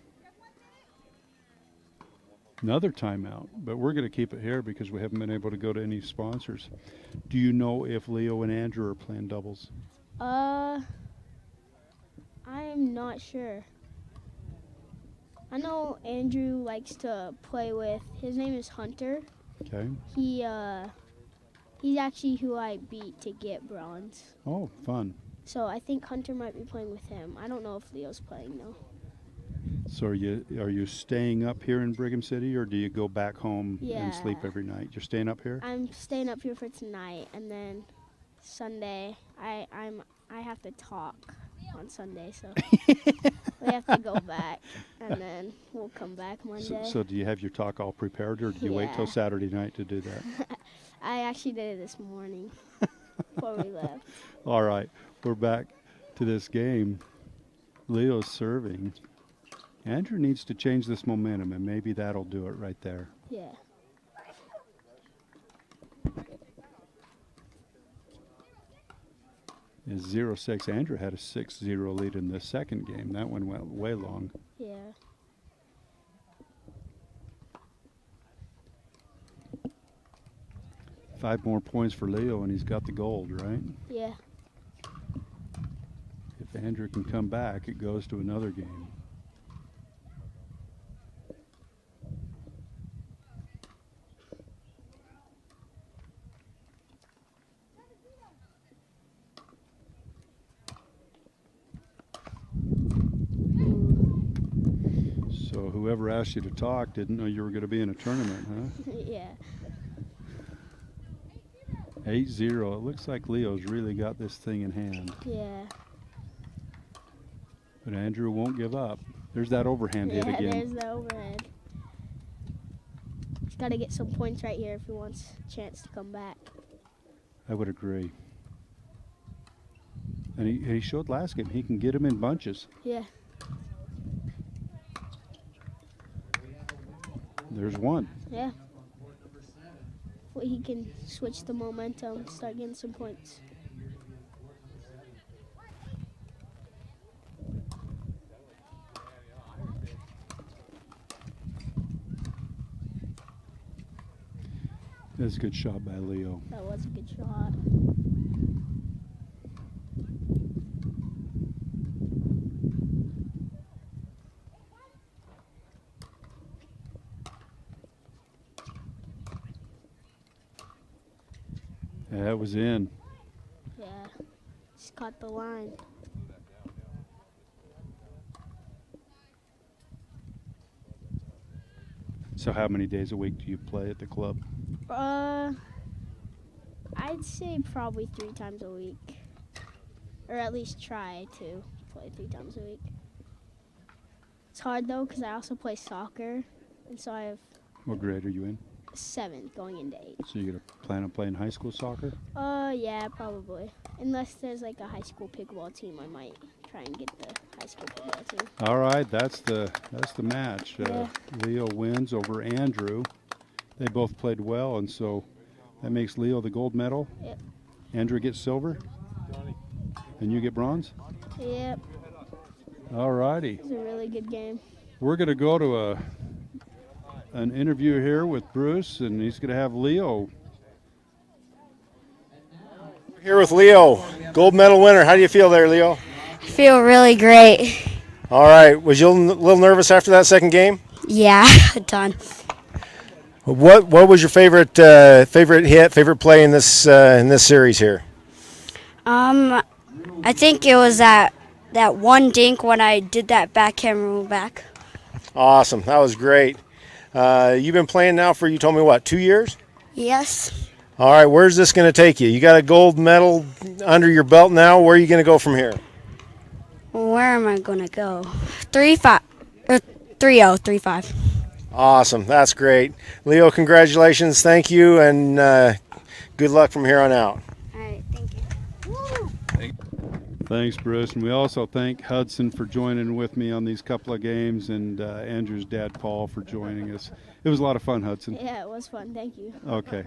Another timeout, but we're going to keep it here because we haven't been able to go to any sponsors. Do you know if Leo and Andrew are playing doubles? I'm not sure. I know Andrew likes to play with, his name is Hunter. Okay. He's actually who I beat to get bronze. Oh, fun. So I think Hunter might be playing with him. I don't know if Leo's playing though. So are you staying up here in Brigham City, or do you go back home and sleep every night? You're staying up here? I'm staying up here for tonight, and then Sunday I have to talk on Sunday, so we have to go back, and then we'll come back Monday. So do you have your talk all prepared, or do you wait till Saturday night to do that? I actually did it this morning before we left. All right, we're back to this game. Leo's serving. Andrew needs to change this momentum, and maybe that'll do it right there. Yeah. Is 0-6. Andrew had a 6-0 lead in the second game. That one went way long. Yeah. Five more points for Leo, and he's got the gold, right? Yeah. If Andrew can come back, it goes to another game. So whoever asked you to talk didn't know you were going to be in a tournament, huh? Yeah. 8-0. It looks like Leo's really got this thing in hand. Yeah. But Andrew won't give up. There's that overhand hit again. Yeah, there's the overhand. He's got to get some points right here if he wants a chance to come back. I would agree. And he showed last game he can get him in bunches. Yeah. There's one. Yeah. Well, he can switch the momentum, start getting some points. That's a good shot by Leo. That was a good shot. Yeah, that was in. Yeah, just caught the line. So how many days a week do you play at the club? I'd say probably 3 times a week. Or at least try to play 3 times a week. It's hard though, because I also play soccer. And so I have... What grade are you in? 7th, going into 8th. So you're going to plan on playing high school soccer? Yeah, probably. Unless there's like a high school pickleball team, I might try and get the high school pickleball team. All right, that's the match. Yeah. Leo wins over Andrew. They both played well, and so that makes Leo the gold medal. Yep. Andrew gets silver, and you get bronze? Yep. All righty. It was a really good game. We're going to go to an interview here with Bruce, and he's going to have Leo. Here with Leo, gold medal winner. How do you feel there, Leo? Feel really great. All right. Was you a little nervous after that second game? Yeah, a ton. What was your favorite hit, favorite play in this series here? I think it was that one dink when I did that backhand roll back. Awesome. That was great. You've been playing now for, you told me, what, 2 years? Yes. All right, where's this going to take you? You got a gold medal under your belt now. Where are you going to go from here? Where am I going to go? 3-5 or 3-0, 3-5. Awesome. That's great. Leo, congratulations. Thank you, and good luck from here on out. All right, thank you. Thanks, Bruce. And we also thank Hudson for joining with me on these couple of games, and Andrew's dad, Paul, for joining us. It was a lot of fun, Hudson. Yeah, it was fun. Thank you. Okay.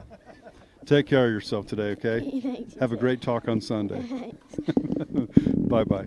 Take care of yourself today, okay? Thanks. Have a great talk on Sunday. Bye-bye.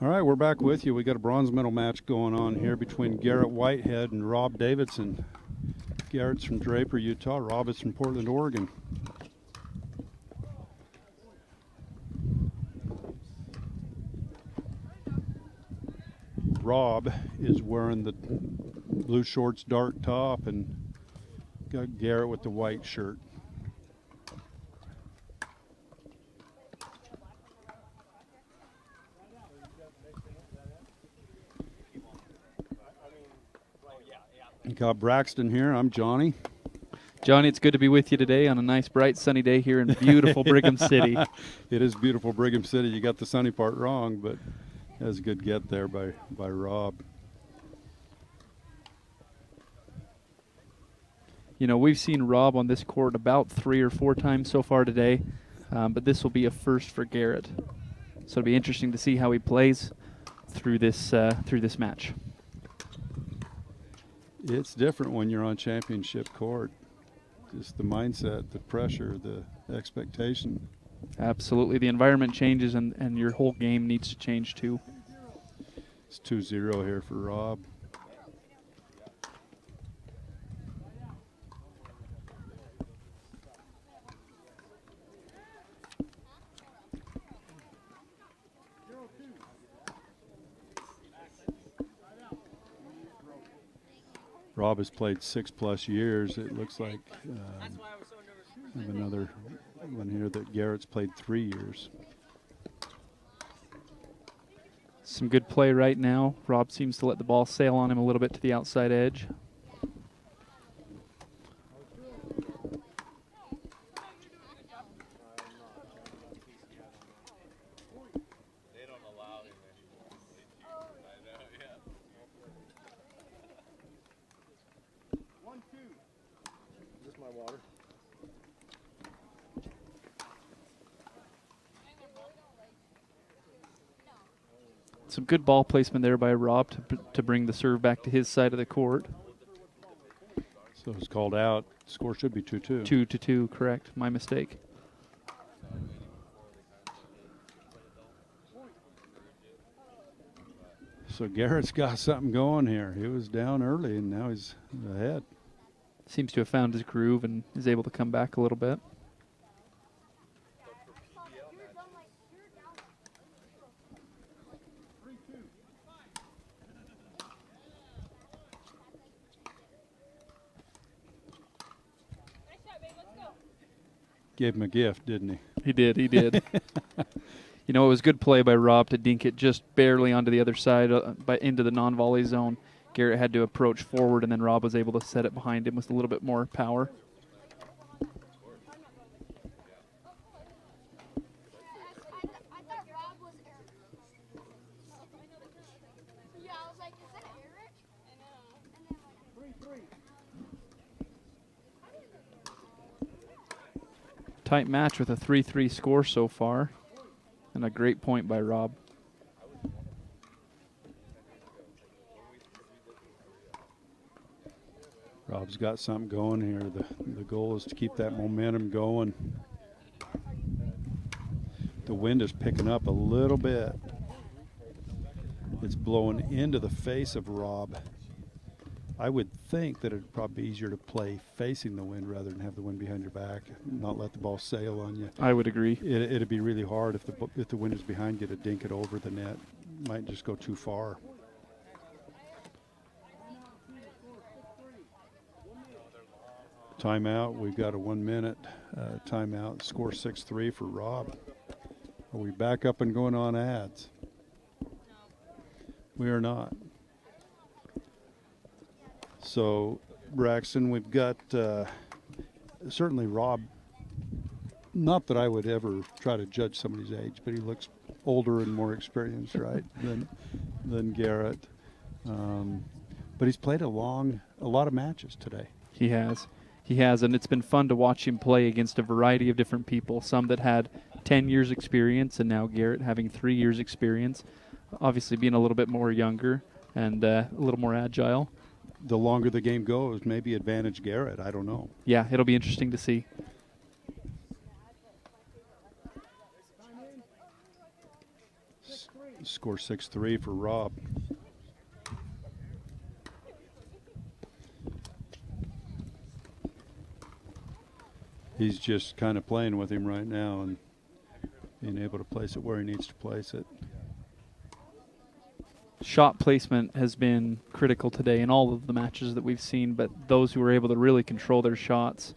All right, we're back with you. We got a bronze medal match going on here between Garrett Whitehead and Rob Davidson. Garrett's from Draper, Utah. Rob is from Portland, Oregon. Rob is wearing the blue shorts, dark top, and got Garrett with the white shirt. Got Braxton here. I'm Johnny. Johnny, it's good to be with you today on a nice, bright, sunny day here in beautiful Brigham City. It is beautiful Brigham City. You got the sunny part wrong, but that was a good get there by Rob. You know, we've seen Rob on this court about 3 or 4 times so far today, but this will be a first for Garrett. So it'll be interesting to see how he plays through this match. It's different when you're on championship court. Just the mindset, the pressure, the expectation. Absolutely. The environment changes, and your whole game needs to change too. It's 2-0 here for Rob. Rob has played 6+ years. It looks like I have another one here that Garrett's played 3 years. Some good play right now. Rob seems to let the ball sail on him a little bit to the outside edge. Some good ball placement there by Rob to bring the serve back to his side of the court. So it's called out. Score should be 2-2. 2-2, correct. My mistake. So Garrett's got something going here. He was down early, and now he's ahead. Seems to have found his groove and is able to come back a little bit. Gave him a gift, didn't he? He did, he did. You know, it was good play by Rob to dink it just barely onto the other side into the non-volley zone. Garrett had to approach forward, and then Rob was able to set it behind him with a little bit more power. Tight match with a 3-3 score so far, and a great point by Rob. Rob's got something going here. The goal is to keep that momentum going. The wind is picking up a little bit. It's blowing into the face of Rob. I would think that it'd probably be easier to play facing the wind rather than have the wind behind your back, not let the ball sail on you. I would agree. It'd be really hard if the wind is behind you to dink it over the net. Might just go too far. Timeout. We've got a 1-minute timeout. Score 6-3 for Rob. Are we back up and going on ads? We are not. So, Braxton, we've got certainly Rob. Not that I would ever try to judge somebody's age, but he looks older and more experienced, right, than Garrett. But he's played a lot of matches today. He has. He has, and it's been fun to watch him play against a variety of different people, some that had 10 years experience, and now Garrett having 3 years experience, obviously being a little bit more younger and a little more agile. The longer the game goes, maybe advantage Garrett. I don't know. Yeah, it'll be interesting to see. Score 6-3 for Rob. He's just kind of playing with him right now and being able to place it where he needs to place it. Shot placement has been critical today in all of the matches that we've seen, but those who were able to really control their shots,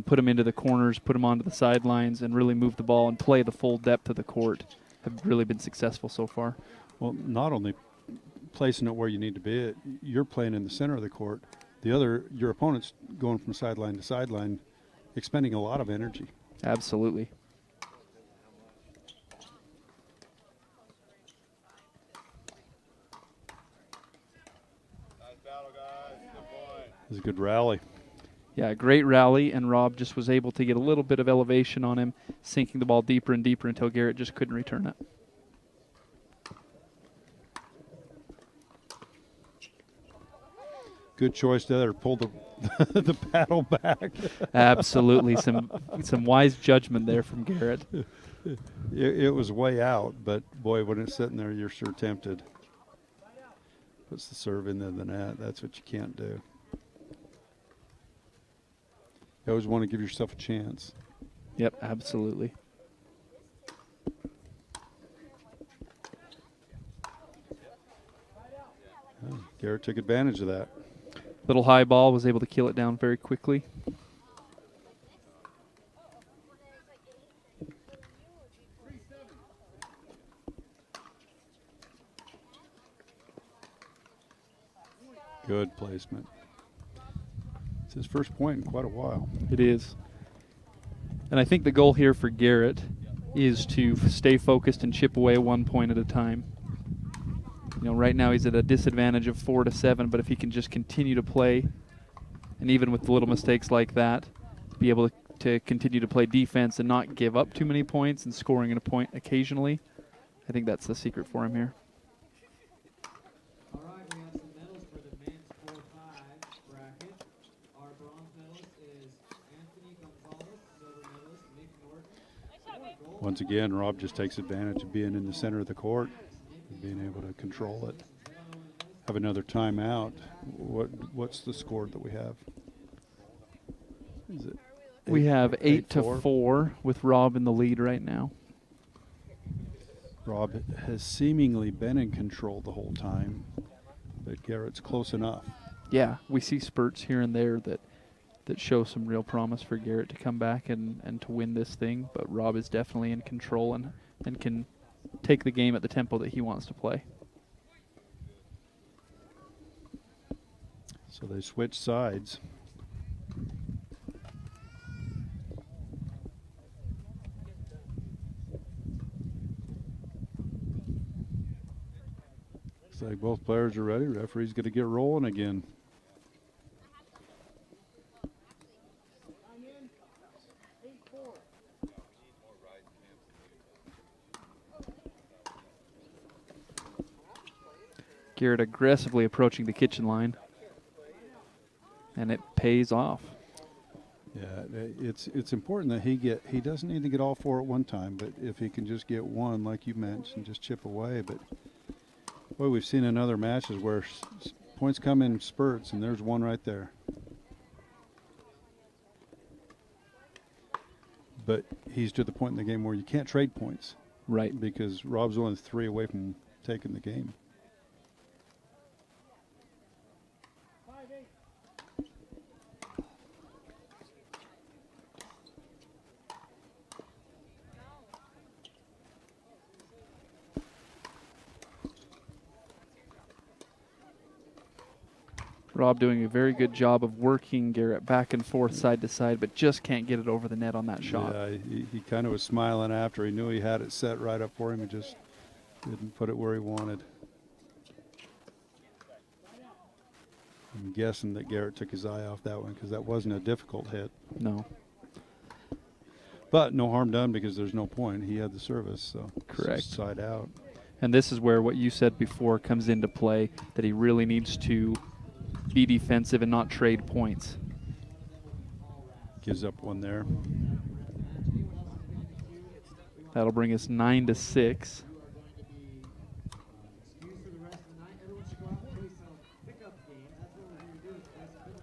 put them into the corners, put them onto the sidelines, and really move the ball and play the full depth of the court have really been successful so far. Well, not only placing it where you need to be, you're playing in the center of the court. Your opponent's going from sideline to sideline, expending a lot of energy. Absolutely. It was a good rally. Yeah, great rally, and Rob just was able to get a little bit of elevation on him, sinking the ball deeper and deeper until Garrett just couldn't return it. Good choice there. Pull the the paddle back. Absolutely, some wise judgment there from Garrett. It was way out, but boy, when it's sitting there, you're sure tempted. Puts the serve into the net. That's what you can't do. You always want to give yourself a chance. Yep, absolutely. Oh, Garrett took advantage of that. Little high ball, was able to kill it down very quickly. Good placement. It's his first point in quite a while. It is. And I think the goal here for Garrett is to stay focused and chip away 1 point at a time. You know, right now he's at a disadvantage of 4-7, but if he can just continue to play, and even with little mistakes like that, be able to continue to play defense and not give up too many points and scoring a point occasionally, I think that's the secret for him here. All right, we have some medals for the men's 4-5 bracket. Our bronze medalist is Anthony Gonzalez, silver medalist Nick Norton. Once again, Rob just takes advantage of being in the center of the court and being able to control it. Have another timeout. What's the score that we have? Is it we have 8-4 with Rob in the lead right now. Rob has seemingly been in control the whole time, but Garrett's close enough. Yeah, we see spurts here and there that show some real promise for Garrett to come back and to win this thing, but Rob is definitely in control and can take the game at the tempo that he wants to play. So they switch sides. Looks like both players are ready. Referee's going to get rolling again. Garrett aggressively approaching the kitchen line, and it pays off. Yeah, it's important that he doesn't need to get all four at one time, but if he can just get one, like you mentioned, just chip away. But boy, we've seen in other matches where points come in spurts, and there's one right there. But he's to the point in the game where you can't trade points. Right. Because Rob's only 3 away from taking the game. Rob doing a very good job of working Garrett back and forth, side to side, but just can't get it over the net on that shot. Yeah, he kind of was smiling after. He knew he had it set right up for him. He just didn't put it where he wanted. I'm guessing that Garrett took his eye off that one because that wasn't a difficult hit. No. But no harm done because there's no point. He had the service, so correct. Just side out. And this is where what you said before comes into play, that he really needs to be defensive and not trade points. Gives up one there. That'll bring us 9-6.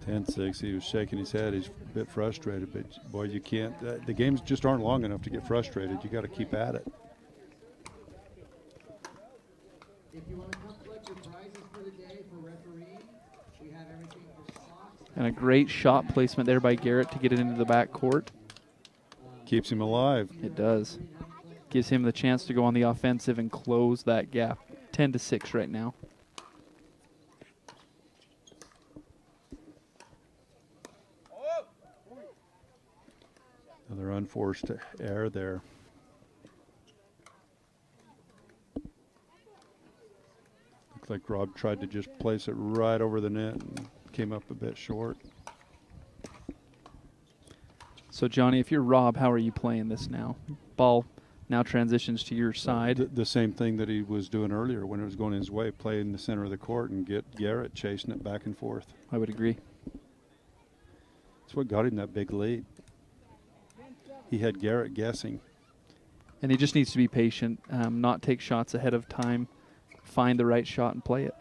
10-6. He was shaking his head. He's a bit frustrated, but boy, you can't. The games just aren't long enough to get frustrated. You got to keep at it. If you want to come collect your prizes for the day for refereeing, we have everything for socks. And a great shot placement there by Garrett to get it into the back court. Keeps him alive. It does. Gives him the chance to go on the offensive and close that gap. 10-6 right now. Another unforced error there. Looks like Rob tried to just place it right over the net and came up a bit short. So, Johnny, if you're Rob, how are you playing this now? Ball now transitions to your side. The same thing that he was doing earlier when it was going his way, play in the center of the court and get Garrett chasing it back and forth. I would agree. That's what got him that big lead. He had Garrett guessing. And he just needs to be patient, not take shots ahead of time, find the right shot and play it.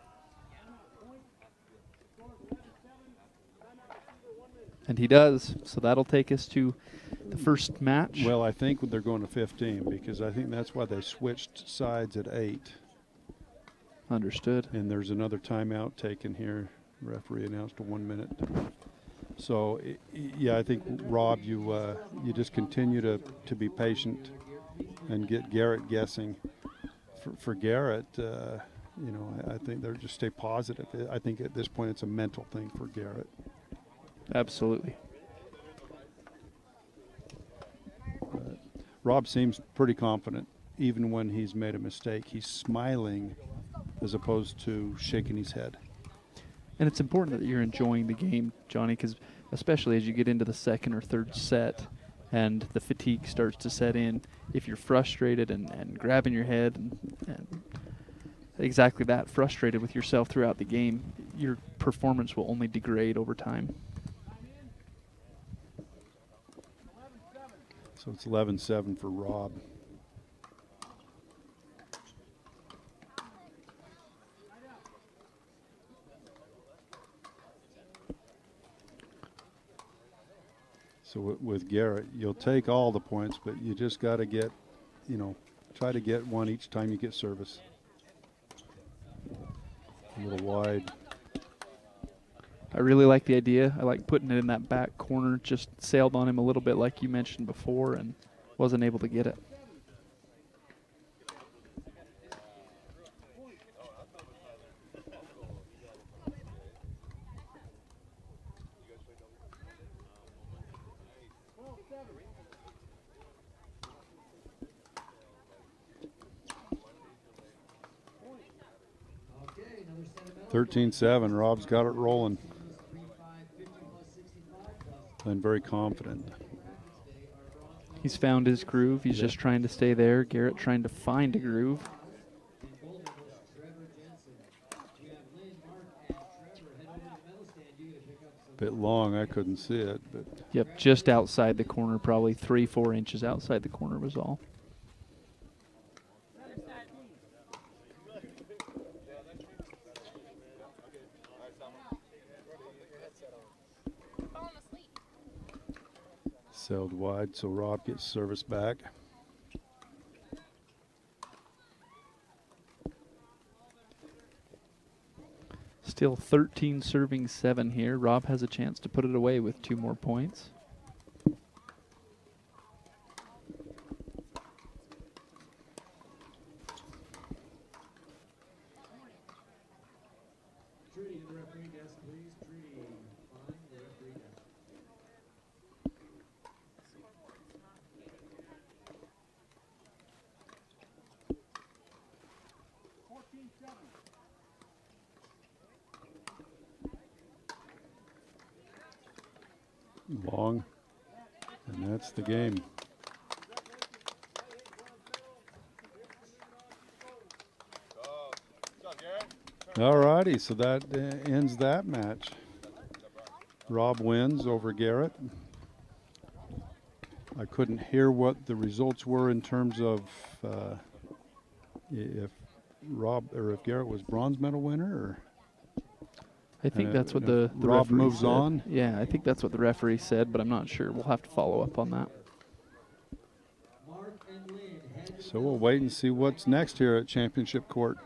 And he does, so that'll take us to the first match. Well, I think they're going to 15 because I think that's why they switched sides at 8. Understood. And there's another timeout taken here. Referee announced a 1 minute. So, yeah, I think, Rob, you just continue to be patient and get Garrett guessing. For Garrett, you know, I think they're just stay positive. I think at this point it's a mental thing for Garrett. Absolutely. Rob seems pretty confident. Even when he's made a mistake, he's smiling as opposed to shaking his head. And it's important that you're enjoying the game, Johnny, because especially as you get into the second or third set and the fatigue starts to set in, if you're frustrated and grabbing your head and exactly that, frustrated with yourself throughout the game, your performance will only degrade over time. So it's 11-7 for Rob. So with Garrett, you'll take all the points, but you just got to get, you know, try to get one each time you get service. A little wide. I really like the idea. I like putting it in that back corner. Just sailed on him a little bit like you mentioned before and wasn't able to get it. Okay, another set of medals. 13-7. Rob's got it rolling. And very confident. He's found his groove. He's just trying to stay there. Garrett trying to find a groove. Bit long, I couldn't see it, but Yep, just outside the corner, probably 3-4 inches outside the corner was all. sailed wide, so Rob gets service back. Still 13 serving 7 here. Rob has a chance to put it away with 2 more points. Trudy to the referee desk, please. Trudy, Cline, the referee desk. Long, and that's the game. All righty, so that ends that match. Rob wins over Garrett. I couldn't hear what the results were in terms of if Rob or if Garrett was bronze medal winner, or I think that's what the Rob referee moves said. on. Yeah, I think that's what the referee said, but I'm not sure. We'll have to follow up on that. So we'll wait and see what's next here at Championship Court.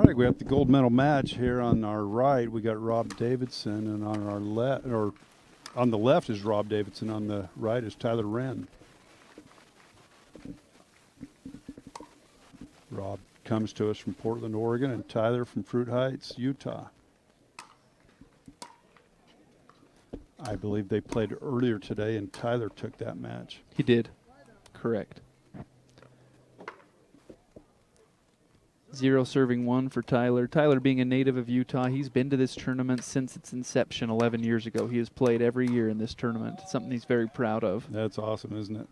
right, we have the gold medal match here on our right. We got Rob Davidson, and on our left, or on the left is Rob Davidson. On the right is Tyler Wren. Rob comes to us from Portland, Oregon, and Tyler from Fruit Heights, Utah. I believe they played earlier today, and Tyler took that match. He did. Correct. 0 serving 1 for Tyler. Tyler being a native of Utah, he's been to this tournament since its inception 11 years ago. He has played every year in this tournament, something he's very proud of. That's awesome, isn't it?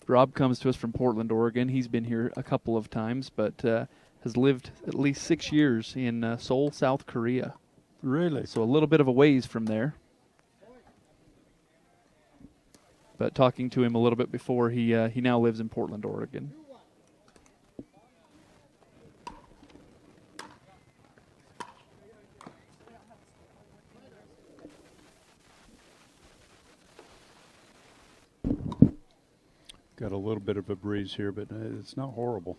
Rob comes to us from Portland, Oregon. He's been here a couple of times, but has lived at least 6 years in Seoul, South Korea. Really? So a little bit of a ways from there. But talking to him a little bit before, he now lives in Portland, Oregon. Got a little bit of a breeze here, but it's not horrible.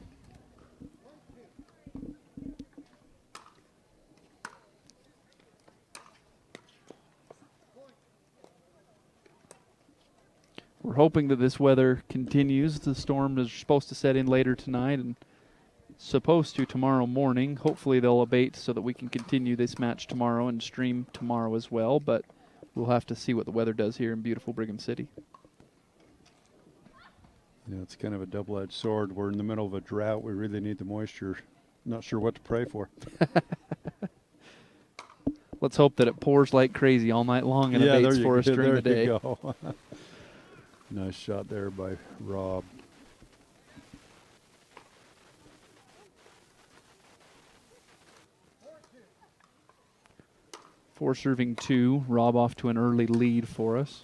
We're hoping that this weather continues. The storm is supposed to set in later tonight and supposed to tomorrow morning. Hopefully they'll abate so that we can continue this match tomorrow and stream tomorrow as well, but we'll have to see what the weather does here in beautiful Brigham City. Yeah, it's kind of a double-edged sword. We're in the middle of a drought. We really need the moisture. Not sure what to pray for. Let's hope that it pours like crazy all night long and abates for us during the day. There you go. Nice shot there by Rob. Four serving 2. Rob off to an early lead for us.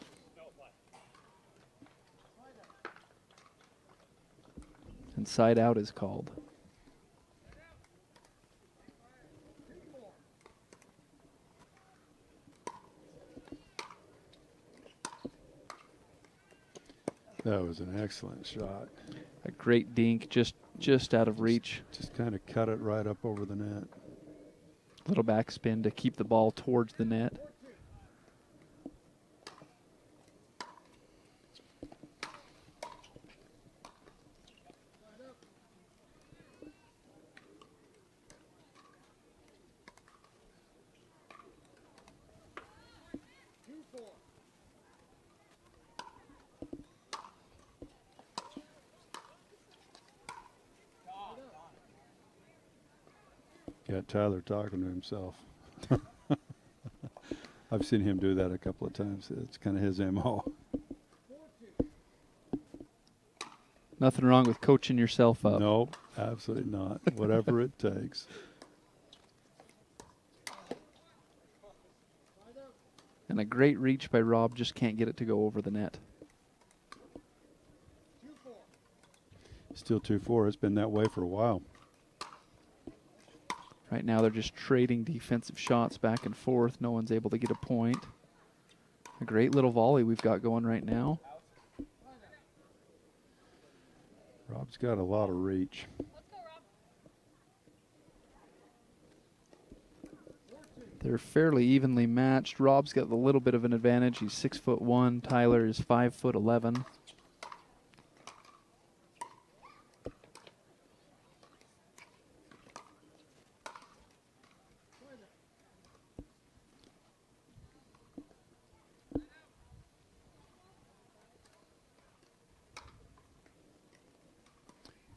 And side out is called. That was an excellent shot. A great dink, just out of reach. Just kind of cut it right up over the net. Little backspin to keep the ball towards the net. Got Tyler talking to himself. I've seen him do that a couple of times. It's kind of his MO. Nothing wrong with coaching yourself up. No, absolutely not. Whatever it takes. And a great reach by Rob, just can't get it to go over the net. Still 2-4. It's been that way for a while. Right now they're just trading defensive shots back and forth. No one's able to get a point. A great little volley we've got going right now. Rob's got a lot of reach. They're fairly evenly matched. Rob's got a little bit of an advantage. He's 6'1". Tyler is 5'11".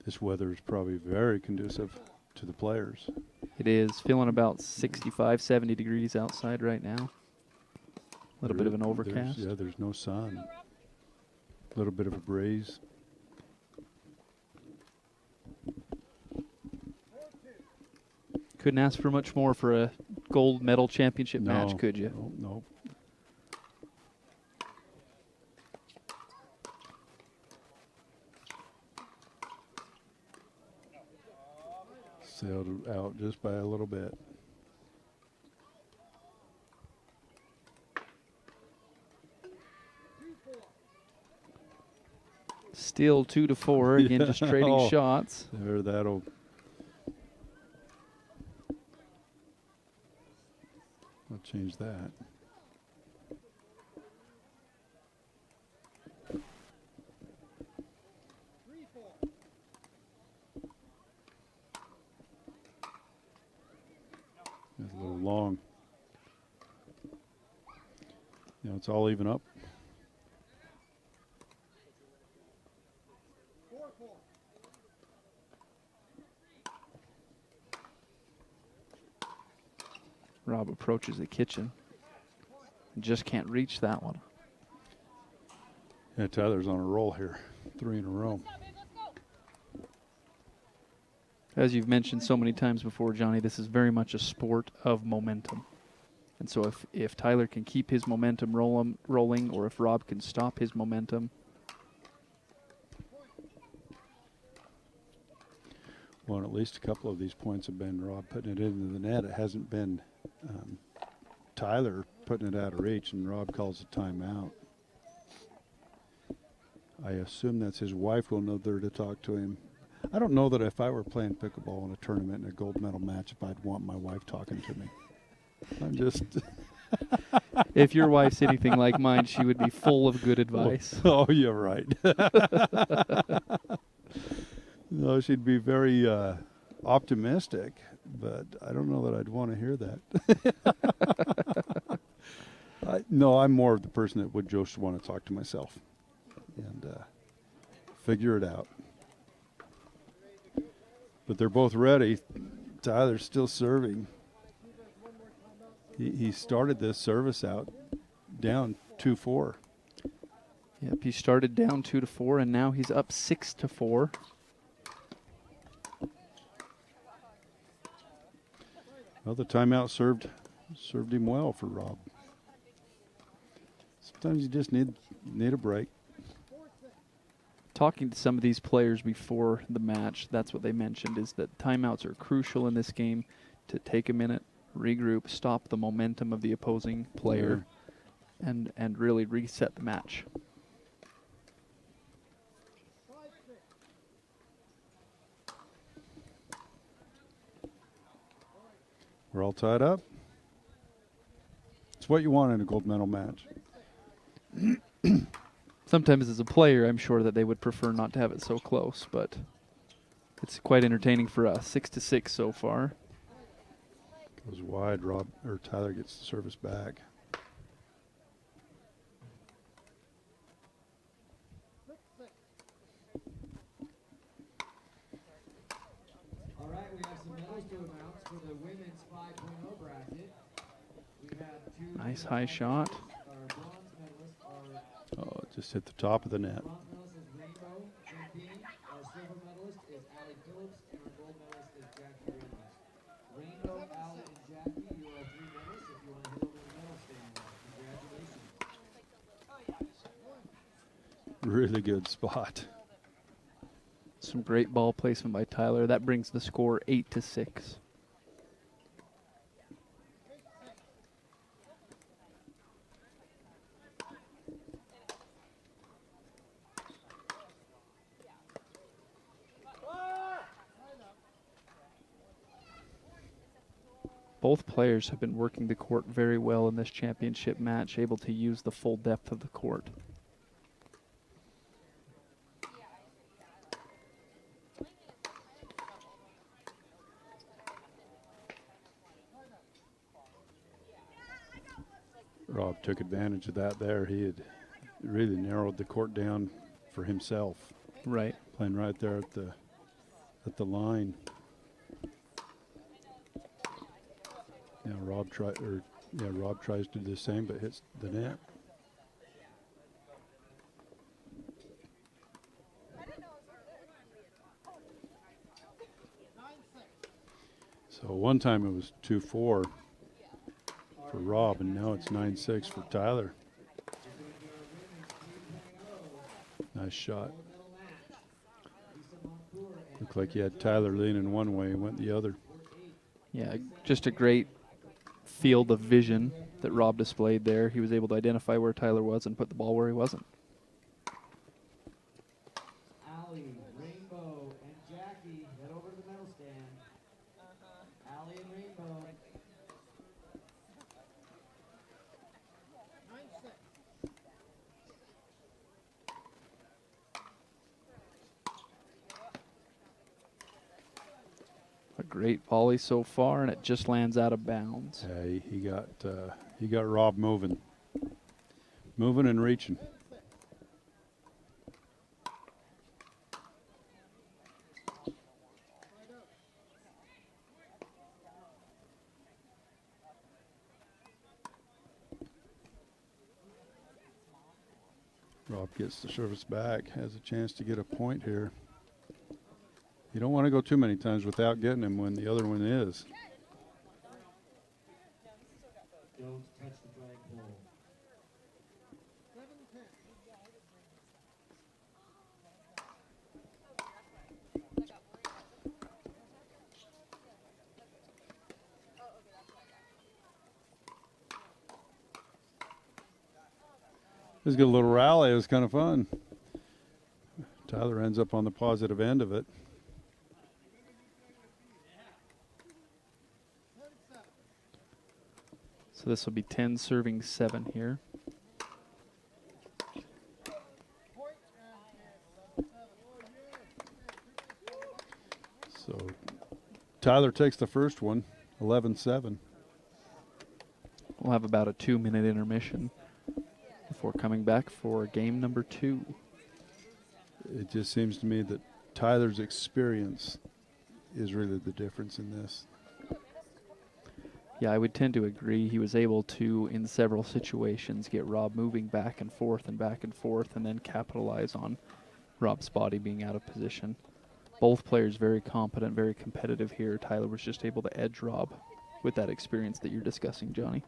This weather is probably very conducive to the players. It is. Feeling about 65, 70 degrees outside right now. A little bit of an overcast. There's no sun. A little bit of a breeze. Couldn't ask for much more for a gold medal championship match, could you? No. Sailed out just by a little bit. Still 2-4. Again, just trading shots. There, that'll change that. That's a little long. Now it's all even up. Rob approaches the kitchen. Just can't reach that one. Yeah, Tyler's on a roll here. 3 in a row. As you've mentioned so many times before, Johnny, this is very much a sport of momentum. And so if Tyler can keep his momentum rolling, or if Rob can stop his momentum. Well, at least a couple of these points have been Rob putting it into the net. It hasn't been Tyler putting it out of reach, and Rob calls a timeout. I assume that's his wife will know there to talk to him. I don't know that if I were playing pickleball in a tournament in a gold medal match, if I'd want my wife talking to me. I'm just... If your wife's anything like mine, she would be full of good advice. Oh, you're right. No, she'd be very optimistic, but I don't know that I'd want to hear that. No, I'm more of the person that would just want to talk to myself and figure it out. But they're both ready. Tyler's still serving. He started this service out down 2-4. Yep, he started down 2-4, and now he's up 6-4. Well, the timeout served him well for Rob. Sometimes you just need a break. Talking to some of these players before the match, that's what they mentioned, is that timeouts are crucial in this game to take a minute, regroup, stop the momentum of the opposing player, and really reset the match. We're all tied up. It's what you want in a gold medal match. Sometimes as a player, I'm sure that they would prefer not to have it so close, but it's quite entertaining for us. 6-6 so far. Goes wide. Tyler gets the service back. All right, we have some medals to announce for the women's 5.0 bracket. We have 2 Nice high shot. bronze medalists are Oh, it just hit the top of the net. bronze medalist is Rainbow Champagne, our silver medalist is Allie Phillips, and our gold medalist is Jackie Reynolds. Rainbow, Allie, and Jackie, you are 3 medalists. If you want to head over to the medal stand, congratulations. Really good spot. Some great ball placement by Tyler. That brings the score 8-6. Both players have been working the court very well in this championship match, able to use the full depth of the court. Rob took advantage of that there. He had really narrowed the court down for himself. Right. Playing right there at the line. Now Rob tries to do the same but hits the net. So one time it was 2-4 for Rob, and now it's 9-6 for Tyler. Nice shot. Looked like he had Tyler leaning one way and went the other. Yeah, just a great field of vision that Rob displayed there. He was able to identify where Tyler was and put the ball where he wasn't. Allie, Rainbow, and Jackie, head over to the medal stand. Allie and Rainbow. Great volley so far, and it just lands out of bounds. Yeah, he got Rob moving and reaching. Rob gets the service back, has a chance to get a point here. You don't want to go too many times without getting him when the other one is. Don't touch the flagpole. Let's get a little rally. It was kind of fun. Tyler ends up on the positive end of it. So this will be 10 serving 7 here. So Tyler takes the first one, 11-7. We'll have about a 2-minute intermission before coming back for game number 2. It just seems to me that Tyler's experience is really the difference in this. Yeah, I would tend to agree. He was able to, in several situations, get Rob moving back and forth, and then capitalize on Rob's body being out of position. Both players very competent, very competitive here. Tyler was just able to edge Rob with that experience that you're discussing, Johnny.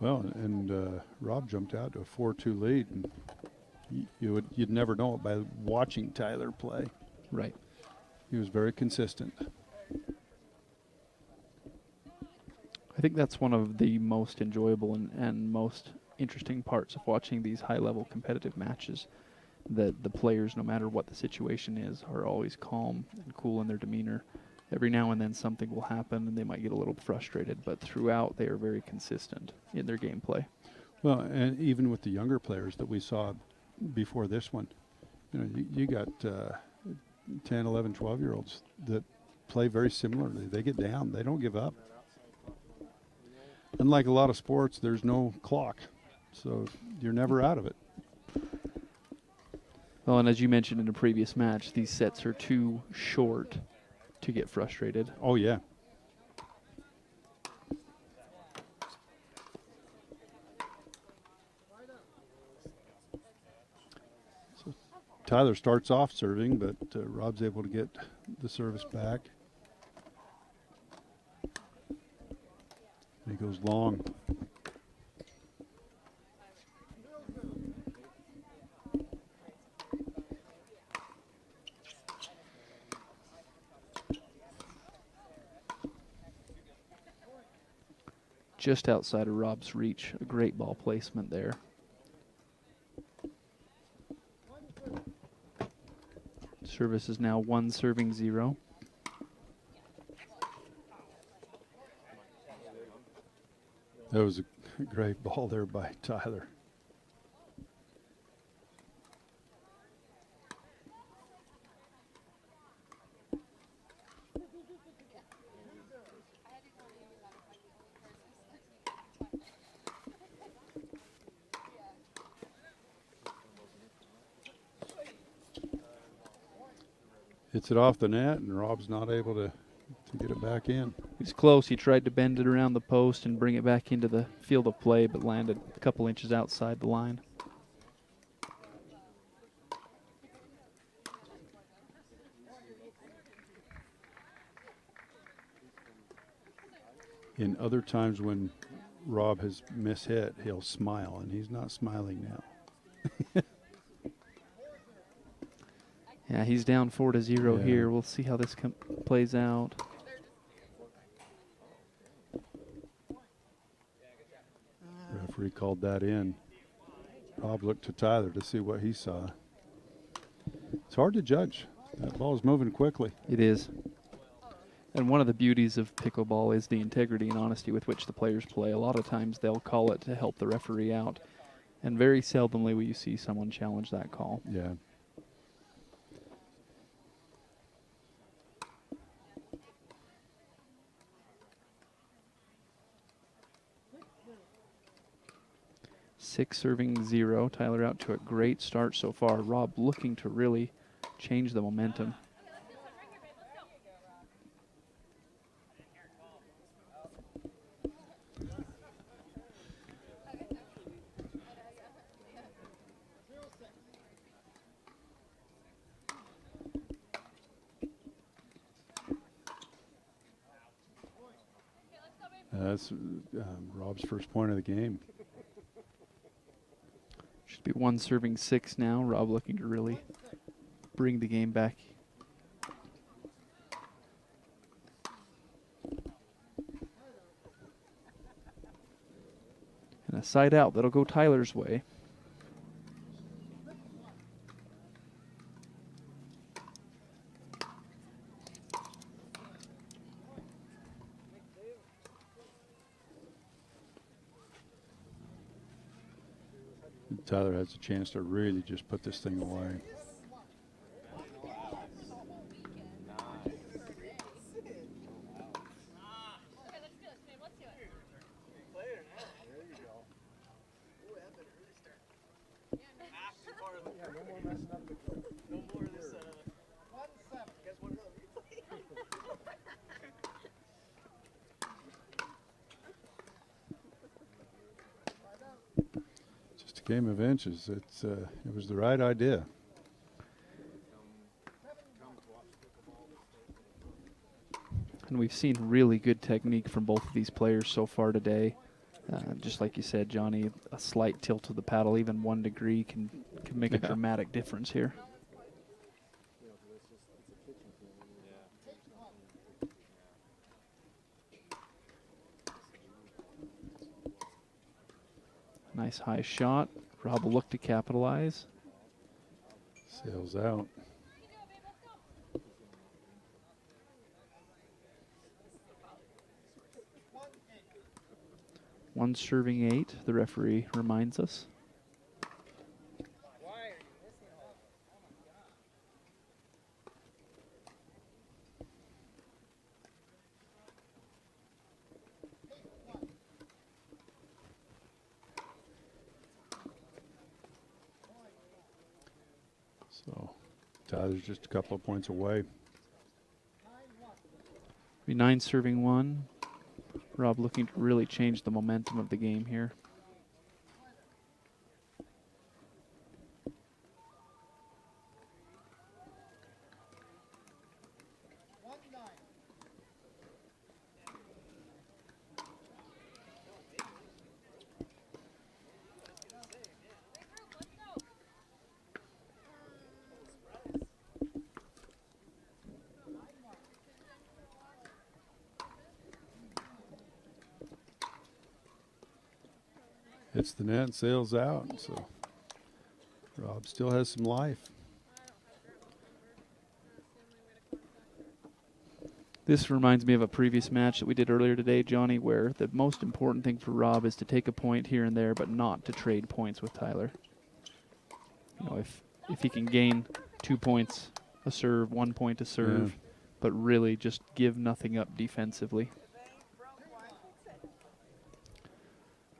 Well, and Rob jumped out to a 4-2 lead, and you'd never know it by watching Tyler play. Right. He was very consistent. I think that's one of the most enjoyable and most interesting parts of watching these high-level competitive matches, that the players, no matter what the situation is, are always calm and cool in their demeanor. Every now and then something will happen and they might get a little frustrated, but throughout they are very consistent in their gameplay. Well, and even with the younger players that we saw before this one, you got 10, 11, 12-year-olds that play very similarly. They get down. They don't give up. Unlike a lot of sports, there's no clock, so you're never out of it. Well, and as you mentioned in a previous match, these sets are too short to get frustrated. Oh, yeah. So Tyler starts off serving, but Rob's able to get the service back. He goes long. Just outside of Rob's reach. A great ball placement there. Service is now 1 serving 0. That was a great ball there by Tyler. Hits it off the net, and Rob's not able to get it back in. He's close. He tried to bend it around the post and bring it back into the field of play, but landed a couple inches outside the line. In other times when Rob has mishit, he'll smile, and he's not smiling now. Yeah, he's down 4-0 here. We'll see how this plays out. Referee called that in. Rob looked to Tyler to see what he saw. It's hard to judge. That ball is moving quickly. It is. And one of the beauties of pickleball is the integrity and honesty with which the players play. A lot of times they'll call it to help the referee out, and very seldomly will you see someone challenge that call. Yeah. 6 serving 0. Tyler out to a great start so far. Rob looking to really change the momentum. That's Rob's first point of the game. Should be 1 serving 6 now. Rob looking to really bring the game back. And a side out. That'll go Tyler's way. Tyler has a chance to really just put this thing away. Game of inches. It was the right idea. And we've seen really good technique from both of these players so far today. Just like you said, Johnny, a slight tilt of the paddle, even 1 degree, can make a dramatic difference here. Nice high shot. Rob will look to capitalize. Sails out. One serving 8, the referee reminds us. So Tyler's just a couple of points away. Be 9 serving 1. Rob looking to really change the momentum of the game here. Hits the net and sails out, so Rob still has some life. This reminds me of a previous match that we did earlier today, Johnny, where the most important thing for Rob is to take a point here and there, but not to trade points with Tyler. You know, if he can gain 2 points a serve, 1 point a serve, but really just give nothing up defensively.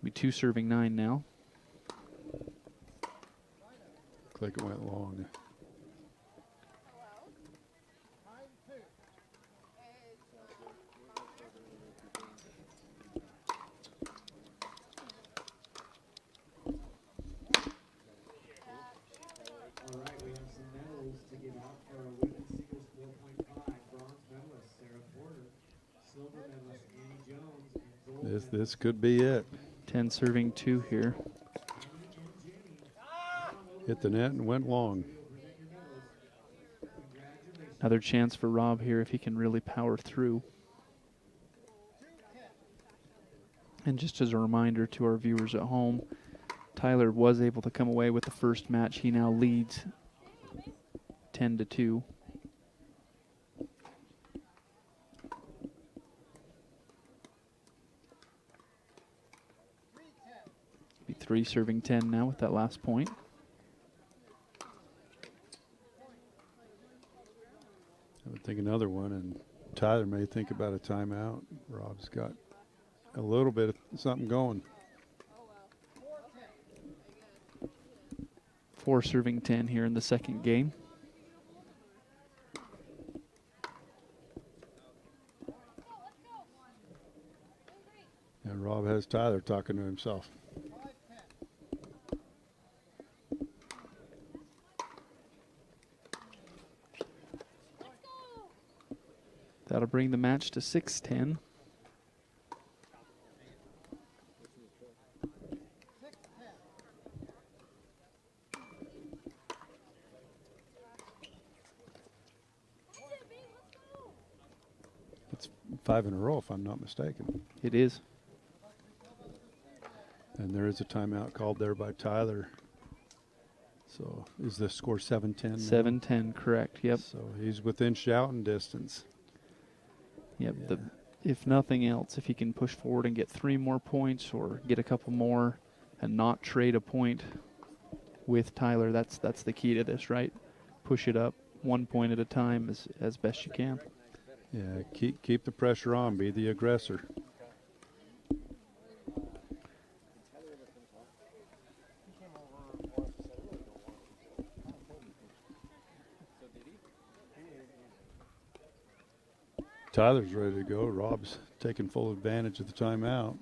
Be 2 serving 9 now. Looks like it went long. All right, we have some medals to give out for our women's singles 4.5. Bronze medalist Sarah Porter, silver medalist Annie Jones, and gold This could be it. 10 serving 2 here. Hit the net and went long. Another chance for Rob here if he can really power through. And just as a reminder to our viewers at home, Tyler was able to come away with the first match. He now leads 10-2. Be 3 serving 10 now with that last point. I would think another one, and Tyler may think about a timeout. Rob's got a little bit of something going. before serving 10 here in the second game. And Rob has Tyler talking to himself. That'll bring the match to 6-10. It's 5 in a row, if I'm not mistaken. It is. And there is a timeout called there by Tyler. So is the score 7-10? 7-10, correct, yep. So he's within shouting distance. Yep, if nothing else, if he can push forward and get 3 more points or get a couple more and not trade a point with Tyler, that's the key to this, right? Push it up 1 point at a time as best you can. Yeah, keep the pressure on, be the aggressor. Tyler's ready to go. Rob's taking full advantage of the timeout.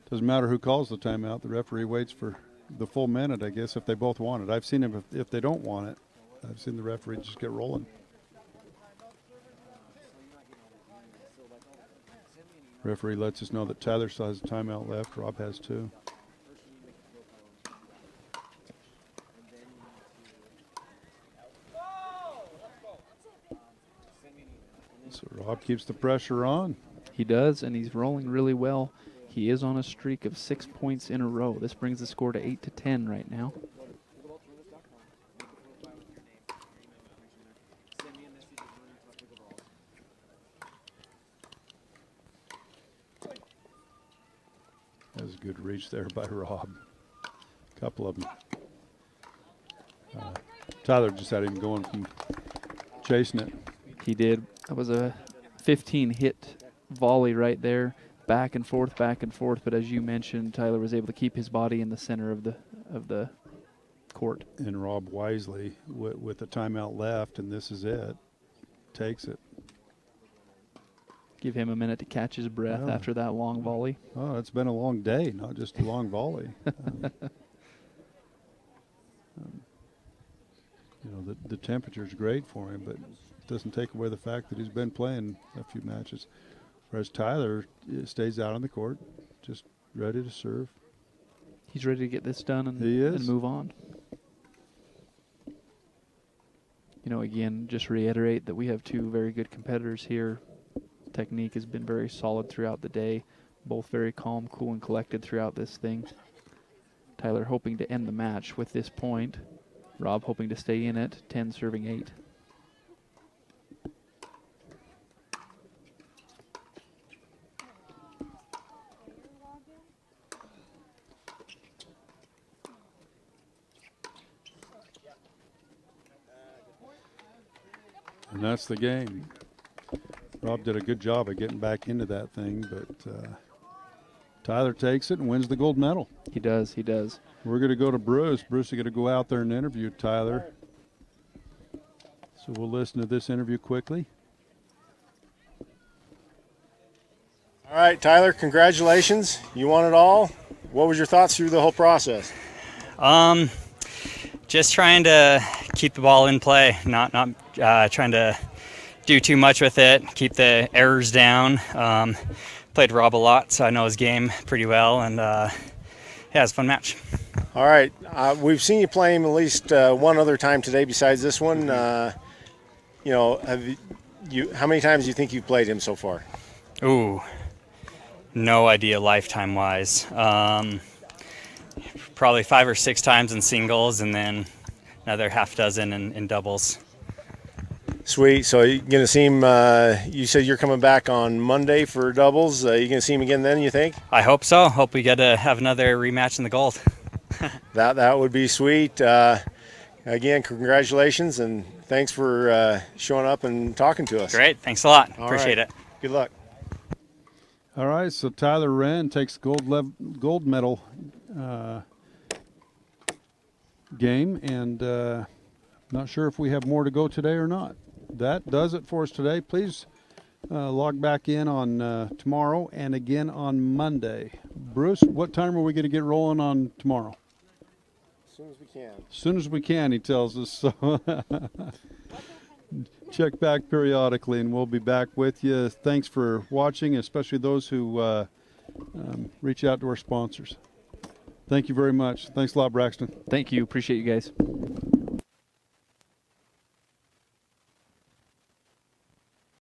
Doesn't matter who calls the timeout. The referee waits for the full minute, I guess, if they both want it. I've seen him if they don't want it. I've seen the referee just get rolling. Referee lets us know that Tyler still has a timeout left. Rob has 2. So Rob keeps the pressure on. He does, and he's rolling really well. He is on a streak of 6 points in a row. This brings the score to 8-10 right now. That was a good reach there by Rob. A couple of them. Tyler just had him going from chasing it. He did. That was a 15-hit volley right there, back and forth, but as you mentioned, Tyler was able to keep his body in the center of the court. And Rob wisely, with the timeout left, and this is it, takes it. Give him a minute to catch his breath after that long volley. Oh, it's been a long day, not just a long volley. The temperature's great for him, but it doesn't take away the fact that he's been playing a few matches. Whereas Tyler stays out on the court, just ready to serve. He's ready to get this done and move on. Again, just reiterate that we have 2 very good competitors here. Technique has been very solid throughout the day. Both very calm, cool, and collected throughout this thing. Tyler hoping to end the match with this point. Rob hoping to stay in it, 10 serving 8. And that's the game. Rob did a good job of getting back into that thing, but Tyler takes it and wins the gold medal. He does, he does. We're going to go to Bruce. Bruce is going to go out there and interview Tyler. So we'll listen to this interview quickly. All right, Tyler, congratulations. You won it all. What was your thoughts through the whole process? Just trying to keep the ball in play, not trying to do too much with it, keep the errors down. Played Rob a lot, so I know his game pretty well, and it was a fun match. All right, we've seen you play him at least one other time today besides this one. How many times do you think you've played him so far? Ooh, no idea lifetime-wise. Probably 5 or 6 times in singles, and then another half dozen in doubles. Sweet. So you're going to see him, you said you're coming back on Monday for doubles. You're going to see him again then, you think? I hope so. Hope we get to have another rematch in the gold. That would be sweet. Again, congratulations, and thanks for showing up and talking to us. Great. Thanks a lot. All Appreciate right. it. Good luck. All right, so Tyler Wren takes gold medal game, and not sure if we have more to go today or not. That does it for us today. Please log back in on tomorrow and again on Monday. Bruce, what time are we going to get rolling on tomorrow? As soon as we can. As soon as we can, he tells us. So check back periodically, and we'll be back with you. Thanks for watching, especially those who reach out to our sponsors. Thank you very much. Thanks a lot, Braxton. Thank you. Appreciate you guys.